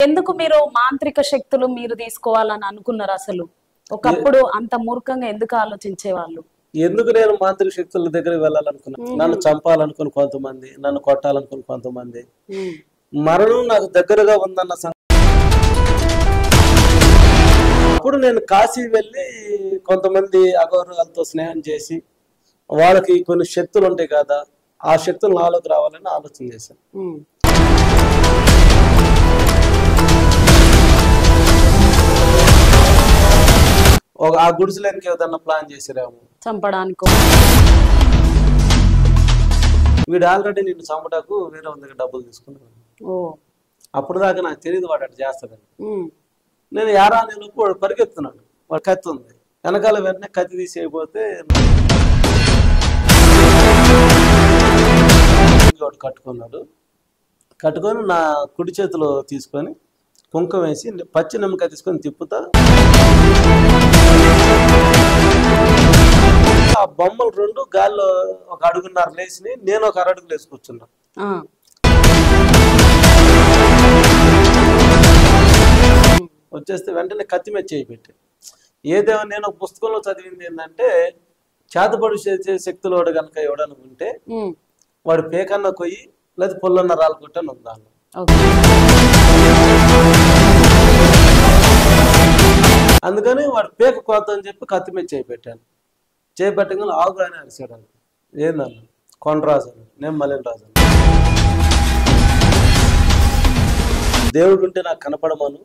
ఎందుకు మీరు మాంత్రిక శక్తులు మీరు తీసుకోవాలని అనుకున్నారు? అసలు ఒకప్పుడు అంత మూర్ఖంగా ఎందుకు ఆలోచించేవాళ్ళు? ఎందుకు నేను మాంత్రిక శక్తుల దగ్గరికి వెళ్ళాలనుకున్నాను? నన్ను చంపాలనుకుని కొంతమంది, నన్ను కొట్టాలనుకుని కొంతమంది, మరణం నాకు దగ్గరగా ఉందన్న అప్పుడు నేను కాశీ వెళ్ళి కొంతమంది అఘోరాలతో స్నేహం చేసి వాళ్ళకి కొన్ని శక్తులు ఉంటాయి కదా, ఆ శక్తులు నాలోకి రావాలని ఆలోచన చేశాను. ఆ గుడిసెలకి ఏదన్నా ప్లాన్ చేసిరాము చంపడానికి. వీడు ఆల్రెడీ నిన్ను చంపటాకు వేరే దగ్గర డబ్బులు తీసుకున్నాను. అప్పుడు దాకా నాకు తెలియదు వాడు అటు చేస్తాడని. నేను యారా నెలకు వాడు పరిగెత్తున్నాడు, వాడు కత్తి ఉంది వెనకాల, వెంటనే కత్తి తీసి అయిపోతే వాడు కట్టుకున్నాడు. కట్టుకొని నా కుడి చేతిలో తీసుకొని కుంకుమ వేసి పచ్చి నిమ్మకాయ తీసుకొని తిప్పుతా, ఆ బొమ్మలు రెండు గాల్లో ఒక అడుగున్నర లేచి నేను ఒక అరడుగు లేచి కూర్చున్నా. వచ్చేస్తే వెంటనే కత్తి మీద చేయి పెట్టి, ఏదేమో నేను ఒక పుస్తకంలో చదివింది ఏంటంటే, చేతబడి చేసే శక్తులు వాడు కనుక ఎవడని ఉంటే వాడు పేకన్న కొయ్యి లేదా పొల్లన్న రాళ్ళు కొట్టని ఉందాను. అందుకని వాడు పేక కోత అని చెప్పి కత్తి మీద చేయి పెట్టాను. చేపట్టగానే ఆగు అని అరిచాడు. ఏందన్న? కొండరాజు అని. నేను మలిన్ రాజు. దేవుడు ఉంటే నాకు కనపడమను,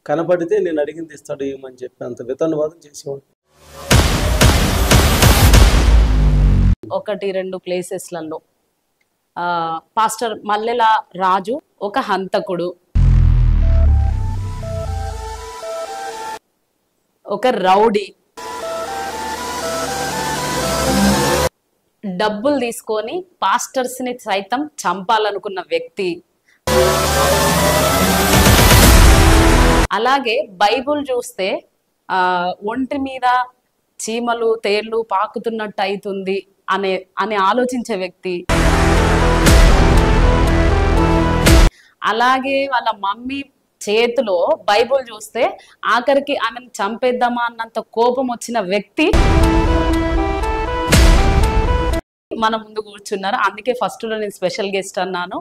కనపడితే నేను అడిగింది ఇస్తాడు ఏమని చెప్పి అంత వితన్వాదం చేసేవాడు. 1-2 ప్లేసెస్లలో పాస్టర్ మల్లెల రాజు ఒక హంతకుడు, ఒక రౌడీ, డబ్బులు తీసుకొని పాస్టర్స్ ని సైతం చంపాలనుకున్న వ్యక్తి. అలాగే బైబుల్ చూస్తే ఒంటి మీద చీమలు తేళ్లు పాకుతున్నట్టు అవుతుంది అని ఆలోచించే వ్యక్తి. అలాగే వాళ్ళ మమ్మీ చేతిలో బైబుల్ చూస్తే ఆఖరికి ఆమెను చంపేద్దామా అన్నంత కోపం వచ్చిన వ్యక్తి మన ముందు కూర్చున్నారు. అందుకే ఫస్ట్ లో నేను స్పెషల్ గెస్ట్ అన్నాను.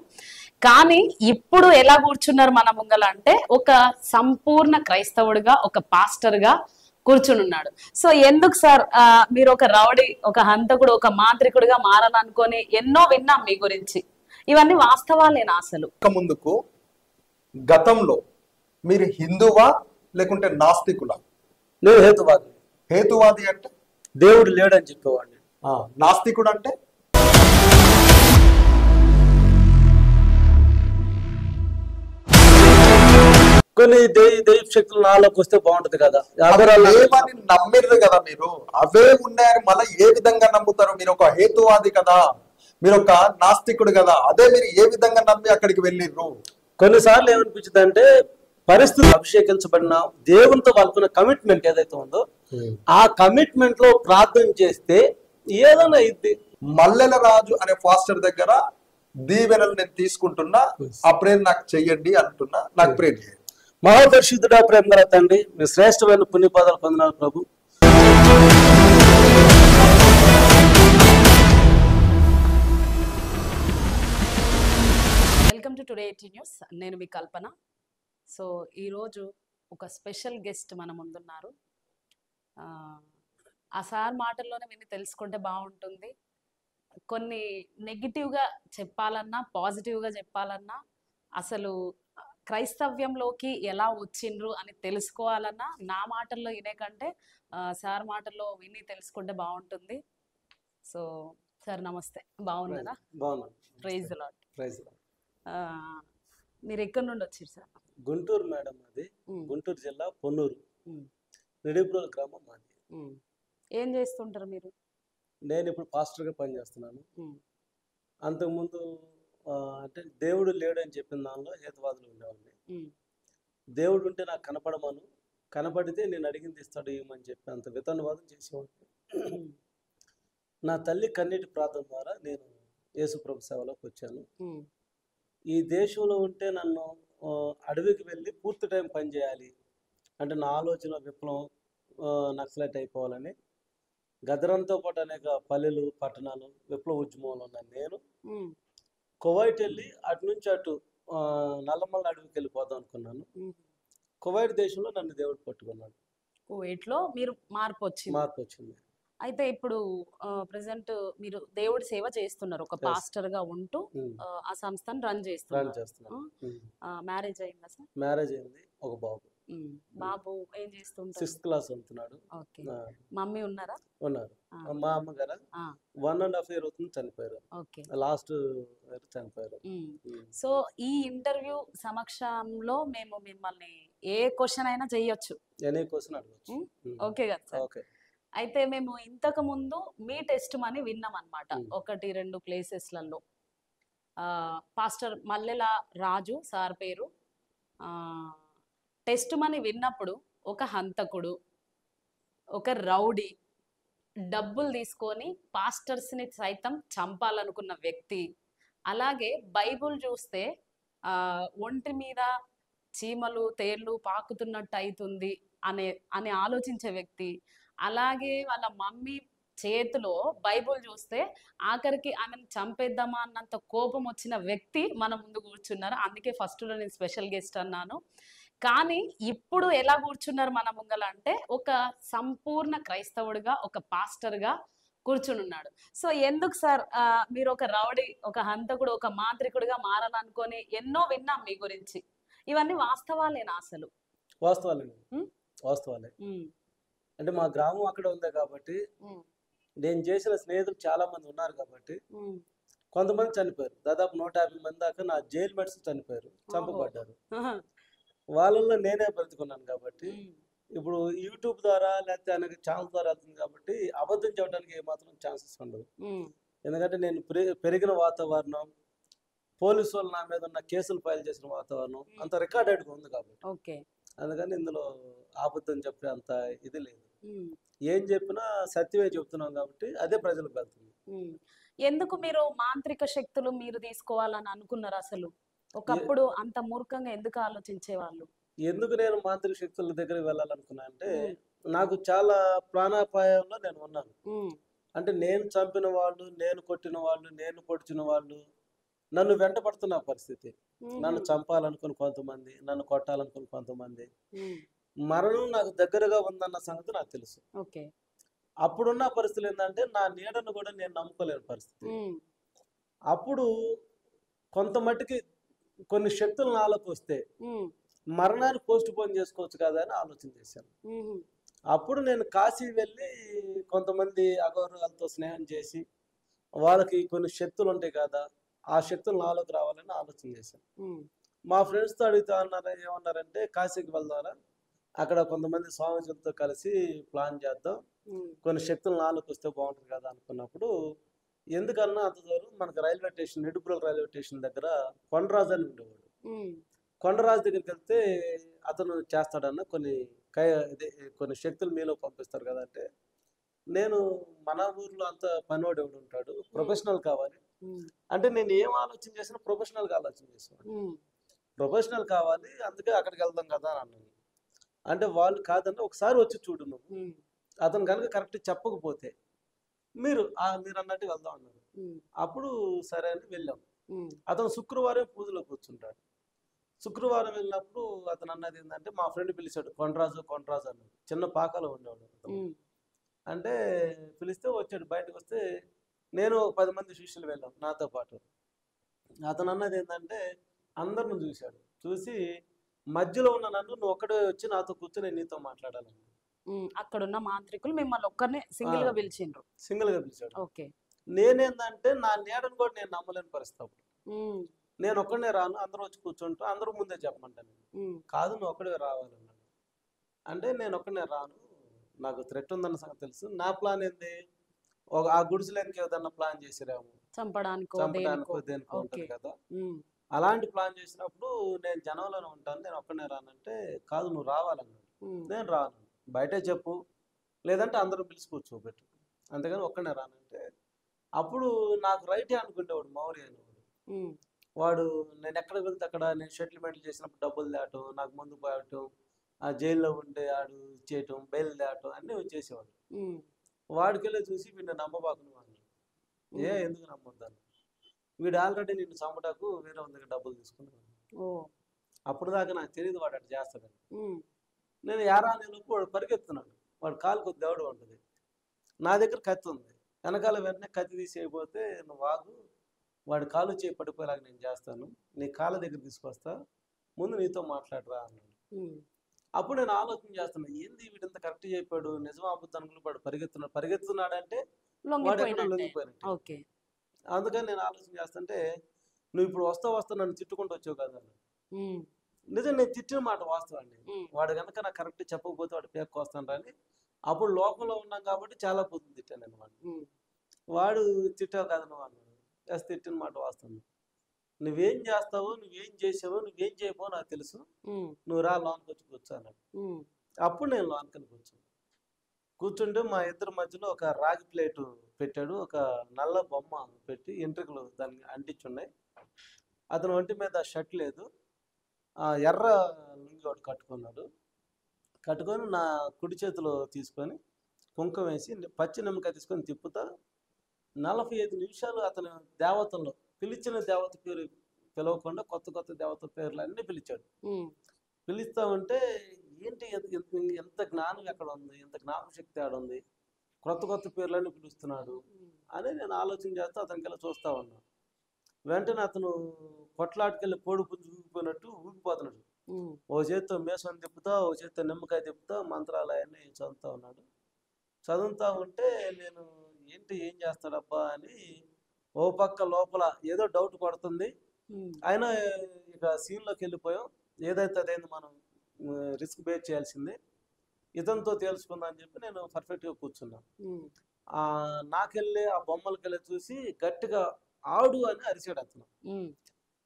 కానీ ఇప్పుడు ఎలా కూర్చున్నారు మన ముంగల అంటే, ఒక సంపూర్ణ క్రైస్తవుడిగా, ఒక పాస్టర్ గా కూర్చుని ఉన్నాడు. సో ఎందుకు సార్ మీరు ఒక రౌడీ, ఒక హంతకుడు, ఒక మాంత్రికుడిగా మారాలనుకొని ఎన్నో విన్నాం మీ గురించి. ఇవన్నీ వాస్తవాలేనా అసలు? ముందుకు గతంలో మీరు హిందువా లేకుంటే నాస్తికులా? నేను హేతువాది. హేతువాది అంటే దేవుడు లేడని చెప్పేవాడిని. నాస్తికుడు అంటే కొన్ని దైవ శక్తులు నాలోకి వస్తే బాగుంటది కదా, లేవని నమ్మిర్రు కదా మీరు. అవే ఉన్నాయని మళ్ళీ ఏ విధంగా నమ్ముతారు? మీరు ఒక హేతువాది కదా, మీరు ఒక నాస్తికుడు కదా, అదే మీరు ఏ విధంగా నమ్మి అక్కడికి వెళ్ళిర్రు? కొన్నిసార్లు ఏమనిపించింది అంటే, పరిస్థితులు అభిషేకించబడిన దేవునితో వాళ్ళకున్న కమిట్మెంట్ ఏదైతే ఉందో ఆ కమిట్మెంట్ లో ప్రార్థన చేస్తే ఏదైనా ఇది. మల్లెల రాజు అనే ఫాస్టర్ దగ్గర దీవెనలు నేను తీసుకుంటున్నా, ఆ ప్రేమ నాకు చెయ్యండి అంటున్నా, నాకు ప్రేమ చేయండి. మహాపరిశుద్ధుడా, ప్రేమ గల తండ్రి, మీ శ్రేష్టమైన పుణ్యపాదాలు పొందినారు ప్రభు. Welcome to today 18 news. నేను మీ కల్పన. సో ఈరోజు ఒక స్పెషల్ గెస్ట్ మన ముందున్నారు. ఆ సార్ మాటల్లోనే విని తెలుసుకుంటే బాగుంటుంది. కొన్ని నెగిటివ్గా చెప్పాలన్నా, పాజిటివ్గా చెప్పాలన్నా, అసలు క్రైస్తవ్యంలోకి ఎలా వచ్చిండ్రు అని తెలుసుకోవాలన్నా నా మాటల్లో వినే కంటే సార్ మాటల్లో విని తెలుసుకుంటే బాగుంటుంది. సో సార్ నమస్తే, బాగున్నారా? Praise Lord. మీరు ఎక్కడి నుండి వచ్చారు సార్? గుంటూరు మేడం. అది గుంటూరు జిల్లా పొన్నూరు నిడిబ్రోల్ గ్రామం మాది. ఏం చేస్తుంటారు మీరు? నేను ఇప్పుడు పాస్టర్గా పనిచేస్తున్నాను. అంతకుముందు అంటే దేవుడు లేడు అని చెప్పిన దానిలో హేతువాదులు ఉండేవాడిని. దేవుడు ఉంటే నాకు కనపడమను, కనపడితే నేను అడిగింది ఇస్తాడు ఏమని చెప్పి అంత వితన్వాదం చేసేవాడిని. నా తల్లి కన్నీటి ప్రార్థన ద్వారా నేను యేసు ప్రభు సేవలోకి వచ్చాను. ఈ దేశంలో ఉంటే నన్ను అడవికి వెళ్ళి పూర్తి టైం పని చేయాలి అంటే నా ఆలోచన విప్లవం నక్సలైట్ అయిపోవాలని గదరంతో పాటు అనేక పల్లెలు పట్టణాలు విప్లవ ఉద్యమంలో ఉన్నాను నేను. కువైట్ వెళ్ళి అటు నుంచి అటు నల్లమల్ల అడవికి వెళ్ళిపోదాం అనుకున్నాను. కువైట్ దేశంలో నన్ను దేవుడు పట్టుకున్నాడు. కువైట్లో మీరు మార్పు వచ్చింది. అయితే ఇప్పుడు ప్రెసెంట్ మీరు దేవుడి సేవ చేస్తున్నారు, ఒక పాస్టర్ గా ఉంటూ ఆ సంస్థను రన్ చేస్తున్నారు. మ్యారేజ్ అయిందా సార్? మ్యారేజ్ అయింది, ఒక బాబు. బాబు ఏం చేస్తుంటారు? 6th క్లాస్ ఉంటున్నాడు. ఓకే. మమ్మీ ఉన్నారా? ఉన్నారు. మా అమ్మగారు 1.5 year అవుతుంది చనిపోయారు. ఓకే. లాస్ట్ ఇయర్ చనిపోయారు. సో ఈ ఇంటర్వ్యూ సమక్షంలో మేము మిమ్మల్ని ఏ క్వశ్చన్ అయినా చేయొచ్చు, ఎనీ క్వశ్చన్ అడగచ్చు. ఓకే కదా సార్? ఓకే. అయితే మేము ఇంతకు ముందు మీ టెస్ట్ మని విన్నాం అనమాట, 1-2 ప్లేసెస్లలో. పాస్టర్ మల్లెల రాజు సార్ పేరు. టెస్ట్ మని విన్నప్పుడు ఒక హంతకుడు, ఒక రౌడీ, డబ్బులు తీసుకొని పాస్టర్స్ని సైతం చంపాలనుకున్న వ్యక్తి, అలాగే బైబుల్ చూస్తే ఒంటి మీద చీమలు తేళ్లు పాకుతున్నట్టు అవుతుంది అని ఆలోచించే వ్యక్తి, అలాగే వాళ్ళ మమ్మీ చేతిలో బైబుల్ చూస్తే ఆఖరికి ఆమెను చంపేద్దామా అన్నంత కోపం వచ్చిన వ్యక్తి మన ముందు కూర్చున్నారు. అందుకే ఫస్ట్లో నేను స్పెషల్ గెస్ట్ అన్నాను. కానీ ఇప్పుడు ఎలా కూర్చున్నారు మన ముంగల అంటే ఒక సంపూర్ణ క్రైస్తవుడిగా, ఒక పాస్టర్గా కూర్చుని ఉన్నాడు. సో ఎందుకు సార్ మీరు ఒక రౌడీ, ఒక హంతకుడు, ఒక మాంత్రికుడిగా మారాలనుకొని ఎన్నో విన్నాం మీ గురించి, ఇవన్నీ వాస్తవాలేనా అసలు? వాస్తవాలే. అంటే మా గ్రామం అక్కడ ఉంది కాబట్టి, నేను చేసిన స్నేహితులు చాలా మంది ఉన్నారు కాబట్టి కొంతమంది చనిపోయారు. దాదాపు 150 మంది దాకా నా జైలు మెట్స్ చనిపోయారు, చంపబడ్డారు. వాళ్ళల్లో నేనే బ్రతుకున్నాను కాబట్టి ఇప్పుడు యూట్యూబ్ ద్వారా లేకపోతే అనేక ఛానల్ ద్వారా వెళ్తుంది కాబట్టి అబద్ధం చెప్పడానికి ఏమాత్రం ఛాన్సెస్ ఉండదు. ఎందుకంటే నేను పెరిగిన వాతావరణం, పోలీసు వాళ్ళు నా మీద ఉన్న కేసులు ఫైల్ చేసిన వాతావరణం అంత రికార్డెడ్గా ఉంది కాబట్టి అందుకని ఇందులో అబద్ధం చెప్పే అంత ఇది లేదు. ఏం చెప్పినా సత్యమే చెప్తున్నాం కాబట్టి అదే ప్రజలకు వెళ్తుంది. ఎందుకు మీరు మాంత్రిక శక్తులు మీరు తీసుకోవాలని అనుకున్నారు? అసలు ఒకప్పుడు అంత మూర్ఖంగా ఎందుకు ఆలోచించేవాళ్ళు? ఎందుకు నేను మాంత్రిక శక్తుల దగ్గరికి వెళ్ళాలనుకున్నా అంటే, నాకు చాలా ప్రాణాపాయంలో నేను ఉన్నాను. అంటే నేను చంపిన వాళ్ళు, నేను కొట్టిన వాళ్ళు, నేను పొడిచిన వాళ్ళు నన్ను వెంట పడుతున్న పరిస్థితి. నన్ను చంపాలనుకుని కొంతమంది, నన్ను కొట్టాలనుకుని కొంతమంది. మరణం నాకు దగ్గరగా ఉందన్న సంగతి నాకు తెలుసు. అప్పుడున్న పరిస్థితులు ఏంటంటే నా నీడను కూడా నేను నమ్ముకోలేని పరిస్థితి. అప్పుడు కొంత మట్టుకి కొన్ని శక్తులు నాలోకి వస్తే మరణాన్ని పోస్ట్ పోన్ చేసుకోవచ్చు కదా అని ఆలోచన చేశాను. అప్పుడు నేను కాశీ వెళ్ళి కొంతమంది అఘోరాలతో స్నేహం చేసి వాళ్ళకి కొన్ని శక్తులు ఉంటాయి కదా, ఆ శక్తులు నాలోకి రావాలని ఆలోచన చేశాను. మా ఫ్రెండ్స్తో అడుగుతా ఏమన్నారంటే కాశీకి వెళ్దారా, అక్కడ కొంతమంది స్వామీజీలతో కలిసి ప్లాన్ చేద్దాం, కొన్ని శక్తులు నాలోకి వస్తే బాగుంటుంది కదా అనుకున్నప్పుడు, ఎందుకన్నా అంత దూరం మనకు రైల్వే స్టేషన్, నిడుపుల రైల్వే స్టేషన్ దగ్గర కొండరాజు అని ఉండేవాడు. కొండరాజు దగ్గరికి వెళ్తే అతను చేస్తాడన్న కొన్ని శక్తులు మీలో పంపిస్తారు కదా అంటే, నేను మన ఊర్లో అంత పనివాడు ఎవడు ఉంటాడు, ప్రొఫెషనల్ కావాలి అంటే నేను ఏం ఆలోచన చేసినా ప్రొఫెషనల్గా ఆలోచన చేసేవాడు. ప్రొఫెషనల్ కావాలి, అందుకే అక్కడికి వెళ్దాం కదా అని అన్నాను. అంటే వాళ్ళు కాదన్న ఒకసారి వచ్చి చూడు నువ్వు, అతను కనుక కరెక్ట్ చెప్పకపోతే మీరు అన్నట్టు వెళ్దాం అన్నారు. అప్పుడు సరే అని వెళ్ళాం. అతను శుక్రవారం పూజలో కూర్చుంటాడు. శుక్రవారం వెళ్ళినప్పుడు అతను అన్నది ఏంటంటే, మా ఫ్రెండ్ పిలిచాడు, కొండరాజు అన్నాడు. చిన్న పాకలో ఉండేవాడు. అంటే పిలిస్తే వచ్చాడు. బయటకు వస్తే నేను 10 మంది శిష్యులు వెళ్ళాం నాతో పాటు. అతను అన్నది ఏంటంటే, అందరిని చూశాడు. చూసి మధ్యలో ఉన్న నన్ను, నువ్వు ఒక్కడే వచ్చి నాతో కూర్చొని నీతో మాట్లాడాలని. అక్కడున్న మాంత్రికులు మిమ్మల్ని ఒక్కరిని సింగిల్ గా పిలిచాడు. ఓకే. నేనేందంటే నా నీడను కూడా నేను నమ్మలేని పరిస్థితి. నేను ఒక్కడే రాను, అందరూ వచ్చి కూర్చుంటా, అందరూ ముందే చెప్పమంటాను. కాదు నువ్వు ఒక్కడే రావాలన్నాడు. అంటే నేను ఒక్కడే రాను, నాకు థ్రెట్ ఉందన్న సంగతి తెలుసు. నా ప్లాన్ ఏంది, ఆ గుడిసెలోకి ఏదన్నా ప్లాన్ చేసిరాము, చంపడానికో దేనికో ఉంటుంది కదా. అలాంటి ప్లాన్ చేసినప్పుడు నేను జనంలోనే ఉంటాను, నేను ఒక్కడే రానంటే, కాదు నువ్వు రావాలన్నాడు. నేను రాను, బయటే చెప్పు, లేదంటే అందరూ పిలిచి కూర్చోబెట్టు, అంతేగాని ఒక్కడే రానంటే. అప్పుడు నాకు రైట్ అనుకునేవాడు మౌర్య అనేవాడు. వాడు నేను ఎక్కడికి వెళ్తే అక్కడ నేను సెటిల్మెంట్లు చేసినప్పుడు డబ్బులు తేవటం, నాకు ముందు పోవటం, ఆ జైల్లో ఉండే ఆడు ఇచ్చేయటం, బెయిల్ తేవటం అన్నీ వచ్చేసేవాడు. ఉమ్, వాడికెళ్ళి చూసి వీడిని నమ్మబాకు నువ్వు అన్నాడు. ఉమ్. ఎందుకు నమ్మొద్దాను? వీడు ఆల్రెడీ నిన్ను చంపటాకు వేరే వాళ్ళ దగ్గర డబ్బులు తీసుకున్నాను. ఓ. అప్పుడు దాకా నాకు తెలియదు వాడు అటు చేస్తాడని. ఉమ్, నేను యారా అనేలోపు వాడు పరిగెత్తున్నాడు. వాడు కాలు కొద్ది దేవుడు ఉంటుంది. నా దగ్గర కత్తి ఉంది. వెనకాల వెంటనే కత్తి తీసేయకపోతే నువ్వు ఆగు, వాడి కాలు చేయి పడిపోయేలాగా నేను చేస్తాను, నీ కాళ్ళ దగ్గర తీసుకొస్తా, ముందు నీతో మాట్లాడరా అన్నాడు. ఉమ్, అప్పుడు నేను ఆలోచన చేస్తున్నా, ఏంది వీడింత కరెక్ట్ చెప్పాడు, నిజం అబద్ధం అనుకుని వాడు పరిగెత్తున్నాడంటే వాడు ఎక్కడ లొంగిపోయినట్టే. లొంగిపోయినట్టు. ఓకే. అందుకని నేను ఆలోచన చేస్తుంటే, నువ్వు ఇప్పుడు వస్తా నన్ను తిట్టుకుంటూ వచ్చావు కదా అన్నాడు. ఉమ్, నిజం నేను తిట్టిన మాట వాస్తవాన్ని. ఉమ్, వాడు కనుక నాకు కరెక్ట్ చెప్పకపోతే వాడు పేరుకు వస్తాను రాని. అప్పుడు లోకంలో ఉన్నాం కాబట్టి చాలా పొద్దున తిట్టాను నేను వాడిని. ఉమ్, వాడు తిట్టావు కదా నువ్వు అన్నాడు. ఎస్, తిట్టిన మాట వాస్తవం. నువ్వేం చేస్తావో, నువ్వేం చేసావో, నువ్వేం చేయబో నాకు తెలుసు, ఉమ్, నువ్వు రా లోనికి వచ్చి కూర్చో అన్నాడు. ఉమ్, అప్పుడు నేను లోనికి కూర్చుంటే మా ఇద్దరి మధ్యలో ఒక రాగి ప్లేటు పెట్టాడు, ఒక నల్ల బొమ్మ పెట్టి ఎంట్రుకలు దానికి అంటించున్నాయి. అతని ఒంటి మీద షర్ట్ లేదు, ఎర్ర లుంగి ఒకటి కట్టుకున్నాడు. కట్టుకొని నా కుడి చేతిలో తీసుకొని కుంకుమ వేసి పచ్చి నిమ్మకాయ తీసుకొని తిప్పుతా 45 నిమిషాలు అతను దేవతల్లో పిలిచిన దేవత పేరు పిలవకుండా కొత్త దేవత పేర్లు అన్నీ పిలిచాడు. ఉమ్, పిలుస్తా ఉంటే ఏంటి ఎంత జ్ఞానం ఎక్కడ ఉంది, ఎంత జ్ఞాపక శక్తి ఆడ ఉంది, కొత్త పేర్లన్నీ పిలుస్తున్నాడు అని నేను ఆలోచన చేస్తూ అతనికెళ్ళి చూస్తా ఉన్నా. వెంటనే అతను కొట్లాటుకెళ్ళి కోడి పుంజు ఊగిపోయినట్టు ఊగిపోతున్నాడు. ఉమ్, ఓ చేత్తో మేసం తిప్పుతా, ఓ చేత్తో నిమ్మకాయ తిప్పుతా మంత్రాలు అవన్నీ చదువుతా ఉన్నాడు. చదువుతా ఉంటే నేను ఏం చేస్తాడబ్బా అని ఓ పక్క లోపల ఏదో డౌట్ కొడుతుంది. ఉమ్, అయినా ఇక సీన్లోకి వెళ్ళిపోయాం. ఏదైతే అదైంది, మనం రిస్క్ బేర్ చేయాల్సిందే, ఇతనితో తేల్చుకుందాం అని చెప్పి నేను పర్ఫెక్ట్గా కూర్చున్నాను. ఉమ్, నాకెళ్ళి ఆ బొమ్మలకెళ్ళి చూసి గట్టిగా ఆడు అని అరిచాడు అతను. ఉమ్,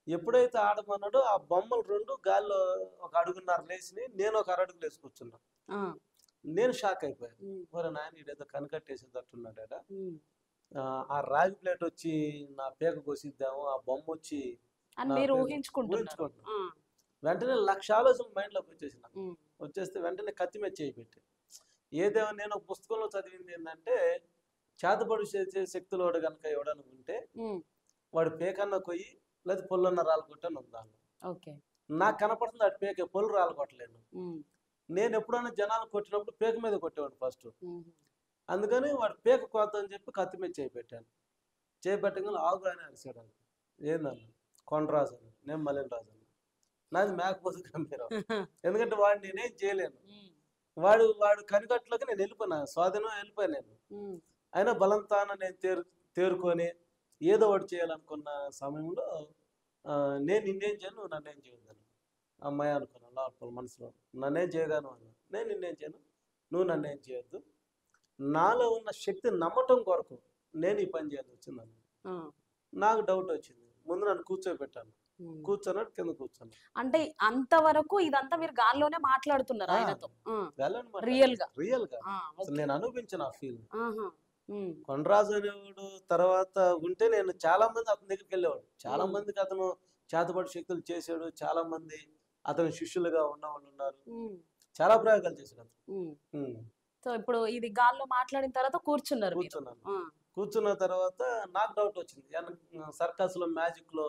ఎప్పుడైతే ఆడమన్నాడో ఆ బొమ్మలు రెండు గాల్లో ఒక అడుగున్నర లేచినాయి, నేను ఒక అరడుగు లేచి కూర్చున్నా. ఆ, నేను షాక్ అయిపోయాను. ఉమ్, మరి నాయన ఇడేదో కనకట్టేసేటట్టున్నాడా. ఉమ్, ఆ రాగి ప్లేట్ వచ్చి నా పేక కోసిద్దాము, ఆ బొమ్మ వచ్చి అని నా మీరు పేరు ఊహించుకుంటున్నారు. ఊహించుకుంటున్నా. ఆ, వెంటనే 1,00,000 ఆలోచనలు మైండ్లోకి వచ్చేసిన. ఉమ్, వచ్చేస్తే వెంటనే కత్తి మీద చేయి పెట్టి ఏదేమో నేను ఒక పుస్తకంలో చదివింది ఏంటంటే, చేతబడి చేసే శక్తులు వాడు కనుక ఎవడన్నా ఉంటే ఉమ్, వాడు పేకన్న కొయ్యి లేదా పొల్లన్న రాళ్ళు కొట్టని ఉందాను. ఓకే. నాకు కనపడుతుంది అటు పేక, పొల్లు రాళ్ళు కొట్టలేను. ఉమ్, నేను ఎప్పుడైనా జనాలు కొట్టినప్పుడు పేక మీద కొట్టేవాడు ఫస్ట్. ఉమ్, అందుకని వాడు పేక కొద్దని చెప్పి కత్తి మీద చేయి పెట్టాను. చేయి పెట్టగానే ఆగు అని అరిసాడు. అని ఏందన్న కొండరాజు అని, నేను మలిన్ రాజు అన్న. నాది మేకపోతే గంభీరం, ఎందుకంటే వాడిని నేనేం చేయలేను. ఉమ్, వాడు కనికట్లోకి నేను వెళ్ళిపోయినా, స్వాధీనం వెళ్ళిపోయాను నేను. ఉమ్, అయినా బలంతాన నేను తేరుకొని ఏదో ఒకటి చేయాలనుకున్న సమయంలో నేను నిన్నేం చేయను, నువ్వు నన్నేం చేయొద్దాను. అమ్మాయి అనుకున్నాను లోపల మనసులో, నన్నేం చేయగాను అన్నా. నేను నిన్నేం చేయను, నువ్వు నన్నేం చేయొద్దు. నాలో ఉన్న శక్తి నమ్మటం కొరకు నేను ఈ పని చేయాల్సి వచ్చిందన్న. ఆ, నాకు డౌట్ వచ్చింది. ముందు నన్ను కూర్చోబెట్టాను. ఉమ్. కూర్చున్నాడు, కింద కూర్చున్నాను. అంటే అంతవరకు ఇదంతా మీరు గాల్లోనే మాట్లాడుతున్నారు ఆ, ఆయనతో. ఆ, వెళ్ళండి రియల్ గా. రియల్ గా ఆ, అసలు ఓకే. నేను అనిపించిన ఆ ఫీల్. ఆహా, ఉమ్, కొండరాజు అనేవాడు తర్వాత ఉంటే నేను చాలా మంది అతని దగ్గరికి వెళ్ళేవాడు. చాలా ఉమ్, మందికి అతను చేతబడి శక్తులు చేశాడు. చాలా మంది అతని శిష్యులుగా ఉన్నవాళ్ళు ఉన్నారు. ఉమ్, చాలా ప్రయోగాలు చేశాడు అతను. ఉమ్. ఉమ్. సో ఇప్పుడు ఇది గాల్లో మాట్లాడిన తర్వాత కూర్చున్నారు మీరు. కూర్చున్నాను. ఆ, కూర్చున్న తర్వాత నాకు డౌట్ వచ్చింది. సర్కస్ లో మ్యాజిక్ లో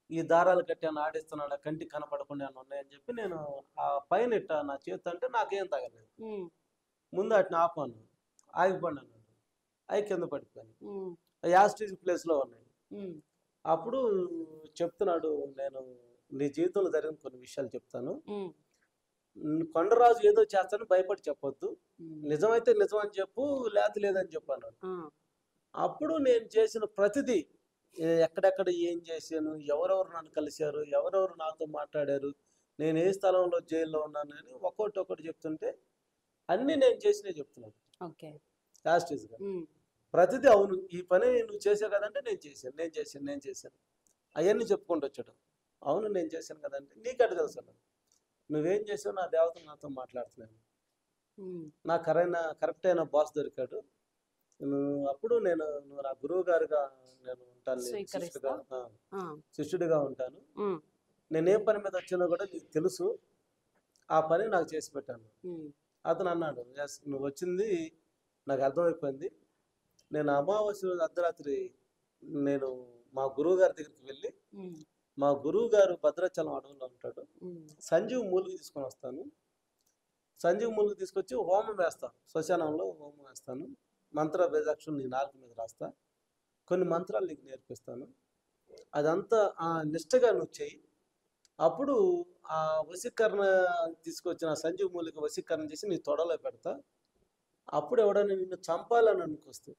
ఈ దారాలు కట్టి అని ఆడిస్తున్నాడు, కంటికి కనపడకుండా అని ఉన్నాయని చెప్పి నేను ఆ పైన ఇట్ట నా చేతి అంటే నాకేం తగలేదు. ఉమ్, ముందు అట్ని ఆపాను, ఆగిపోండి అన్నాడు. అవి కింద పడిపోయాను. ఉమ్, యాస్టీజ్ ప్లేస్ లో ఉన్నాయి. ఉమ్, అప్పుడు చెప్తున్నాడు, నేను నీ జీవితంలో జరిగిన కొన్ని విషయాలు చెప్తాను. ఉమ్, కొండరాజు ఏదో చేస్తాను, భయపడి చెప్పొద్దు, ఉమ్, నిజమైతే నిజం అని చెప్పు, లేకపోతే లేదని చెప్పు అన్నాడు. ఆ, అప్పుడు నేను చేసిన ప్రతిదీ, ఎక్కడెక్కడ ఏం చేశాను, ఎవరెవరు నన్ను కలిశారు, ఎవరెవరు నాతో మాట్లాడారు, నేను ఏ స్థలంలో జైల్లో ఉన్నాను అని ఒక్కొక్కటి చెప్తుంటే అన్నీ నేను చేసినవి చెప్తున్నాను ఓకే. యాస్టీజ్గా. ఉమ్, ప్రతిదీ అవును, ఈ పని నువ్వు చేసావు కదంటే నేను చేశాను అవన్నీ చెప్పుకుంటూ వచ్చాడు. అవును నేను చేశాను కదంటే నీకట్టు తెలుసు అన్నాడు. నువ్వేం చేసావు, నా దేవత నాతో మాట్లాడుతున్నాను. ఉమ్, నా కరెక్ట్ అయిన బాస్ దొరికాడు. అప్పుడు నువ్వు నా గురువు గారుగా నేను ఉంటాను, నేను స్వీకరిస్తా. శిష్యుడిగా ఉంటాను. ఉమ్, నేను ఏ పని మీద వచ్చినా కూడా నీకు తెలుసు, ఆ పని నాకు చేసి పెట్టాను. ఉమ్, అతను అన్నాడు, "Yes, నువ్వు వచ్చింది నాకు అర్థమైపోయింది. నేను అమావాస్య రోజు అర్ధరాత్రి నేను మా గురువు గారి దగ్గరికి వెళ్ళి, ఉమ్, మా గురువు గారు భద్రాచలం అడవుల్లో ఉంటాడు, ఉమ్, సంజీవ్ మూలికి తీసుకొని వస్తాను. సంజీవ్ మూలికి తీసుకొచ్చి హోమం వేస్తాను, శ్మశానంలో హోమం వేస్తాను. మంత్ర బేజాక్షులు నీ నాలుగు మీద రాస్తా, కొన్ని మంత్రాలు నీకు నేర్పిస్తాను. అదంతా నిష్టగా నువ్వు చెయ్యి. అప్పుడు ఆ వశీకరణ తీసుకొచ్చిన సంజీవ్ మూలిక వశీకరణ చేసి నీ తొడలో పెడతా. అప్పుడు ఎవడైనా నిన్ను చంపాలని అనుకొస్తే,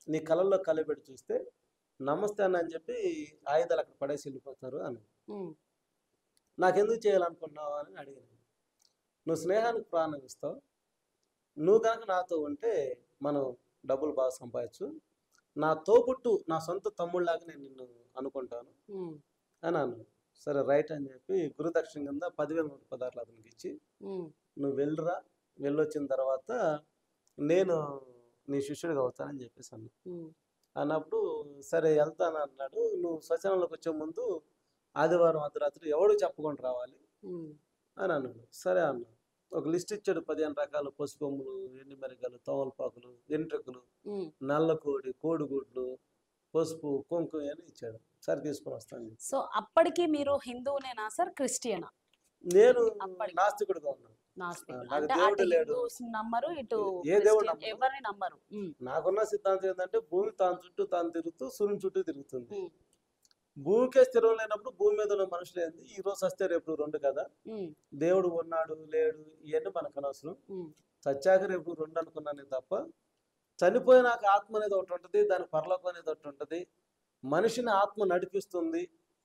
నీ కళల్లో కలబెట్టి చూస్తే నమస్తే అన్న అని చెప్పి ఆయుధాలు అక్కడ పడేసి వెళ్ళిపోతారు అని. ఉమ్, నాకెందుకు చేయాలనుకున్నావు అని అడిగాను. నువ్వు స్నేహానికి ప్రాణం ఇస్తావు, నువ్వు కనుక నాతో ఉంటే మనం డబ్బులు బాగా సంపాదించు, నా తోబుట్టు నా సొంత తమ్ముళ్ళలాగా నేను నిన్ను అనుకుంటాను ఉమ్, అని అన్నాను. సరే రైట్ అని చెప్పి గురుదక్షిణ కింద 10,116 అతనికి ఇచ్చి, ఉమ్, నువ్వు వెళ్ళురా, వెళ్ళొచ్చిన తర్వాత నేను నీ శిష్యుడిగా అవుతానని చెప్పేసి అన్నా. ఉమ్, అన్నప్పుడు సరే వెళ్తాను అన్నాడు. నువ్వు శ్మశానంలోకి వచ్చే ముందు ఆదివారం అర్ధరాత్రి ఎవడు చెప్పకుండా రావాలి ఉమ్, అని అన్నాడు. సరే అన్నా. ఒక లిస్ట్ ఇచ్చాడు, 15 రకాలు పసుకొమ్ములు, ఎండి మరికలు, తోమలపాకులు, ఎంట్రుకలు, ఉమ్. నల్ల కోడి, కోడిగుడ్లు, పసుపు, కుంకుమ అని ఇచ్చాడు. సరే తీసుకొని వస్తాను. సో అప్పటికి మీరు హిందువునేనా సార్, క్రిస్టియనా? నేను అప్పటికి నాస్తికుడిగా ఉన్నాను. నాస్తికుడు. నాకు అంటే దేవుడు అటు లేడు, హిందూస్ నమ్మరు, ఇటు ఏ దేవుడు క్రిస్టియన్ నమ్మరు. ఎవరిని నమ్మరు. ఉమ్, నాకున్న సిద్ధాంతం ఏంటంటే భూమి తాను చుట్టూ తాను తిరుగుతూ సూర్యుని చుట్టూ తిరుగుతుంది. ఉమ్, భూమికే స్థిరం లేనప్పుడు భూమి మీద ఉన్న మనుషులు ఏంది, ఈ రోజు వస్తే రేపు రెండు కదా. ఉమ్, దేవుడు ఉన్నాడు లేడు ఇవన్నీ మనకు అనవసరం. ఉమ్, చచ్చాక రేపు రెండు అనుకున్నానే తప్ప, చనిపోయినాక ఆత్మ అనేది ఒకటి ఉంటుంది, దాని పరలోకం అనేది ఒకటి ఉంటుంది. మనిషిని ఆత్మ నడిపిస్తుంది.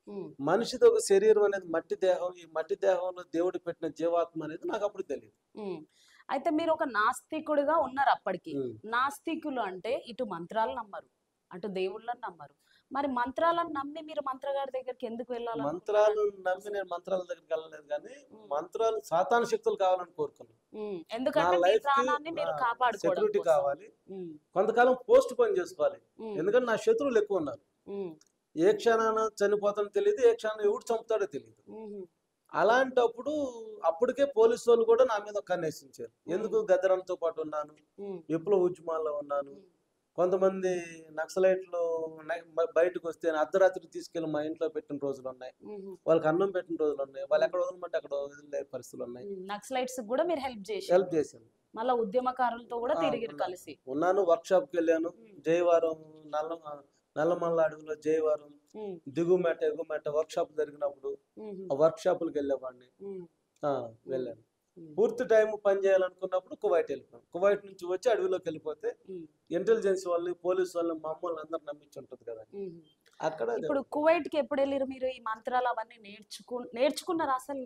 ఉమ్, మనిషిది ఒక శరీరం అనేది మట్టి దేహం, ఈ మట్టి దేహంలో దేవుడు పెట్టిన జీవాత్మ అనేది నాకు అప్పుడు తెలియదు. ఉమ్. అయితే మీరు ఒక నాస్తికుడిగా ఉన్నారు అప్పటికి. నాస్తికులు అంటే ఇటు మంత్రాలు నమ్మరు, అటు దేవుళ్ళని నమ్మరు. మరి మంత్రాలను నమ్మి మీరు మంత్రగాడి దగ్గరికి ఎందుకు వెళ్ళాలి? మంత్రాలు నమ్మి నేను మంత్రాల దగ్గరికి వెళ్ళలేదు, కానీ మంత్రాలు సాతాను శక్తులు కావాలని కోరుకున్నాను. ఎందుకంటే మీ లైఫ్ కి ప్రాణాన్ని మీరు కాపాడుకోవడం సెక్యూరిటీ కోసం. కావాలి, ఉమ్, కొంతకాలం పోస్ట్ పోన్ చేసుకోవాలి. ఉమ్, ఎందుకంటే నా శత్రువులు ఎక్కువ ఉన్నారు. ఉమ్, ఏ క్షణాన చనిపోతానో తెలియదు, ఏ క్షణాన ఎవడు చంపుతాడో తెలియదు. ఉమ్, అలాంటప్పుడు అప్పటికే పోలీసు వాళ్ళు కూడా నా మీద కన్నేసించారు. ఎందుకు గద్దరంతో పాటు ఉన్నాను, ఉమ్, విప్లవ ఉద్యమాల్లో ఉన్నాను. కొంతమంది నక్సలైట్లు బయటకు వస్తే అర్ధరాత్రి తీసుకెళ్లి మా ఇంట్లో పెట్టిన రోజులు ఉన్నాయి, ఉమ్, వాళ్ళకి అన్నం పెట్టిన రోజులు ఉన్నాయి, వాళ్ళు ఎక్కడ వదలమంటే అక్కడ వదిలే పరిస్థితులు ఉన్నాయి. నక్సలైట్స్ కూడా మీరు హెల్ప్ హెల్ప్ చేశాను. మళ్ళా ఉద్యమకారులతో కూడా తిరిగి కలిసి ఉన్నాను. వర్క్ షాప్కి వెళ్ళాను. జయవారం నల్లమల్ల అడవిలో జయవారం దిగుమేట ఎగుమేట వర్క్ షాప్ జరిగినప్పుడు ఆ వర్క్ షాపులకు వెళ్ళేవాడిని. వెళ్ళాను. పూర్తి టైం పని చేయాలనుకున్నప్పుడు కువైట్ వెళ్ళిపోయాను. కువైట్ నుంచి వచ్చి అడవిలోకి వెళ్ళిపోతే ఇంటెలిజెన్స్ వాళ్ళని పోలీసు వాళ్ళని మమ్మల్ని అందరు నమ్మించి ఉంటుంది కదా. అక్కడ ఇప్పుడు కువైట్ కి ఎప్పుడు వెళ్ళారు మీరు? ఈ మంత్రాలు అవన్నీ నేర్చుకున్నారా? అసలు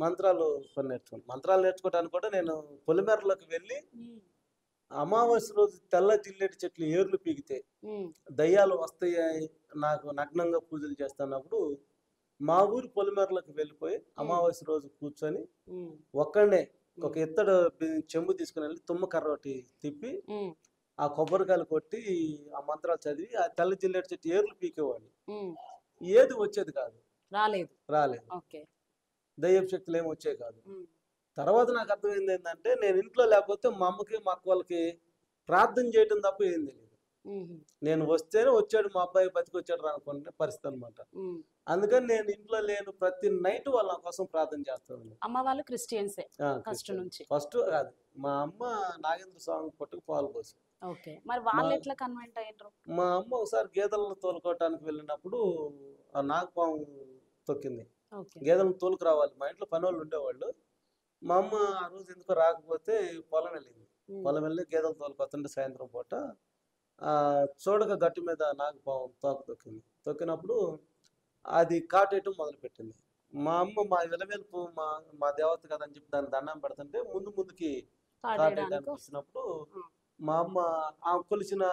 మంత్రాలు కొన్ని నేర్చుకున్నాను. మంత్రాలు నేర్చుకోవడానికి కూడా నేను పొలిమేరలోకి వెళ్ళి అమావాస్య రోజు తెల్ల జిల్లేటి చెట్లు ఏర్లు పీకితే దయ్యాలు వస్తాయి, నాకు నగ్నంగా పూజలు చేస్తున్నప్పుడు మా ఊరి పొలిమేరలోకి వెళ్ళిపోయి అమావాస్య రోజు కూర్చొని ఒక్కడనే ఒక ఇత్తడి చెంబు తీసుకుని వెళ్ళి తుమ్మ కర్ర ఒకటి తిప్పి ఆ కొబ్బరికాయలు కొట్టి ఆ మంత్రాలు చదివి ఆ తెల్ల జిల్లేటి చెట్టు ఏర్లు పీకేవాడిని. ఏది వచ్చేది కాదు, రాలేదు. దయ్యపు శక్తులు ఏమి వచ్చేవి కాదు. తర్వాత నాకు అర్థమైంది ఏంటంటే, నేను ఇంట్లో లేకపోతే మా అమ్మకి మా అక్క వాళ్ళకి ప్రార్థన చేయడం తప్ప ఏం తెలియదు. నేను వస్తేనే వచ్చాడు మా అబ్బాయి బతికి వచ్చాడు అనుకునే పరిస్థితి అనమాట. అందుకని నేను ఇంట్లో లేను, ప్రతి నైట్ వాళ్ళ కోసం ప్రార్థన చేస్తాను. అమ్మ వాళ్ళు క్రిస్టియన్సే ఫస్ట్ కాదు, మా అమ్మ నాగేంద్ర స్వామి పుట్టుకు పాలు పోసి. మరి వాళ్ళు ఎట్లా కన్వెంట్ అయ్యారు? మా అమ్మ ఒకసారి గేదెలను తోలుకోవటానికి వెళ్ళినప్పుడు ఆ నాగపాము తొక్కింది. గేదెలను తోలుకు రావాలి, మా ఇంట్లో పని వాళ్ళు ఉండేవాళ్ళు. మా అమ్మ ఆ రోజు ఎందుకో రాకపోతే పొలం వెళ్ళింది. పొలం వెళ్ళి గేదెలు తోలుకొస్తుంటే సాయంత్రం పూట చూడక గట్టు మీద నాగపాము తోక తొక్కింది. తొక్కినప్పుడు అది కాటేయటం మొదలుపెట్టింది. మా అమ్మ మా విలవెలుపు మా దేవత కదా అని చెప్పి దాన్ని దండం పెడుతుంటే ముందుకి కాటేయడానికి వచ్చినప్పుడు మా అమ్మ ఆ కొలిసిన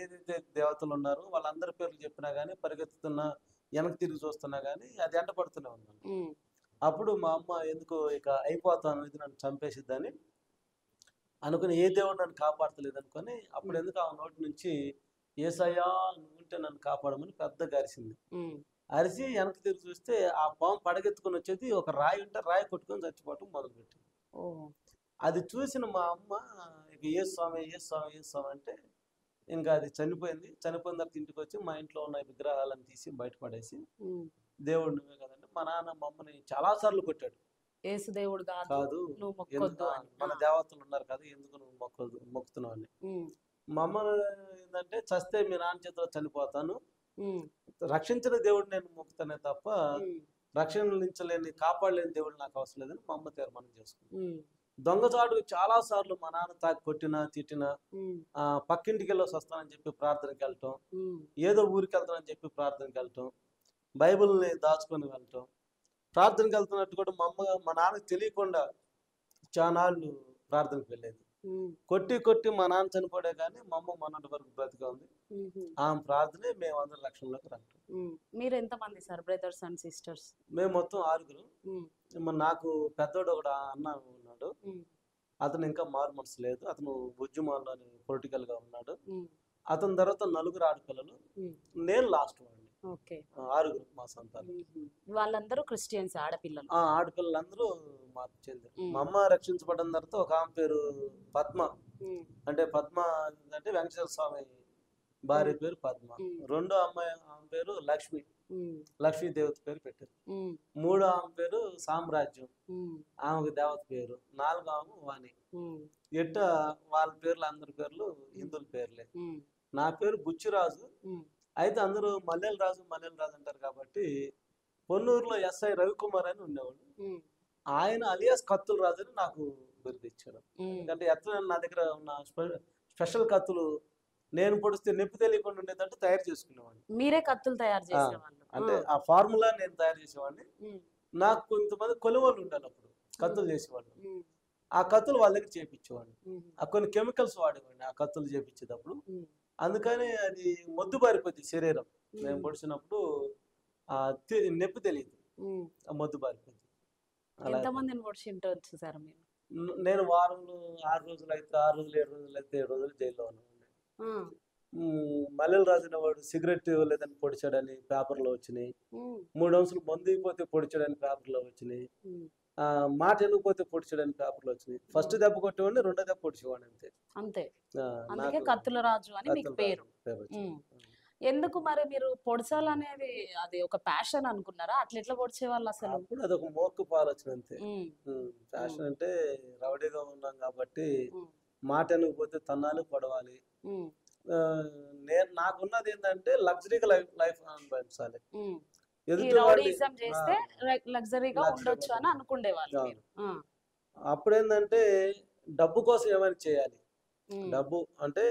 ఏదైతే దేవతలు ఉన్నారో వాళ్ళందరి పేర్లు చెప్పినా గానీ పరిగెత్తుతున్నా వెనక్కి తిరిగి చూస్తున్నా గానీ అది ఎంట పడుతూనే ఉన్నాను. అప్పుడు మా అమ్మ ఎందుకో ఇక అయిపోతాను, ఇది నన్ను చంపేసిద్దని అనుకుని ఏ దేవుడు నన్ను కాపాడతలేదు అనుకొని అప్పుడు ఎందుకు ఆ నోటి నుంచి ఏసయ్యా నువ్వుంటే నన్ను కాపాడమని పెద్దగా అరిసింది. అరిసి వెనక్కి తిరిగి చూస్తే ఆ పాము పడగెత్తుకొని వచ్చేది ఒక రాయి ఉంటే రాయి కొట్టుకొని చచ్చిపోవటం మొదలుపెట్టింది. అది చూసిన మా అమ్మ ఇక ఏ స్వామి ఏ స్వామి ఏ స్వామి అంటే ఇంకా అది చనిపోయింది. చనిపోయిన తర్వాత ఇంటికి వచ్చి మా ఇంట్లో ఉన్న విగ్రహాలను తీసి బయటపడేసి దేవుడు నువ్వే కదండి. మా నాన్న మా అమ్మని చాలా సార్లు కొట్టాడు. యేసు దేవుడు కాదు నువ్వు మొక్కొద్దు అని. మన దేవతలు ఉన్నారు కదా, ఎందుకు నువ్వు మొక్కుతున్నావు అని. మా అమ్మ ఏంటంటే చస్తే మీ నాన్న చేతిలో చనిపోతాను, రక్షించిన దేవుడు నేను మొక్కుతానే తప్ప రక్షించలేని కాపాడలేని దేవుడు నాకు అవసరం లేదని మా అమ్మ తీర్మానం చేసుకుంది. దొంగచాటుకు చాలా సార్లు మా నాన్న తాకి కొట్టినా తిట్టినా పక్కింటికి వెళ్ళి వస్తానని చెప్పి ప్రార్థనకి వెళ్ళటం, ఏదో ఊరికి వెళ్తానని చెప్పి ప్రార్థనకి వెళ్ళటం, బైబిల్ని దాచుకొని వెళ్ళటం, ప్రార్థనకి వెళ్తున్నట్టు కూడా మా నాన్నకి తెలియకుండా చానాళ్ళు ప్రార్థనకి వెళ్ళేది. కొట్టి కొట్టి మా నాన్న చనిపోడే కానీ మా అమ్మ మొన్నటి వరకు బ్రతిగా ఉంది. ఆమె ప్రార్థనే మేము అందరు లక్ష్యంలోకి రావటం. మీరు ఎంతమంది సార్ బ్రదర్స్ అండ్ సిస్టర్స్? మేము మొత్తం 6. నాకు పెద్దోడు ఒక అన్న ఉన్నాడు, అతను ఇంకా మారు మనసు లేదు, అతను ఉద్యమాల్లో పొలిటికల్ గా ఉన్నాడు. అతని తర్వాత 4 ఆడపిల్లలు, నేను లాస్ట్ వాడిని. 6 మా సంతానం. వాళ్ళందరూ క్రిస్టియన్స్ ఆడపిల్లలు? ఆడపిల్లలందరూ మార్పు చెందారు. మా అమ్మ రక్షించబడిన తర్వాత ఒక ఆమె పేరు పద్మ, అంటే పద్మ అంటే వెంకటేశ్వర స్వామి భార్య పేరు పద్మ. రెండో అమ్మాయి ఆమె పేరు లక్ష్మి, లక్ష్మీ దేవత పేరు పెట్టారు. 3వ ఆమె పేరు సామ్రాజ్యం, ఆమెకు దేవత పేరు. 4వ ఆమె వాణి. ఎట్ట వాళ్ళ పేర్లు అందరి పేర్లు హిందువుల పేర్లే. నా పేరు బుచ్చిరాజు. అయితే అందరూ మల్లెల రాజు అంటారు కాబట్టి పొన్నూరులో ఎస్ఐ రవికుమార్ అని ఉండేవాడు. ఆయన అలియాస్ కత్తుల రాజు అని నాకు బిరుదు ఇచ్చాడు. ఎందుకంటే ఎట్లా నా దగ్గర ఉన్న స్పెషల్ కత్తులు నేను పొడిస్తే నొప్పి తెలియకుండా ఉండేదంటే తయారు చేసుకునేవాడిని. మీరే కత్తులు తయారు చేసేవాళ్ళు? అంటే ఆ ఫార్ములా నేను తయారు చేసేవాడిని. నాకు కొంతమంది కొలువలు ఉండాలి అప్పుడు కత్తులు చేసేవాళ్ళు. ఆ కత్తులు వాళ్ళ దగ్గర చేపించేవాడిని. ఆ కొన్ని కెమికల్స్ వాడేవాడిని ఆ కత్తులు చేపించేటప్పుడు. అందుకని అది మొద్దు బారిపోద్ది శరీరం. నేను పొడిచినప్పుడు నొప్పి తెలియదు, మొద్దు బారిపోద్ది. ఎంతమందిని పొడిచింటొచ్చు సార్ మీరు? నేను వారంలో 6 రోజులు అయితే 6 రోజులు, 7 రోజులు అయితే 7 రోజులు జైల్లో ఉన్నాను. మల్లెల రాజు వాడు సిగరెట్ లేదని పొడిచాడని పేపర్లో వచ్చినాయి. 3 అంశాలు మందు అయిపోతే పొడిచాడని పేపర్లో వచ్చినాయి. మాట వెళ్ళిపోతే పొడిచాడని పేపర్లో వచ్చినాయి. ఫస్ట్ దెబ్బ కొట్టేవాడిని, రెండో దెబ్బ పొడిచేవాడిని అంతే. అంతే. అందుకే కత్తుల రాజు అని మీకు పేరు. ఎందుకు మరి మీరు పొడిచాలనేది అది ఒక ప్యాషన్ అనుకున్నారా? అట్లా ఎట్లా పొడిచేవాళ్ళు అసలు? అప్పుడు అదొక మోర్కపు ఆలోచన అంతే. ప్యాషన్ అంటే రౌడీగా ఉన్నాం కాబట్టి మాట వెళ్ళకపోతే తన్నాలు పడవాలి. నాకున్నది ఏంటంటే లగ్జరీగా లైఫ్ అనుభవించాలి. లగ్జరీగా ఉండొచ్చు అని అనుకునేవాళ్ళు. అప్పుడేంటంటే డబ్బు కోసం ఏమైనా చేయాలి. డబ్బు అంటే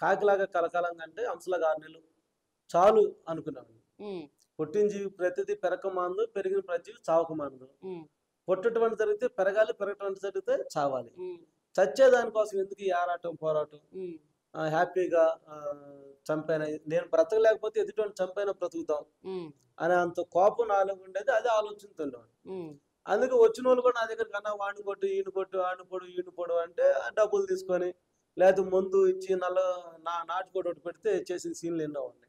కాకిలాగా కలకాలంగా అంటే అంశలాగా 6 నెలలు చాలు అనుకున్నాను. పుట్టిన జీవి ప్రతిదీ పెరకమాందు, పెరిగిన ప్రతి చావకమాందు. పుట్టటువంటి జరిగితే పెరగాలి, పెరగటువంటి జరిగితే చావాలి. చచ్చేదానికోసం ఎందుకు ఈ ఆరాటం పోరాటం? హ్యాపీగా చంపైన నేను బ్రతకలేకపోతే ఎదుటి చంపైనా బ్రతుకుతాం అని అంత కోపం నాలో ఉండేది. అదే ఆలోచనతున్నాను. అందుకే వచ్చిన వాళ్ళు కూడా నా దగ్గర కన్నా వాడిని కొట్టు, ఈయన కొట్టు, ఆడిని పొడు, ఈయన పొడు అంటే డబ్బులు తీసుకొని లేకపోతే ముందు ఇచ్చి నాటుకోటి ఒకటి పెడితే చేసిన సీన్లు ఎన్నో ఉన్నాయి.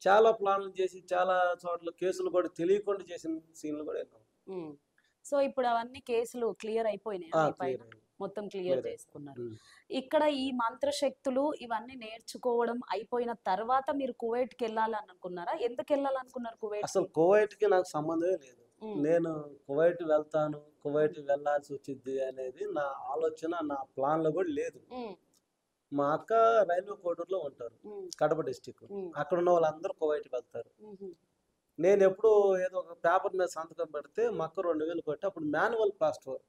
చాలా ప్లాన్లు చేసి చాలా చోట్ల కేసులు కూడా తెలియకుండా చేసిన సీన్లు కూడా ఎన్నో. సో ఇప్పుడు అవన్నీ కేసులు క్లియర్ అయిపోయినాయి, మొత్తం క్లియర్ చేసుకున్నారు. ఇక్కడ ఈ మంత్రశక్తులు ఇవన్నీ నేర్చుకోవడం అయిపోయిన తర్వాత మీరు కువైట్ కి వెళ్ళాలని అనుకున్నారా? ఎందుకు వెళ్ళాలనుకున్నారు కువైట్? అసలు కువైట్ కి నాకు సంబంధమే లేదు. నేను కువైట్ వెళ్తాను, కువైట్ వెళ్ళాల్సి వచ్చింది అనేది నా ఆలోచన, నా ప్లాన్ లో కూడా లేదు. మా అక్క రైల్వే కోడూరులో ఉంటారు, కడప డిస్టిక్. అక్కడ ఉన్న వాళ్ళందరూ కువైట్ వెళ్తారు. నేను ఎప్పుడు ఏదో ఒక పేపర్ మీద సంతకం పెడితే మా అక్క 2000 కొట్టి అప్పుడు మాన్యువల్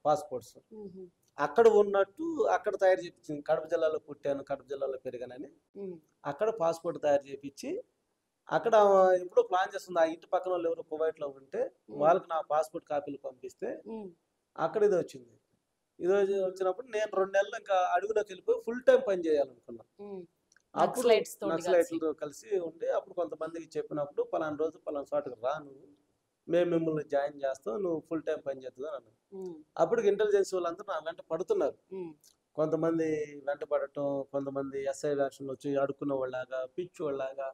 పాస్పోర్ట్స్ అక్కడ ఉన్నట్టు అక్కడ తయారు చేయించింది. కడప జిల్లాలో పుట్టాను, కడప జిల్లాలో పెరిగానని అక్కడ పాస్పోర్ట్ తయారు చేయించి అక్కడ ఎప్పుడో ప్లాన్ చేస్తుంది. ఆ ఇంటి పక్కన వాళ్ళు ఎవరు కువైట్ లో ఉంటే వాళ్ళకి నా పాస్పోర్ట్ కాపీలు పంపిస్తే అక్కడ ఇది వచ్చింది. ఇది వచ్చినప్పుడు నేను 2 నెలలు ఇంకా అడుగులోకి వెళ్ళిపోయి ఫుల్ టైం పని చేయాలనుకున్నా. అప్పుడు నక్సలైట్లతో కలిసి ఉండి అప్పుడు కొంతమందికి చెప్పినప్పుడు పలానా రోజు పలానా చోటుకు రా, నువ్వు మేము మిమ్మల్ని జాయిన్ చేస్తాం, నువ్వు ఫుల్ టైం పని చేస్తుంది అని అన్నారు. అప్పటికి ఇంటెలిజెన్స్ వాళ్ళందరూ నా వెంట పడుతున్నారు. కొంతమంది వెంటపడటం, కొంతమంది ఎస్ఐ వేషంలో వచ్చి అడుక్కున్న వాళ్ళలాగా, పిచ్చి వాళ్ళలాగా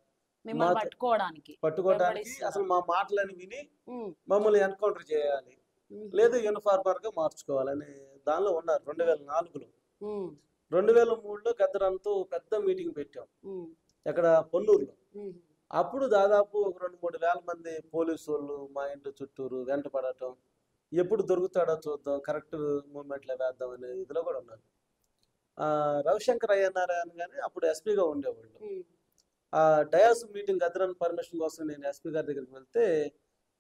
మిమ్మల్ని మాతో పట్టుకోవడానికి పట్టుకోవడానికి వెంబడిస్తున్నారు. అసలు మా మాటలని విని ఉమ్, మమ్మల్ని ఎన్కౌంటర్ చేయాలి, ఉమ్, లేదు యూనిఫార్మర్గా మార్చుకోవాలని దానిలో ఉన్నారు 2004లో. ఉమ్, 2003లో గద్దరంతో పెద్ద మీటింగ్ పెట్టాం ఉమ్, ఎక్కడ పొన్నూరులో. ఉమ్, అప్పుడు దాదాపు ఒక 2-3 వేల మంది పోలీసు వాళ్ళు మా ఇంటి చుట్టూరు వెంట పడటం, ఎప్పుడు దొరుకుతాడో చూద్దాం, కరెక్ట్ మూమెంట్లో వేద్దాం అనే ఇదిలో కూడా ఉన్నారు. రవిశంకర్ అయ్యన్నారా అని కానీ అప్పుడు ఎస్పీగా ఉండేవాళ్ళు. ఉమ్, ఆ డయాస్ మీటింగ్ గద్దరన్ పర్మిషన్ కోసం నేను ఎస్పీ గారి దగ్గరికి వెళ్తే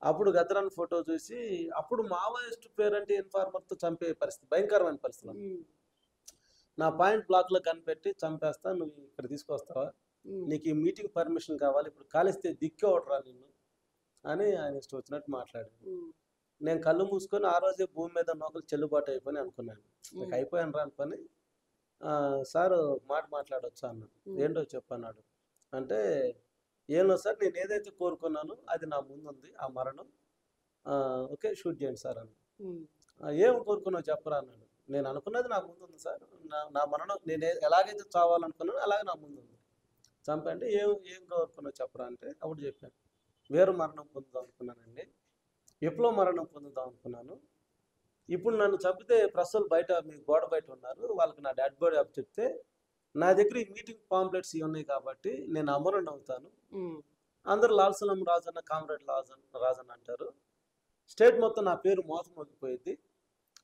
అప్పుడు గద్దరన్ ఫోటో చూసి అప్పుడు మావోయిస్ట్ పేరంటే ఇన్ఫార్మర్తో చంపే పరిస్థితి, భయంకరమైన పరిస్థితి. ఉమ్, నా పాయింట్ బ్లాక్లో కనిపెట్టి చంపేస్తా, నువ్వు ఇక్కడ తీసుకొస్తావా, ఉమ్, నీకు ఈ మీటింగ్ పర్మిషన్ కావాలి, ఇప్పుడు కాలిస్తే దిక్కే ఒకటరా నిన్ను అని ఆయన ఇష్టం వచ్చినట్టు మాట్లాడాడు. ఉమ్, నేను కళ్ళు మూసుకొని ఆ రోజే భూమి మీద నోకలు చెల్లుబాటు అయిపోయి అనుకున్నాను. ఉమ్, నాకు అయిపోయాను రా అనుకొని సార్ మాట మాట్లాడొచ్చా అన్నాడు. ఉమ్, ఏంటో చెప్పన్నాడు. అంటే ఏంలో సార్, నేను ఏదైతే కోరుకున్నానో అది నా ముందుంది, ఆ మరణం. ఓకే షూట్ చేయండి సార్ అన్న. ఉమ్, ఏం కోరుకున్నావు చెప్పరా అన్నాడు. నేను అనుకున్నది నా ముందుంది సార్, నా మరణం నేను ఎలాగైతే చావాలనుకున్నానో అలాగే నా ముందుంది, చంపండి. ఏం కోరుకున్నావు చెప్పరా అంటే అప్పుడు చెప్పాను. వేరు మరణం పొందుదాం అనుకున్నానండి, విప్లవ మరణం పొందుదాం అనుకున్నాను. ఇప్పుడు నన్ను చంపితే ప్రస్తుతం బయట మీ గోడ బయట ఉన్నారు, వాళ్ళకి నా డెడ్ బాడీ అప్ చెప్తే నా దగ్గర ఈ మీటింగ్ పాంప్లెట్స్ ఇవి ఉన్నాయి కాబట్టి నేను అమరుని అవుతాను. ఉమ్, అందరూ లాల్ సలం రాజన్న, కామ్రేడ్ రాజన్న అంటారు. స్టేట్ మొత్తం నా పేరు మోసం మోగిపోయింది.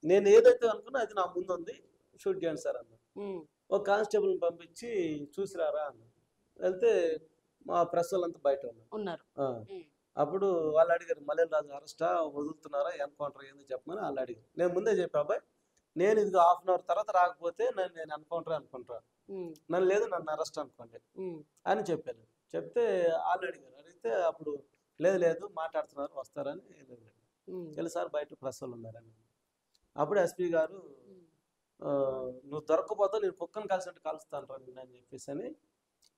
నేను ఏదైతే అనుకున్నా అది నా ముందు ఉంది, షూట్ చేయండి సార్ అన్న. ఉమ్, ఒక కానిస్టేబుల్ని పంపించి చూసిరారా అన్న. వెళ్తే మా ప్రెస్ వాళ్ళంతా బయట ఉన్నారు. ఉమ్, అప్పుడు వాళ్ళు అడిగారు, మల్లెల రాజు అరెస్టా, వదులుతున్నారా, ఎన్కౌంటర్ ఏంది చెప్పమని వాళ్ళు అడిగారు. నేను ముందే చెప్పా, అబ్బాయి నేను ఇది హాఫ్ అన్ అవర్ తర్వాత రాకపోతే నేను ఎన్కౌంటర్ అనుకుంటా, ఉమ్, నన్ను లేదు నన్ను అరెస్ట్ అనుకోండి ఉమ్, అని చెప్పాను. చెప్తే వాళ్ళు అడిగారు, అడిగితే అప్పుడు లేదు మాట్లాడుతున్నారు వస్తారని ఉమ్, వెళ్ళి సార్ బయట ప్రెస్ వాళ్ళు ఉన్నారని. అప్పుడు ఎస్పీ గారు ఉమ్, నువ్వు దొరకపోతే నేను కుక్కను కలిసినట్టు కలుస్తాను రా నిన్ను అని చెప్పేసి అని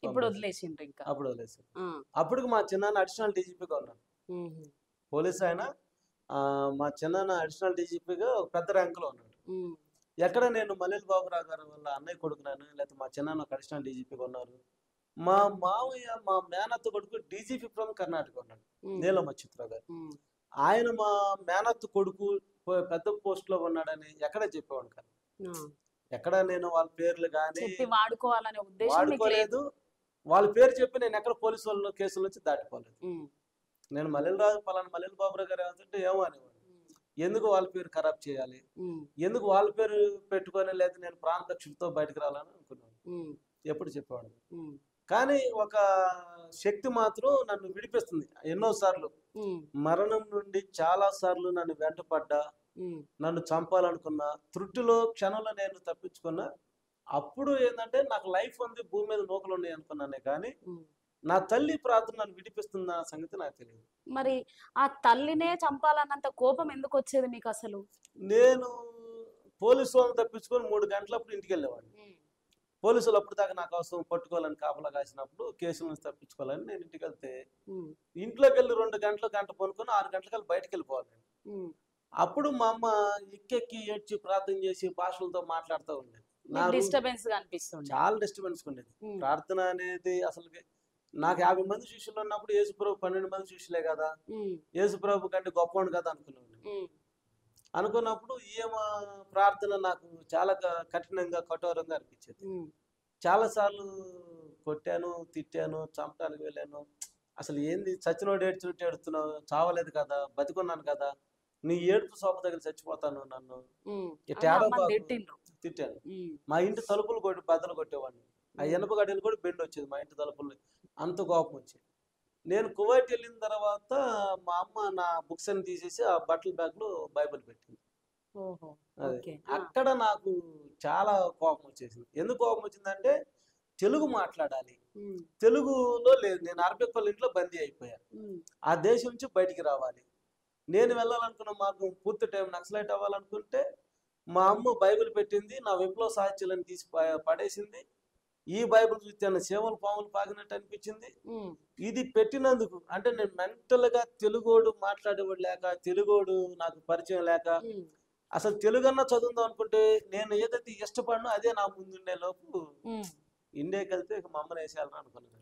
ఇప్పుడు వదిలేసిండ్రు ఇంకా. అప్పుడు వదిలేసాను. ఆ, అప్పటికి మా చిన్నాన్న అడిషనల్ డీజీపీగా ఉన్నాను, ఉమ్, పోలీస్ ఆయన. మా చిన్నాన్న అడిషనల్ డీజీపీగా ఒక పెద్ద ర్యాంకులో ఉన్నాడు. ఉమ్, ఎక్కడ నేను మల్లెల బాబురావు గారు వాళ్ళ అన్నయ్య కొడుకున్నాను, లేకపోతే మా చిన్నాన్న ఒక అడిషనల్ డీజీపీగా ఉన్నారు. మా మావయ్య మా మేనత్త కొడుకు డీజీపీ ఫ్రమ్ కర్ణాటక ఉన్నాడు, ఉమ్, నీలమ్మ చిత్ర గారు. ఉమ్, ఆయన మా మేనత్త కొడుకు పెద్ద పోస్ట్లో ఉన్నాడని ఎక్కడ చెప్పేవాడు కాదు. ఆ, ఎక్కడ నేను వాళ్ళ పేర్లు కానీ చెప్పి వాడుకోవాలనే ఉద్దేశం మీకు లేదు. వాడుకోలేదు. వాళ్ళ పేరు చెప్పి నేను ఎక్కడ పోలీసు వాళ్ళ కేసుల నుంచి దాటిపోలేదు. ఉమ్, నేను పలానా మల్లెల బాబురావు గారు ఏమంటే ఏమో అనేవాడు. ఎందుకు వాళ్ళ పేరు ఖరాబ్ చేయాలి, ఉమ్, ఎందుకు వాళ్ళ పేరు పెట్టుకొని, లేదా నేను ప్రాణరక్షణతో బయటకు రావాలని అనుకున్నాను. ఉమ్, ఎప్పుడు చెప్పేవాడు. ఉమ్, కానీ ఒక శక్తి మాత్రం నన్ను విడిపిస్తుంది. ఎన్నోసార్లు ఉమ్, మరణం నుండి చాలా సార్లు నన్ను వెంటపడ్డా, ఉమ్, నన్ను చంపాలనుకున్నా, త్రుటిలో క్షణంలో నేను తప్పించుకున్నా. అప్పుడు ఏంటంటే నాకు లైఫ్ ఉంది, భూమి మీద నూకలు ఉన్నాయి అనుకున్నానే కానీ ఉమ్. నా తల్లి ప్రార్థన నన్ను విడిపిస్తున్న సంగతి నాకు తెలియదు. మరి ఆ తల్లినే చంపాలన్నంత కోపం ఎందుకు వచ్చేది మీకు అసలు? నేను పోలీసు వాళ్ళని తప్పించుకొని 3 గంటలప్పుడు ఇంటికి వెళ్ళేవాడిని. ఉమ్, పోలీసులు అప్పుడు దాకా నాకు అవసరం పట్టుకోవాలని కాపలా కాసినప్పుడు కేసుల నుంచి తప్పించుకోవాలని నేను ఇంటికి వెళ్తే ఉమ్, ఇంట్లోకి వెళ్ళి 2 గంటలు గంట పనుకొని 6 గంటలకల్లా బయటకు వెళ్ళిపోవాలి. ఉమ్. అప్పుడు మా అమ్మ ఎక్కెక్కి ఏడ్చి ప్రార్థన చేసి భాషలతో మాట్లాడుతూ ఉండేది. నా రూమ్ డిస్టర్బెన్స్ గా అనిపిస్తుంది. చాలా డిస్టర్బెన్స్ ఉండేది. ప్రార్థన అనేది అసలు నాకు 50 మంది శిష్యులు ఉన్నప్పుడు యేసుప్రభు 12 మంది శిష్యులే కదా, యేసుప్రభు కంటే గొప్పవాడు కదా అనుకున్నాను. అనుకున్నప్పుడు ఈమె ప్రార్థన నాకు చాలా కఠినంగా కఠోరంగా అనిపించేది. చాలాసార్లు కొట్టాను, తిట్టాను, చంపడానికి వెళ్ళాను. అసలు ఏంది చచ్చినోడు ఏడ్చుంటే ఏడుతున్నావు, చావలేదు కదా, బతికున్నాను కదా, నీ ఏడుపు సోప దగ్గర చచ్చిపోతాను నన్ను తిట్టాను. మా ఇంటి తలుపులు కొట్టి బద్దలు కొట్టేవాడిని. ఆ ఇనుప గడియలు కూడా బెండ్ వచ్చేది మా ఇంటి తలుపులు, అంత కోపం వచ్చేది. నేను కువైట్ వెళ్ళిన తర్వాత మా అమ్మ నా బుక్స్ అని తీసేసి ఆ బట్టల బ్యాగ్ లో బైబిల్ పెట్టింది. అక్కడ నాకు చాలా కోపం వచ్చేసింది. ఎందుకు కోపం వచ్చిందంటే తెలుగు మాట్లాడాలి, తెలుగులో లేదు. నేను అరబిక్ వాళ్ళ ఇంట్లో బందీ అయిపోయా. ఆ దేశం నుంచి బయటికి రావాలి. నేను వెళ్ళాలనుకున్న మార్గం పూర్తి టైం నక్సలైట్ అవ్వాలనుకుంటే మా అమ్మ బైబిల్ పెట్టింది, నా విప్లవ సాహిత్యాలను తీసి పడేసింది. ఈ బైబిల్ చూస్తే సేవలు పాములు పాగినట్టు అనిపించింది. ఇది పెట్టినందుకు అంటే నేను మెంటల్ గా తెలుగోడు మాట్లాడేవాడు లేక, తెలుగోడు నాకు పరిచయం లేక అసలు తెలుగన్నా చదువుదాం అనుకుంటే నేను ఏదైతే ఇష్టపడినో అదే నా ముందుండే లోపు ఇండియాకి వెళ్తే ఇక మా అమ్మని వేసేయాలని అనుకున్నాను.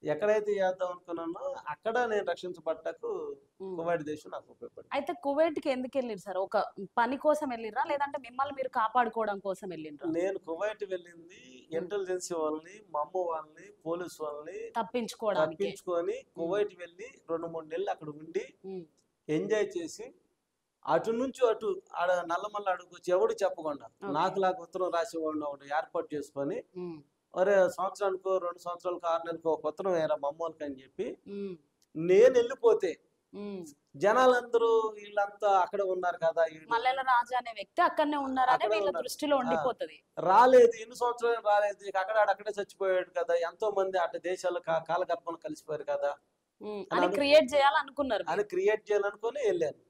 ఎక్కడైతే చేద్దాం అనుకున్నానో అక్కడ నేను రక్షించబడ్డకు కువైట్ దేశం నాకు ఉపయోగపడింది. అయితే కువైట్కి ఎందుకు వెళ్ళిరు సార్? ఒక పని కోసం వెళ్ళిరా లేదంటే మిమ్మల్ని మీరు కాపాడుకోవడం కోసం వెళ్ళిండ్రా? నేను కువైట్ వెళ్ళింది ఇంటెలిజెన్సీ వాళ్ళని, మా అమ్మ వాళ్ళని, పోలీస్ వాళ్ళని తప్పించుకొని కువైట్ వెళ్ళి 2-3 నెలలు అక్కడ ఉండి ఎంజాయ్ చేసి అటు నుంచి అటు ఆడ నల్లమల్ల అడుగుకొచ్చి ఎవడు చెప్పకుండా నాకులాగా ఉత్తరం రాసేవాడిని ఒకటి ఏర్పాటు చేసుకొని, ఒరే సంవత్సరానికో 2 సంవత్సరాలకు 6 నెలలకు ఒక ఉత్తరం వేయరా మా అమ్మోళ్ళకి అని చెప్పి నేను వెళ్ళిపోతే జనాలందరూ వీళ్ళంతా అక్కడ ఉన్నారు కదా, మల్లెల రాజా అనే వ్యక్తి అక్కడనే ఉన్నారని వీళ్ళ దృష్టిలో ఉండిపోతుంది. రాలేదు, ఎన్ని సంవత్సరాలు రాలేదు, అక్కడే చచ్చిపోయాడు కదా, ఎంతో మంది అటు దేశాలు కాలగర్భంలో కలిసిపోయారు కదా అని క్రియేట్ చేయాలనుకున్నారు అని క్రియేట్ చేయాలనుకుని వెళ్ళాను.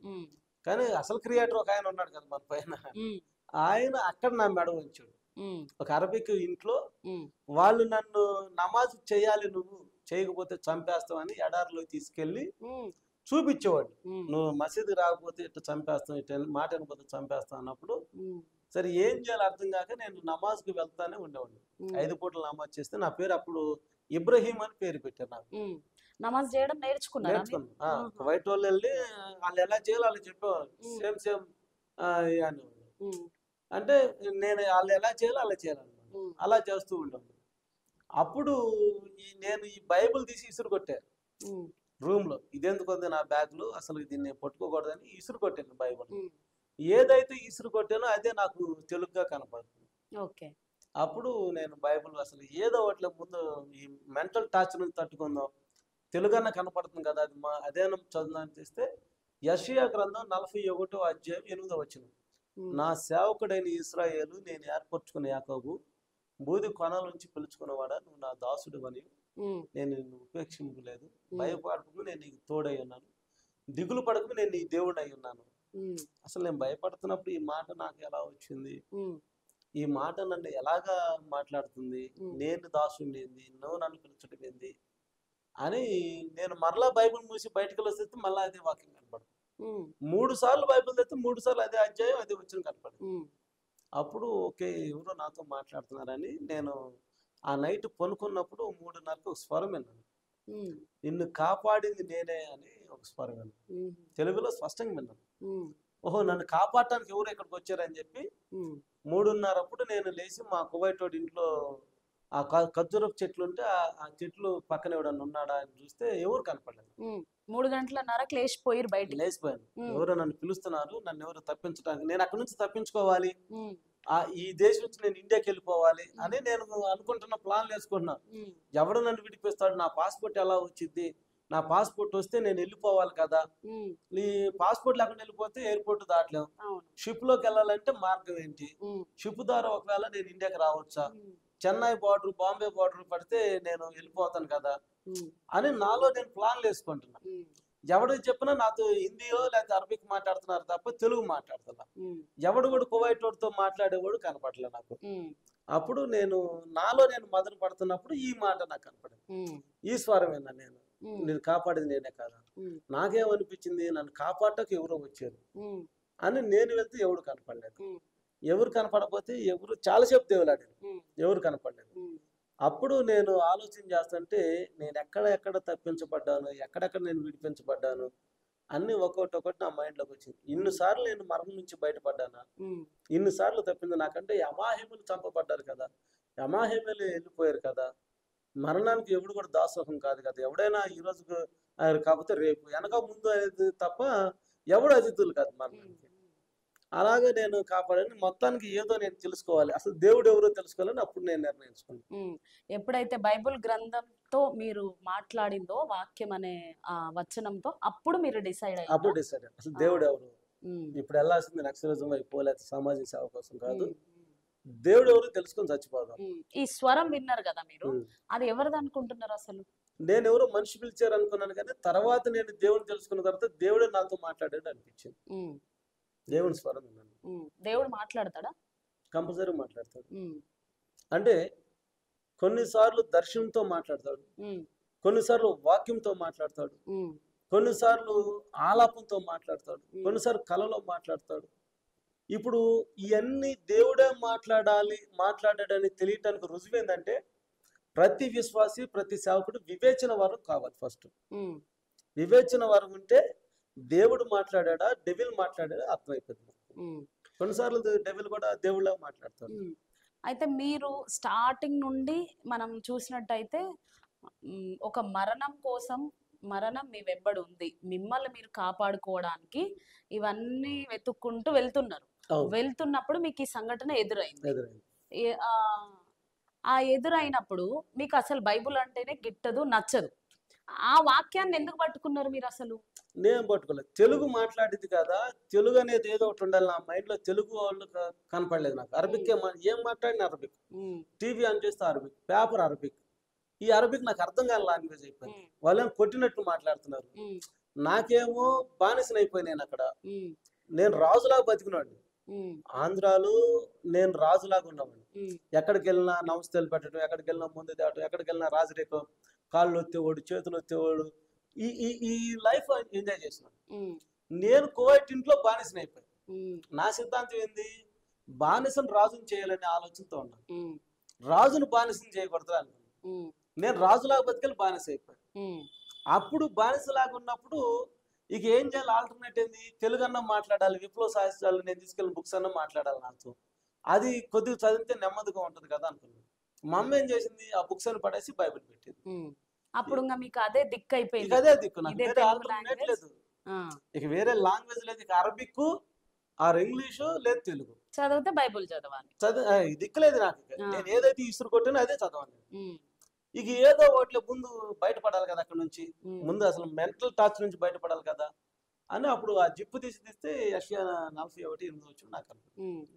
కానీ అసలు క్రియేటర్ ఒక ఆయన ఉన్నాడు కదా మన పైన, ఆయన అక్కడ నా మెడ ఉంచాడు. ఒక అరబిక్ ఇంట్లో వాళ్ళు నన్ను నమాజ్ చేయాలి, నువ్వు చేయకపోతే చంపేస్తావు అని ఎడారిలో తీసుకెళ్లి చూపించేవాడు. నువ్వు మసీదు రాకపోతే ఇట్లా చంపేస్తావు, ఇట్లా మాట వినకపోతే చంపేస్తావు అన్నప్పుడు సరే ఏం చేయాలి అర్థం కాక నేను నమాజ్కి వెళ్తానే ఉండేవాడిని. 5 పూటలు నమాజ్ చేస్తే నా పేరు అప్పుడు ఇబ్రహీం అని పేరు పెట్టారు. నాకు నమాజ్ చేయడం నేర్చుకున్నాను. వైట్ వాళ్ళు వెళ్ళి వాళ్ళు ఎలా చేయాలి వాళ్ళు చెప్పేవాళ్ళు, సేమ్ అనేవాళ్ళు. అంటే నేను వాళ్ళు ఎలా చేయాలో అలా చేయాలన్నమాట, అలా చేస్తూ ఉండేవాళ్ళు. అప్పుడు నేను ఈ బైబిల్ తీసి ఇసురు కొట్టాను రూమ్ లో. ఇదెందుకు ఉంది నా బ్యాగ్ లో, అసలు దీన్ని పట్టుకోకూడదని ఇసురు కొట్టాను బైబిల్. ఏదైతే ఇసురు కొట్టానో అదే నాకు తెలుగుగా కనపడుతుంది. అప్పుడు నేను బైబిల్ అసలు ఏదో ఒకటి ముందు ఈ మెంటల్ టార్చర్ నుంచి తట్టుకుందాం, తెలుగన్న కనపడుతుంది కదా, అది అదేనా చదువుదాన్ని చేస్తే యెషయా గ్రంథం 41వ అధ్యాయం 8వ వచనం, నా సేవకుడైన ఇశ్రాయేలు, నేను ఏర్పరచుకున్న యాకోబు, బూది కొనాల నుంచి పిలుచుకున్నవాడా, నువ్వు నా దాసుడు అని, నేను నిన్ను ఉపేక్షించలేదు, భయపడకు నేను నీకు తోడై ఉన్నాను, దిగులు పడకు నేను నీ దేవుడు అయి ఉన్నాను. అసలు నేను భయపడుతున్నప్పుడు ఈ మాట నాకు ఎలా వచ్చింది, ఈ మాట నన్ను ఎలాగా మాట్లాడుతుంది, నేను దాసుని ఏంది, నువ్వు నన్ను పిలుచడం ఏంది అని నేను మరలా బైబిల్ మూసి బయటకు వస్తే మళ్ళీ అదే వాక్యం కనపడుతుంది. 3 సార్లు బైబిల్ తెస్తే 3 సార్లు అదే అధ్యాయం అదే వచ్చిన కనపడింది. అప్పుడు ఓకే ఎవరో నాతో మాట్లాడుతున్నారని నేను ఆ నైట్ పనుకున్నప్పుడు 3:30కు ఒక స్వరం విన్నాను, నిన్ను కాపాడింది నేనే అని ఒక స్వరం విన్నాను. తెలుగులో స్పష్టంగా విన్నాను. ఓహో నన్ను కాపాడటానికి ఎవరు ఇక్కడికి వచ్చారని చెప్పి 3:30 నేను లేచి మా కువైట్ వాడి ఇంట్లో ఆ ఖర్జూరపు చెట్లు ఉంటే ఆ చెట్లు పక్కన ఎవడన్నా ఉన్నాడా అని చూస్తే ఎవరు కనపడలేదు. 3:30కి లేచిపోయారు, బయట లేచిపోయాను. ఎవరో నన్ను పిలుస్తున్నారు, నన్ను ఎవరు తప్పించడానికి, నేను అక్కడి నుంచి తప్పించుకోవాలి, ఈ దేశం నుంచి నేను ఇండియాకి వెళ్ళిపోవాలి అని నేను అనుకుంటున్న ప్లాన్ వేసుకుంటున్నాను. ఎవడు నన్ను విడిపిస్తాడు, నా పాస్పోర్ట్ ఎలా వచ్చింది, నా పాస్పోర్ట్ వస్తే నేను వెళ్ళిపోవాలి కదా, నీ పాస్పోర్ట్ లేకుండా వెళ్ళిపోతే ఎయిర్పోర్ట్ దాటలేము, షిప్ లోకి వెళ్ళాలంటే మార్గం ఏంటి, షిప్ ద్వారా ఒకవేళ నేను ఇండియాకి రావచ్చా, చెన్నై బార్డర్ బాంబే బార్డర్ పడితే నేను వెళ్ళిపోతాను కదా అని నాలో నేను ప్లాన్లు వేసుకుంటున్నా. ఎవడు చెప్పినా నాతో హిందీయో లేకపోతే అరబిక్ మాట్లాడుతున్నారు తప్ప తెలుగు మాట్లాడుతున్నా. ఎవడు కూడా కువైట్ వాడితో మాట్లాడేవాడు కనపడలే నాకు. అప్పుడు నాలో నేను మదన పడుతున్నప్పుడు ఈ మాట నాకు కనపడింది, ఈ స్వరమేనా, నేను కాపాడేది నేనే కదా. నాకేమనిపించింది, నన్ను కాపాడటకు ఎవరో వచ్చారు అని నేను వెళ్తే ఎవడు కనపడలేదు. ఎవరు కనపడకపోతే ఎవరు చాలాసేపు దేవులాడారు, ఎవరు కనపడలేదు. అప్పుడు నేను ఆలోచన చేస్తుంటే నేను ఎక్కడ తప్పించబడ్డాను, ఎక్కడెక్కడ నేను విడిపించబడ్డాను అన్ని ఒక్కొక్కటి నా మైండ్లోకి వచ్చింది. ఇన్నిసార్లు నేను మరణం నుంచి బయటపడ్డానా, ఇన్నిసార్లు తప్పింది నాకంటే యమాహేములు చంపబడ్డారు కదా, యమాహేములు వెళ్ళిపోయారు కదా, మరణానికి ఎవడు కూడా దాసోహం కాదు కదా, ఎవడైనా ఈ రోజుకు కాకపోతే రేపు వెనక ముందు అనేది తప్ప ఎవడు అతిథులు కాదు మరణానికి. అలాగే నేను కాపాడని మొత్తానికి ఏదో నేను తెలుసుకోవాలి, అసలు దేవుడు ఎవరో తెలుసుకోవాలని అప్పుడు నేను నిర్ణయించుకున్నాను. ఎప్పుడైతే బైబిల్ గ్రంథంతో మీరు మాట్లాడిందో వాక్యం అనే వచనంతో అప్పుడు మీరు డిసైడ్ అసలు దేవుడు ఎవరు, ఇప్పుడు వెళ్ళాల్సింది నక్సలిజం వైపు లేకపోతే సామాజిక సేవ కోసం కాదు, దేవుడు ఎవరు తెలుసుకొని చచ్చిపోదాం. ఈ స్వరం విన్నారు కదా మీరు, అది ఎవరిది అనుకుంటున్నారు? అసలు నేను ఎవరో మనిషి పిలిచారు అనుకున్నాను, కానీ తర్వాత నేను దేవుడిని తెలుసుకున్న తర్వాత దేవుడే నాతో మాట్లాడాడు అనిపించింది. దేవుని స్వరం విన్నాను. దేవుడు మాట్లాడతాడా? కంపల్సరీ మాట్లాడతాడు. అంటే కొన్నిసార్లు దర్శనంతో మాట్లాడతాడు, కొన్నిసార్లు వాక్యంతో మాట్లాడతాడు, కొన్నిసార్లు ఆలాపంతో మాట్లాడతాడు, కొన్నిసార్లు కళలో మాట్లాడతాడు, ఇప్పుడు ఇవన్నీ దేవుడే మాట్లాడాడని తెలియటానికి రుజువు ఏంటంటే ప్రతి విశ్వాసి ప్రతి సేవకుడు వివేచన వరం కావాలి. ఫస్ట్ వివేచన వరం ఉంటే దేవుడు మాట్లాడా డెవిల్ మాట్లాడా అర్థమైపోతుంది. కొన్నిసార్లు డెవిల్ కూడా దేవుళ్ళ మాట్లాడతారు. అయితే మీరు స్టార్టింగ్ నుండి మనం చూసినట్టయితే ఒక మరణం మీ వెంబడి ఉంది, మిమ్మల్ని మీరు కాపాడుకోవడానికి ఇవన్నీ వెతుక్కుంటూ వెళ్తున్నప్పుడు మీకు ఈ సంఘటన ఎదురైంది. ఆ ఎదురైనప్పుడు మీకు అసలు బైబుల్ అంటేనే గిట్టదు, నచ్చదు. ఆ వాక్యాన్ని ఎందుకు పట్టుకున్నారు మీరు అసలు? నేను పట్టుకోలేదు. తెలుగు మాట్లాడేది కదా, తెలుగు అనేది ఏదో ఒకటి ఉండాలి నా మైండ్ లో. తెలుగు వాళ్ళు కనపడలేదు నాకు. అరబిక్ ఏం మాట్లాడిన అరబిక్, టీవీ ఆన్ చేస్తే అరబిక్, పేపర్ అరబిక్. ఈ అరబిక్ నాకు అర్థం కాని లాంగ్వేజ్ అయిపోయింది. వాళ్ళేమో కొట్టినట్టు మాట్లాడుతున్నారు, నాకేమో బానిసనైపోయినాను అక్కడ. నేను రాజులాగా బతికినాడు. ఆంధ్రాలో నేను రాజులాగా ఉన్నామండి. ఎక్కడికి వెళ్ళినా నమస్తేలు పెట్టడం, ఎక్కడికి వెళ్ళినా ముందు తేవడం, ఎక్కడికి వెళ్ళినా రాజరేఖ కాళ్ళు వచ్చేవాడు, చేతులు వచ్చేవాడు. ఈ లైఫ్ ఎంజాయ్ చేసినాను. నేను కువైట్ ఇంట్లో బానిసని అయిపోయాను. నా సిద్ధాంతం ఏంది, బానిసను రాజుని చేయాలనే ఆలోచనతో ఉన్నాను. రాజును బానిసని చేయకూడదు అనుకున్నాను. నేను రాజులాగా బతికెళ్ళి బానిస అయిపోయాను. అప్పుడు బానిసలాగా ఉన్నప్పుడు ఇక ఏం చేయాలి, ఆల్టర్నేట్ ఏంది, తెలుగు అన్నం మాట్లాడాలి, విప్లవ సాహిత్యాలు నేను తీసుకెళ్ళిన బుక్స్ అన్నం మాట్లాడాలి నాతో. అది కొద్దిగా చదివితే నెమ్మదిగా ఉంటది కదా అనుకున్నాను. మా అమ్మ ఏం చేసింది, ఆ బుక్స్ అని పడేసి బైబిల్ పెట్టింది. అప్పుడు మీకు అదే దిక్కు అయిపోయింది. అదే దిక్కు, నాకు వేరే ఆల్టర్నేట్ లేదు. ఇక వేరే లాంగ్వేజ్ లేదు. ఇక అరబిక్ ఆర్ ఇంగ్లీషు లేదు తెలుగు. చదివితే బైబుల్ చదవాలి, దిక్కు లేదు నాకు. నేను ఏదైతే ఇసురు కొట్టినా అదే చదవాలి. ఇక ఏదో వాటిలో ముందు బయటపడాలి కదా, అక్కడ నుంచి ముందు అసలు మెంటల్ టార్చ్ నుంచి బయటపడాలి కదా అని అప్పుడు ఆ జిప్పు తీస్తే యెషయా 41:8 వచ్చింది నాకు.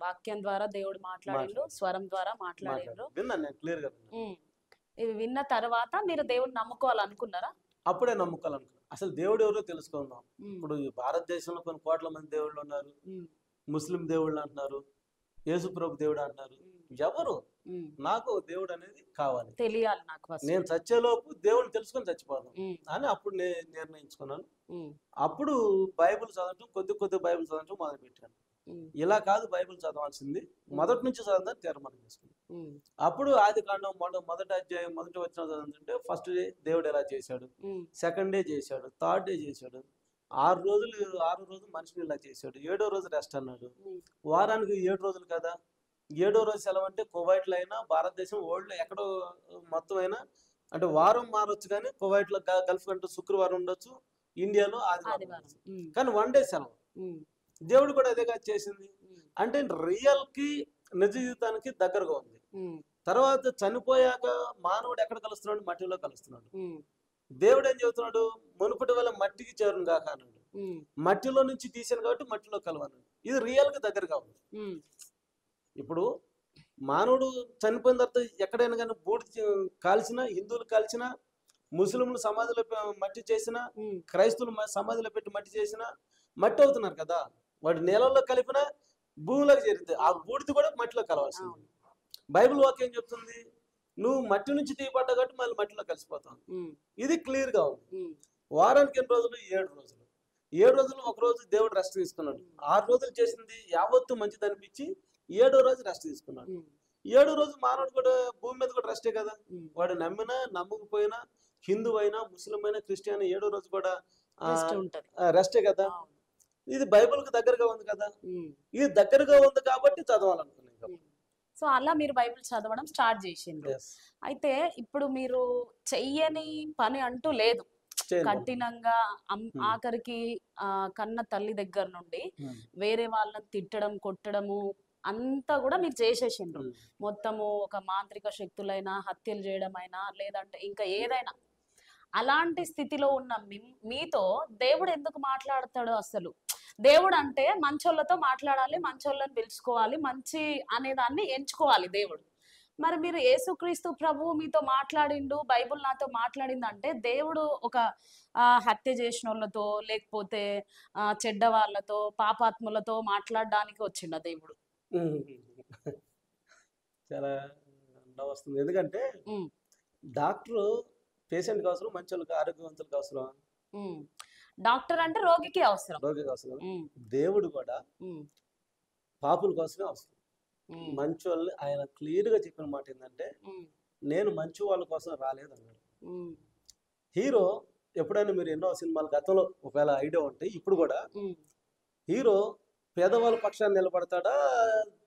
వాక్యం ద్వారా దేవుడు మాట్లాడిండు, స్వరం ద్వారా మాట్లాడిండు. విన్నాను నేను క్లియర్ గా. ఇది విన్న తర్వాత మీరు దేవుడిని నమ్ముకోవాలనుకున్నారా? అప్పుడే నమ్ముకోవాలనుకున్నా. అసలు దేవుడు ఎవరో తెలుసుకుందాం. ఇప్పుడు భారతదేశంలో కొన్ని కోట్ల మంది దేవుళ్ళు ఉన్నారు. ముస్లిం దేవుళ్ళు అంటున్నారు, యేసుప్రభు దేవుడు అంటున్నారు. ఎవరు, నాకు దేవుడు అనేది కావాలి, తెలియాలి నాకు. నేను చచ్చేలోపు దేవుడిని తెలుసుకొని చచ్చిపోదాం అని అప్పుడు నేను నిర్ణయించుకున్నాను. అప్పుడు బైబిల్ చదవటం, కొద్ది బైబిల్ చదవటం మొదలు పెట్టాను. ఇలా కాదు బైబిల్ చదవాల్సింది, మొదటి నుంచి చదవదని తీర్మానం చేసుకున్నాను. అప్పుడు ఆదికాండం మొదటి అధ్యాయం మొదటి వచనం చదువుతుంటే ఫస్ట్ డే దేవుడు ఎలా చేశాడు, సెకండ్ డే చేశాడు, థర్డ్ డే చేశాడు, 6 రోజులు మనిషిని ఇలా చేశాడు, 7వ రోజు రెస్ట్ అన్నాడు. వారానికి 7 రోజులు కదా, 7వ రోజు సెలవు అంటే కువైట్లో అయినా భారతదేశం వరల్డ్ లో ఎక్కడో మొత్తం అయినా అంటే వారం మారొచ్చు, కానీ కువైట్ లో గల్ఫ్ కంటే శుక్రవారం ఉండొచ్చు, ఇండియాలో ఆదివారం. కానీ 1 డే సెలవు. దేవుడు కూడా అదే కాదు చేసింది. అంటే రియల్ కి నిజ జీవితానికి దగ్గరగా ఉంది. తర్వాత చనిపోయాక మానవుడు ఎక్కడ కలుస్తున్నాడు, మట్టిలో కలుస్తున్నాడు. దేవుడు ఏం చెబుతున్నాడు, మునుపటి వల్ల మట్టికి చేరును కాక అన్నాడు. మట్టిలో నుంచి తీసాను కాబట్టి మట్టిలో కలవన్నాడు. ఇది రియల్ కి దగ్గరగా ఉంది. ఇప్పుడు మానవుడు చనిపోయిన తర్వాత ఎక్కడైనా కానీ బూడి కాల్చినా, హిందువులు కాల్చినా, ముస్లింలు సమాధిలో మట్టి చేసిన, క్రైస్తవులు సమాధిలో పెట్టి మట్టి చేసిన మట్టి అవుతున్నారు కదా. వాడు నేలల్లో కలిపిన భూమిలోకి చేరితే ఆ బూడిది కూడా మట్టిలో కలవాల్సింది. బైబిల్ వాక్యం ఏం చెప్తుంది, నువ్వు మట్టి నుంచి తీయబడ్డా కాబట్టి మళ్ళీ మట్టిలో కలిసిపోతావు. ఇది క్లియర్ గా ఉంది. వారానికి ఎన్ని రోజులు, 7 రోజులు. 7 రోజులు ఒక రోజు దేవుడు రెస్ట్ తీసుకున్నాడు. 6 రోజులు చేసింది యావత్తు మంచిది అనిపించి 7వ రోజు రెస్ట్ తీసుకున్నాడు. 7వ రోజు మానవుడు కూడా భూమి మీద కూడా రెస్టే కదా. వాడు నమ్మినా నమ్మకపోయినా, హిందూ అయినా ముస్లిం అయినా క్రిస్టియన్ 7వ రోజు కూడా రెస్టే కదా. ఇది బైబిల్ కు దగ్గరగా ఉంది కదా. ఇది దగ్గరగా ఉంది కాబట్టి చదవాలనుకున్నాను. సో అలా మీరు బైబిల్ చదవడం స్టార్ట్ చేసిండ్రు. అయితే ఇప్పుడు మీరు చెయ్యని పని అంటూ లేదు, కఠినంగా ఆఖరికి కన్న తల్లి దగ్గర నుండి వేరే వాళ్ళని తిట్టడం, కొట్టడము అంతా కూడా మీరు చేసేసిండ్రు. మొత్తము ఒక మాంత్రిక శక్తులైనా, హత్యలు చేయడం అయినా, లేదంటే ఇంకా ఏదైనా. అలాంటి స్థితిలో ఉన్న మీతో దేవుడు ఎందుకు మాట్లాడతాడు? అసలు దేవుడు అంటే మంచోళ్ళతో మాట్లాడాలి, మంచోళ్ళని పిలుచుకోవాలి, మంచి అనేదాన్ని ఎంచుకోవాలి దేవుడు. మరి మీరు యేసుక్రీస్తు ప్రభువు మీతో మాట్లాడిండు, బైబుల్ నాతో మాట్లాడింది అంటే దేవుడు ఒక హత్య చేసిన వాళ్ళతో, లేకపోతే చెడ్డ వాళ్ళతో, పాపాత్ములతో మాట్లాడడానికి వచ్చిండ దేవుడు? చాలా వస్తుంది. ఎందుకంటే డాక్టర్ పేషెంట్కి అవసరం, మంచి వాళ్ళకి ఆరోగ్యవంతులకు అవసరం. డాక్టర్ అంటే రోగికి అవసరం. దేవుడు కూడా పాపుల కోసమే అవసరం. ఉమ్, మంచి వాళ్ళని ఆయన క్లియర్గా చెప్పిన మాట ఏంటంటే, ఉమ్, నేను మంచి వాళ్ళ కోసం రాలేదు అన్నాడు. ఉమ్, హీరో ఎప్పుడైనా మీరు ఎన్నో సినిమాలు గతంలో ఒకవేళ ఐడియా ఉంటే ఇప్పుడు కూడా ఉమ్, హీరో పేదవాళ్ళ పక్షాన్ని నిలబడతాడా,